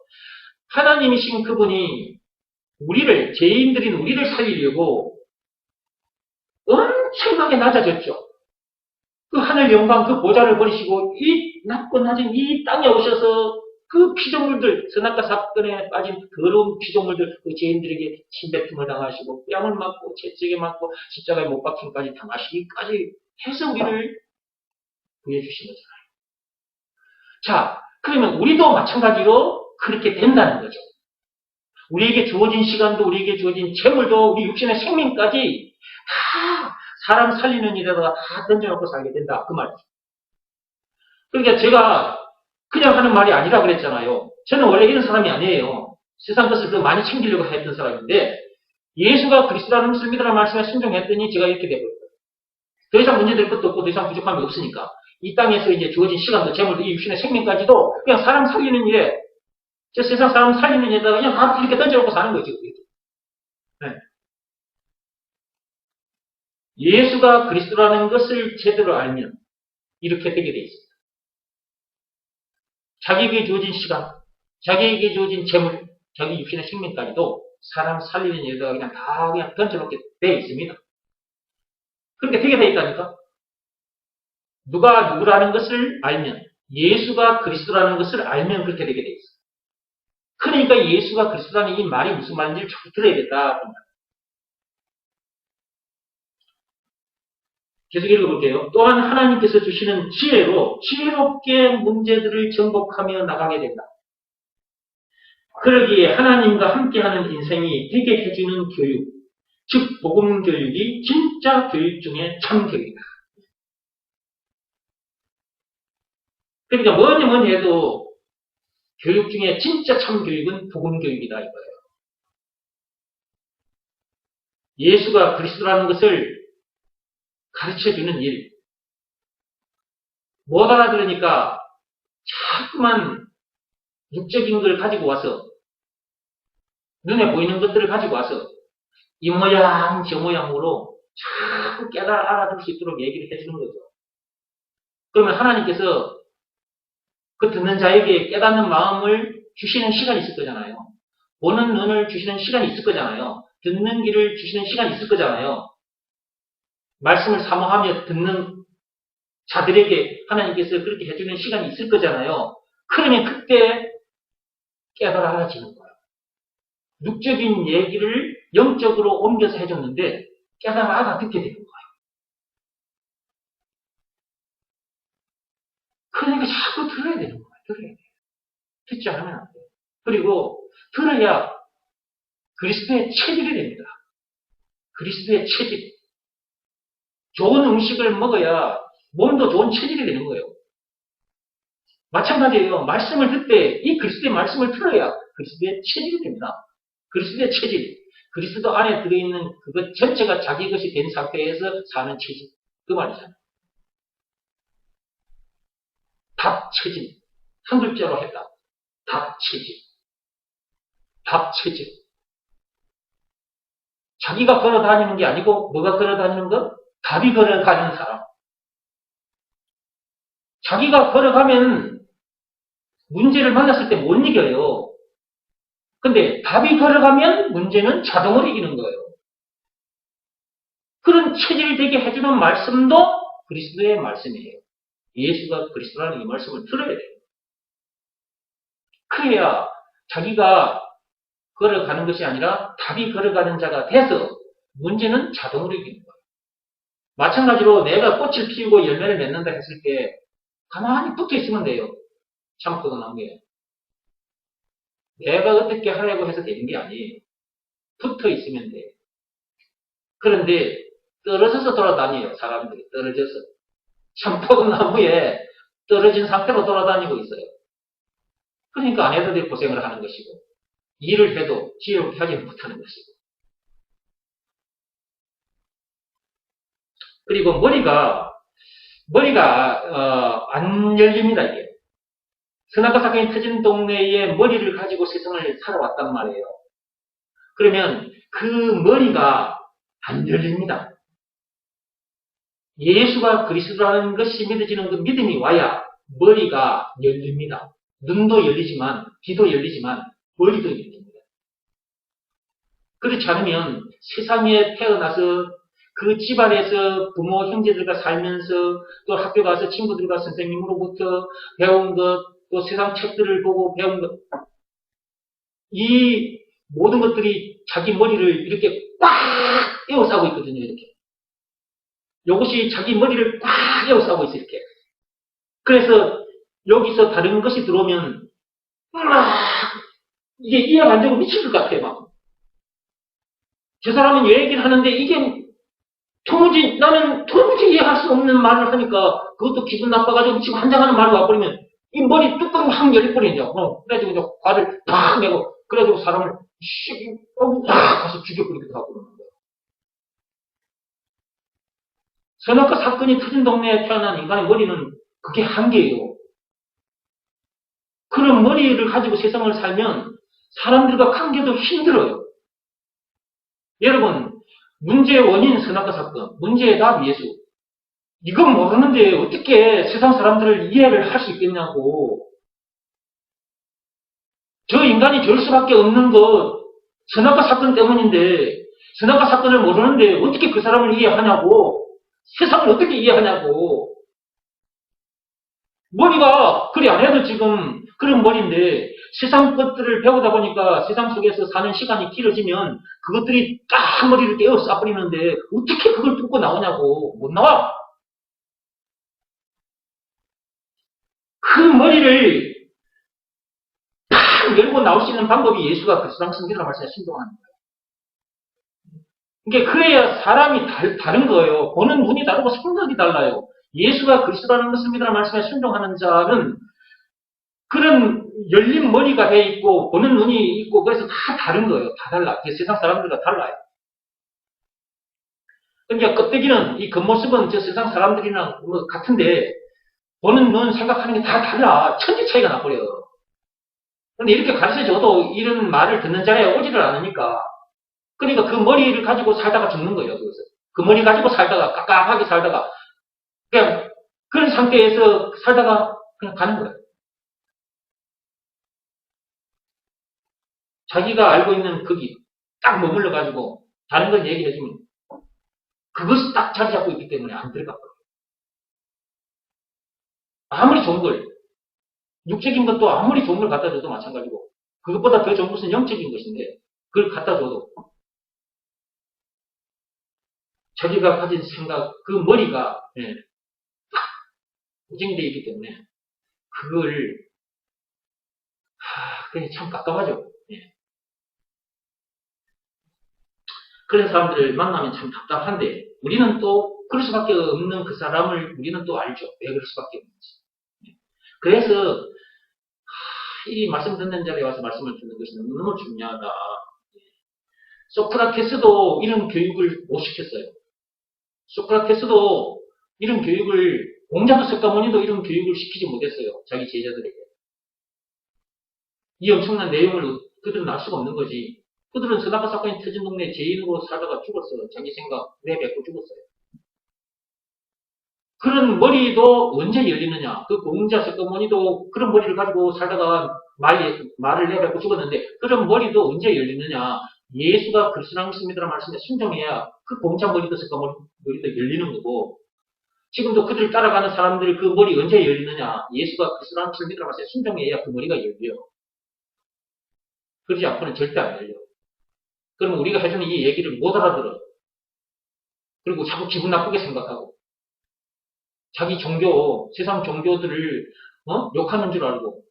하나님이신 그분이 죄인들인 우리를 살리려고 엄청나게 낮아졌죠. 그 하늘 영광, 그 보좌를 버리시고 이 낮고 낮은 이 땅에 오셔서 그 피조물들, 선악과 사건에 빠진 더러운 피조물들, 그 죄인들에게 침뱉음을 당하시고 뺨을 맞고 채찍에 맞고 십자가에 못 박힘까지 당하시기까지 해서 우리를 구해주신 거잖아요. 자, 그러면 우리도 마찬가지로 그렇게 된다는 거죠. 우리에게 주어진 시간도, 우리에게 주어진 재물도, 우리 육신의 생명까지 다 사람 살리는 일에다가 다 던져놓고 살게 된다. 그 말이죠. 그러니까 제가 그냥 하는 말이 아니라 그랬잖아요. 저는 원래 이런 사람이 아니에요. 세상 것을 더 많이 챙기려고 했던 사람인데 예수가 그리스도라는 것을 믿으라는 말씀에 순종했더니 제가 이렇게 되버렸어요. 더 이상 문제될 것도 없고 더 이상 부족함이 없으니까 이 땅에서 이제 주어진 시간도 재물도 이 육신의 생명까지도 그냥 사람 살리는 일에 저 세상 사람 살리는 일에다가 그냥 다 이렇게 던져놓고 사는 거죠. 네. 예수가 그리스도라는 것을 제대로 알면 이렇게 되게 돼 있습니다. 자기에게 주어진 시간, 자기에게 주어진 재물, 자기 육신의 생명까지도 사람 살리는 일에다가 그냥 다 그냥 던져놓게 돼 있습니다. 그렇게 되게 돼 있다니까? 누가 누구라는 것을 알면, 예수가 그리스도라는 것을 알면 그렇게 되게 돼 있어요. 그러니까 예수가 그리스도라는 이 말이 무슨 말인지를 잘 들어야겠다. 계속 읽어볼게요. 또한 하나님께서 주시는 지혜로 지혜롭게 문제들을 정복하며 나가게 된다. 그러기에 하나님과 함께하는 인생이 되게 해주는 교육, 즉 복음 교육이 진짜 교육 중에 참 교육이다. 그러니까 뭐니 해도 교육 중에 진짜 참 교육은 복음 교육이다 이거예요. 예수가 그리스도라는 것을 가르쳐주는 일. 못 알아들으니까 자꾸만 육적인 걸 가지고 와서 눈에 보이는 것들을 가지고 와서 이 모양 저 모양으로 자꾸 알아들을 수 있도록 얘기를 해주는 거죠. 그러면 하나님께서 그 듣는 자에게 깨닫는 마음을 주시는 시간이 있을 거잖아요. 보는 눈을 주시는 시간이 있을 거잖아요. 듣는 귀를 주시는 시간이 있을 거잖아요. 말씀을 사모하며 듣는 자들에게 하나님께서 그렇게 해주는 시간이 있을 거잖아요. 그러면 그때 깨달아지는 거예요. 육적인 얘기를 영적으로 옮겨서 해줬는데 깨달아듣게 되는 거예요. 그러니까 자꾸 들어야 되는 거예요. 들어야 돼요. 듣지 않으면 안 돼요. 그리고 들어야 그리스도의 체질이 됩니다. 그리스도의 체질. 좋은 음식을 먹어야 몸도 좋은 체질이 되는 거예요. 마찬가지예요. 말씀을 듣을 때 이 그리스도의 말씀을 들어야 그리스도의 체질이 됩니다. 그리스도의 체질. 그리스도 안에 들어있는 그것 전체가 자기 것이 된 상태에서 사는 체질. 그 말이잖아요. 답 체질. 한 글자로 했다. 답 체질. 답 체질. 자기가 걸어 다니는 게 아니고 뭐가 걸어 다니는 것? 답이 걸어 다니는 사람. 자기가 걸어가면 문제를 만났을 때 못 이겨요. 근데 답이 걸어가면 문제는 자동으로 이기는 거예요. 그런 체질이 되게 해주는 말씀도 그리스도의 말씀이에요. 예수가 그리스도라는 이 말씀을 들어야 돼요. 그래야 자기가 걸어가는 것이 아니라 답이 걸어가는 자가 돼서 문제는 자동으로 이기는 거예요. 마찬가지로 내가 꽃을 피우고 열매를 맺는다 했을 때 가만히 붙어 있으면 돼요. 참고가 나오게. 내가 어떻게 하려고 해서 되는 게 아니에요. 붙어 있으면 돼요. 그런데 떨어져서 돌아다녀요. 사람들이 떨어져서. 참포나무에 떨어진 상태로 돌아다니고 있어요. 그러니까 안 해도 될 고생을 하는 것이고 일을 해도 지혜롭게 하지 못하는 것이고. 그리고 머리가 안 열립니다. 이게. 선악과 사건이 터진 동네에 머리를 가지고 세상을 살아왔단 말이에요. 그러면 그 머리가 안 열립니다. 예수가 그리스도라는 것이 믿어지는 그 믿음이 와야 머리가 열립니다. 눈도 열리지만 귀도 열리지만 머리도 열립니다. 그렇지 않으면 세상에 태어나서 그 집안에서 부모 형제들과 살면서 또 학교 가서 친구들과 선생님으로부터 배운 것, 또 세상 책들을 보고 배운 것, 이 모든 것들이 자기 머리를 이렇게 꽉 에워싸고 있거든요. 이렇게. 이것이 자기 머리를 꽉 에워싸고 있어요. 이렇게. 그래서 여기서 다른 것이 들어오면 이게 이해 안 되고 미칠 것 같아요. 막. 저 사람은 얘기를 하는데 이게 나는 도무지 이해할 수 없는 말을 하니까 그것도 기분 나빠가지고 지금 한장하는 말이 와버리면 이 머리 뚜껑이 확 열리버리죠. 그래가지고 화를 팍 내고 그래가지고 사람을 가서 죽여버리기도 하고 그러는 거예요. 선악과 사건이 터진 동네에 태어난 인간의 머리는 그게 한계예요. 그런 머리를 가지고 세상을 살면 사람들과 관계도 힘들어요. 여러분, 문제의 원인 선악과 사건, 문제의 답 예수. 이건 모르는데 어떻게 세상 사람들을 이해를 할 수 있겠냐고. 저 인간이 저럴 수밖에 없는 것 선악과 사건 때문인데 선악과 사건을 모르는데 어떻게 그 사람을 이해하냐고. 세상을 어떻게 이해하냐고. 머리가 그리 안 해도 지금 그런 머리인데 세상 것들을 배우다 보니까 세상 속에서 사는 시간이 길어지면 그것들이 딱 머리를 떼어 쏴버리는데 어떻게 그걸 뚫고 나오냐고. 못 나와. 그 머리를 팍 열고 나올 수 있는 방법이 예수가 그리스도라는 성경이라고 말씀에 순종하는 거예요. 그러니까 그래야 사람이 다른 거예요. 보는 눈이 다르고 생각이 달라요. 예수가 그리스도라는 것을 믿으라는 말씀에 순종하는 자는 그런 열린 머리가 돼 있고 보는 눈이 있고 그래서 다 다른 거예요. 다 달라. 세상 사람들과 달라요. 그러니까 껍데기는 이 겉모습은 저 세상 사람들이랑 뭐 같은데 보는 눈 생각하는 게 다 달라. 천지 차이가 나버려요. 근데 이렇게 가르쳐줘도 이런 말을 듣는 자리에 오지를 않으니까 그러니까 그 머리를 가지고 살다가 죽는 거예요. 그것을. 그 머리 가지고 살다가 깝깝하게 살다가 그냥 그런 상태에서 살다가 그냥 가는 거예요. 자기가 알고 있는 거기 딱 머물러 가지고 다른 건 얘기해주면 그것이 딱 자리 잡고 있기 때문에 안 들어갔거든요. 아무리 좋은 걸 육적인 것도 아무리 좋은 걸 갖다 줘도 마찬가지고 그것보다 더 좋은 것은 영적인 것인데 그걸 갖다 줘도 자기가 가진 생각 그 머리가 고정되어 있기 때문에 그걸 그냥 참 깝깝하죠. 그런 사람들을 만나면 참 답답한데 우리는 또 그럴 수밖에 없는 그 사람을 우리는 또 알죠. 왜 그럴 수밖에 없는지. 그래서 이 말씀 듣는 자리에 와서 말씀을 듣는 것이 너무너무 중요하다. 소크라테스도 이런 교육을 못 시켰어요. 소크라테스도 이런 교육을 공자도 석가모니도 이런 교육을 시키지 못했어요. 자기 제자들에게. 이 엄청난 내용을 그들은 알 수가 없는 거지. 그들은 서다가 사건이 터진 동네 죄인으로 살다가 죽었어요. 자기 생각 내뱉고 죽었어요. 그런 머리도 언제 열리느냐. 그 공자 석가모니도 그런 머리를 가지고 살다가 말을 내뱉고 죽었는데 그런 머리도 언제 열리느냐. 예수가 그리스도라는 것을 믿으라 말씀에 순종해야 그 공자 머리도 석가모니 머리도 열리는 거고 지금도 그들을 따라가는 사람들이 그 머리 언제 열리느냐. 예수가 그리스도라는 것을 믿으라 말씀에 순종해야 그 머리가 열려요. 그러지 않고는 절대 안 열려. 그러면 우리가 해주는 이 얘기를 못 알아들어. 그리고 자꾸 기분 나쁘게 생각하고 자기 종교, 세상 종교들을 욕하는 줄 알고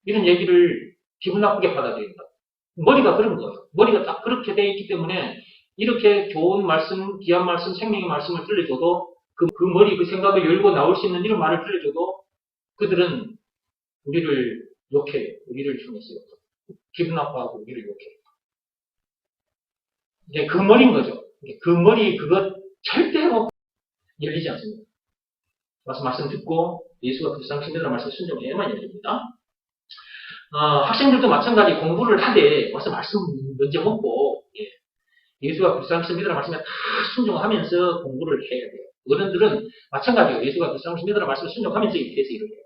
이런 얘기를 기분 나쁘게 받아들인다. 머리가 그런 거예요. 머리가 딱 그렇게 돼 있기 때문에 이렇게 좋은 말씀, 귀한 말씀, 생명의 말씀을 들려줘도 그 머리, 그 생각을 열고 나올 수 있는 이런 말을 들려줘도 그들은 우리를 욕해요. 우리를 통해서 기분 나빠하고 우리를 욕해요. 이제 그 머리인 거죠. 그 머리 그것 절대로 열리지 않습니다. 말씀 듣고 예수가 그리스도라는 것을 믿으라 말씀 순종해야만 열립니다. 학생들도 마찬가지 공부를 하되 와서 말씀 먼저 먹고 예수가 그리스도라는 것을 믿으라 말씀에 다 순종하면서 공부를 해야 돼요. 어른들은 마찬가지예요. 예수가 그리스도라는 것을 믿으라 말씀을 순종하면서 이렇게 해서 일을 해요.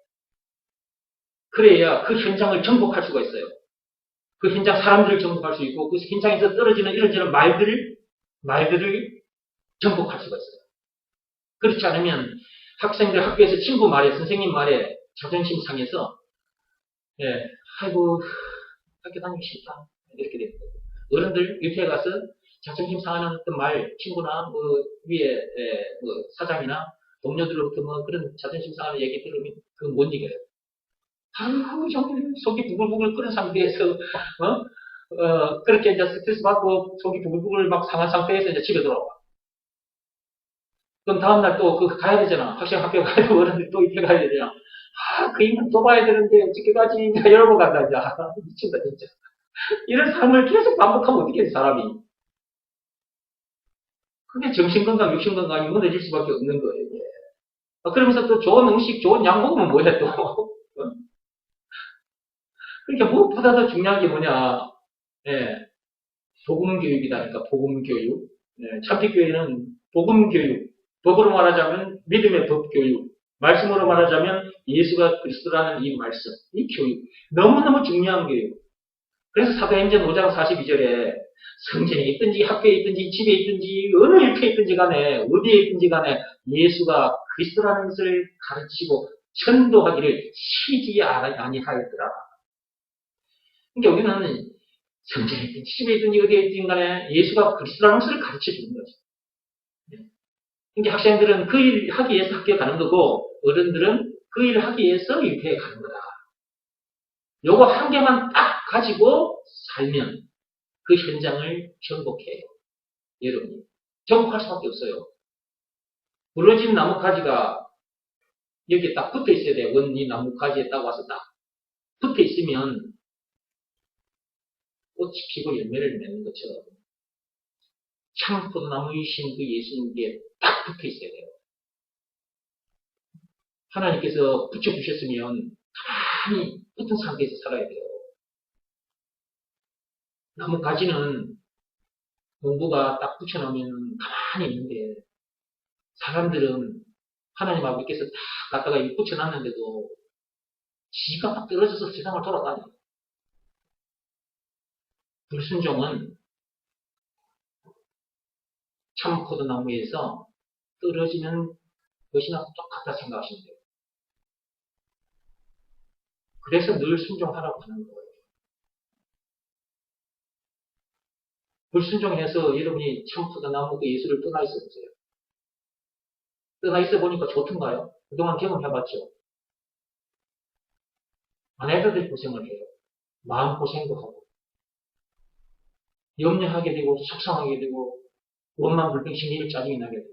그래야 그 현장을 정복할 수가 있어요. 그 현장 사람들을 정복할 수 있고 그 현장에서 떨어지는 이런저런 말들을 정복할 수가 있어요. 그렇지 않으면 학생들 학교에서 친구 말에 선생님 말에 자존심 상해서 아이고 학교 다니기 싫다 이렇게 됩니다. 어른들 유치에 가서 자존심 상하는 어떤 말 친구나 뭐 위에 뭐 사장이나 동료들로부터 뭐 그런 자존심 상하는 얘기 들으면 그건 못 이겨요. 아이고 정말 속이 부글부글 끓은 상태에서 그렇게 이제 스트레스 받고 속이 부글부글 막 상한 상태에서 이제 집에 돌아와. 그럼 다음날 또 가야 되잖아. 학교 가야 되고 어른들 또 입회 가야 되잖아. 그 인간 또 봐야 되는데 어떻게까지 이제 여러 번 간다 이제. 미친다 진짜. 이런 삶을 계속 반복하면 어떻게 해 사람이. 그게 정신건강, 육신건강이 무너질 수밖에 없는 거예요. 이게. 그러면서 또 좋은 음식, 좋은 약 먹으면 뭐야 또. 그러니까 무엇보다 더 중요한 게 뭐냐. 복음교육이다니까 복음교육. 참빛교회는 복음교육. 법으로 말하자면 믿음의 법교육. 말씀으로 말하자면 예수가 그리스도라는 이 말씀, 이 교육. 너무너무 중요한 교육. 그래서 사도행전 5장 42절에 성전에 있든지 학교에 있든지 집에 있든지 어느 일터에 있든지 간에 어디에 있든지 간에 예수가 그리스도라는 것을 가르치고 전도하기를 쉬지 아니하였더라. 그러니까 우리는 성전에 있든지 집에 있든지 어디에 있든지 간에 예수가 그리스도라는 것을 가르쳐 주는 거죠. 그러니까 학생들은 그 일 하기 위해서 학교에 가는 거고 어른들은 그 일을 하기 위해서 율법에 가는 거다. 요거 한 개만 딱 가지고 살면 그 현장을 정복해요. 여러분이. 정복할 수밖에 없어요. 부러진 나뭇가지가 여기에 딱 붙어 있어야 돼요. 이 나뭇가지에 딱 와서 딱 붙어 있으면 꽃이 피고 열매를 맺는 것처럼 참포도나무이신 그 예수님께 딱 붙어 있어야 돼요. 하나님께서 붙여주셨으면 가만히 붙은 상태에서 살아야 돼요. 나뭇가지는 농부가 딱 붙여놓으면 가만히 있는데 사람들은 하나님 아버지께서 딱 갖다가 붙여놨는데도 지가 딱 떨어져서 세상을 돌아다녀요. 불순종은 참포도나무에서 떨어지는 것이나 똑같다 생각하시면 돼요. 그래서 늘 순종하라고 하는 거예요. 불순종해서 여러분이 참포도나무 그 예수를 떠나 있어 보세요. 떠나 있어 보니까 좋던가요? 그동안 경험해봤죠? 안 해도 될 고생을 해요. 마음고생도 하고 염려하게 되고 속상하게 되고 원망 불평심이 짜증이 나게 되고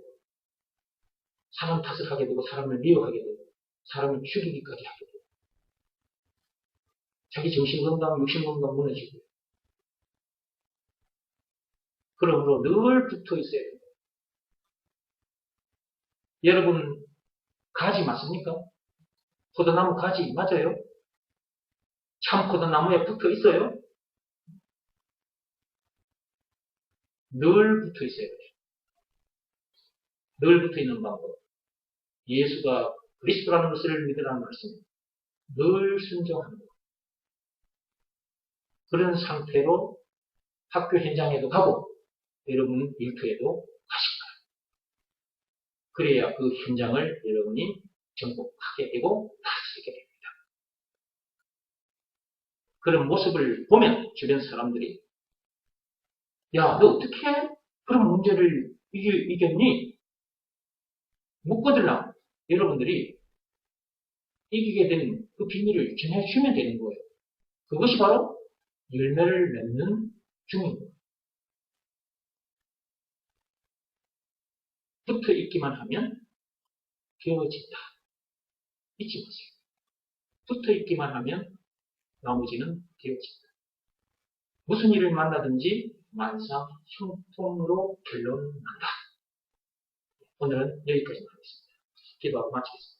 사람 탓을 하게 되고 사람을 미워하게 되고 사람을 죽이기까지 하게 되고 자기 정신건강, 육신건강 무너지고 그러므로 늘 붙어 있어야 돼요. 여러분 가지 맞습니까? 포도나무 가지 맞아요? 참 포도나무에 붙어 있어요? 늘 붙어 있어야 돼요. 늘 붙어 있는 방법. 예수가 그리스도라는 것을 믿으라는 말씀입니다. 늘 순종하는 것. 그런 상태로 학교 현장에도 가고 여러분 일터에도 가십니다. 그래야 그 현장을 여러분이 정복하게 되고 다스리게 됩니다. 그런 모습을 보면 주변 사람들이 야, 너 어떻게 그런 문제를 이겼니? 묻거들라 여러분들이 이기게 된 그 비밀을 전해주면 되는 거예요. 그것이 바로 열매를 맺는 중입니다. 붙어 있기만 하면 되어진다. 잊지 마세요. 붙어 있기만 하면 나머지는 되어진다. 무슨 일을 만나든지 만사 형통으로 결론 난다. 오늘은 여기까지 하겠습니다. 기도하고 마치겠습니다.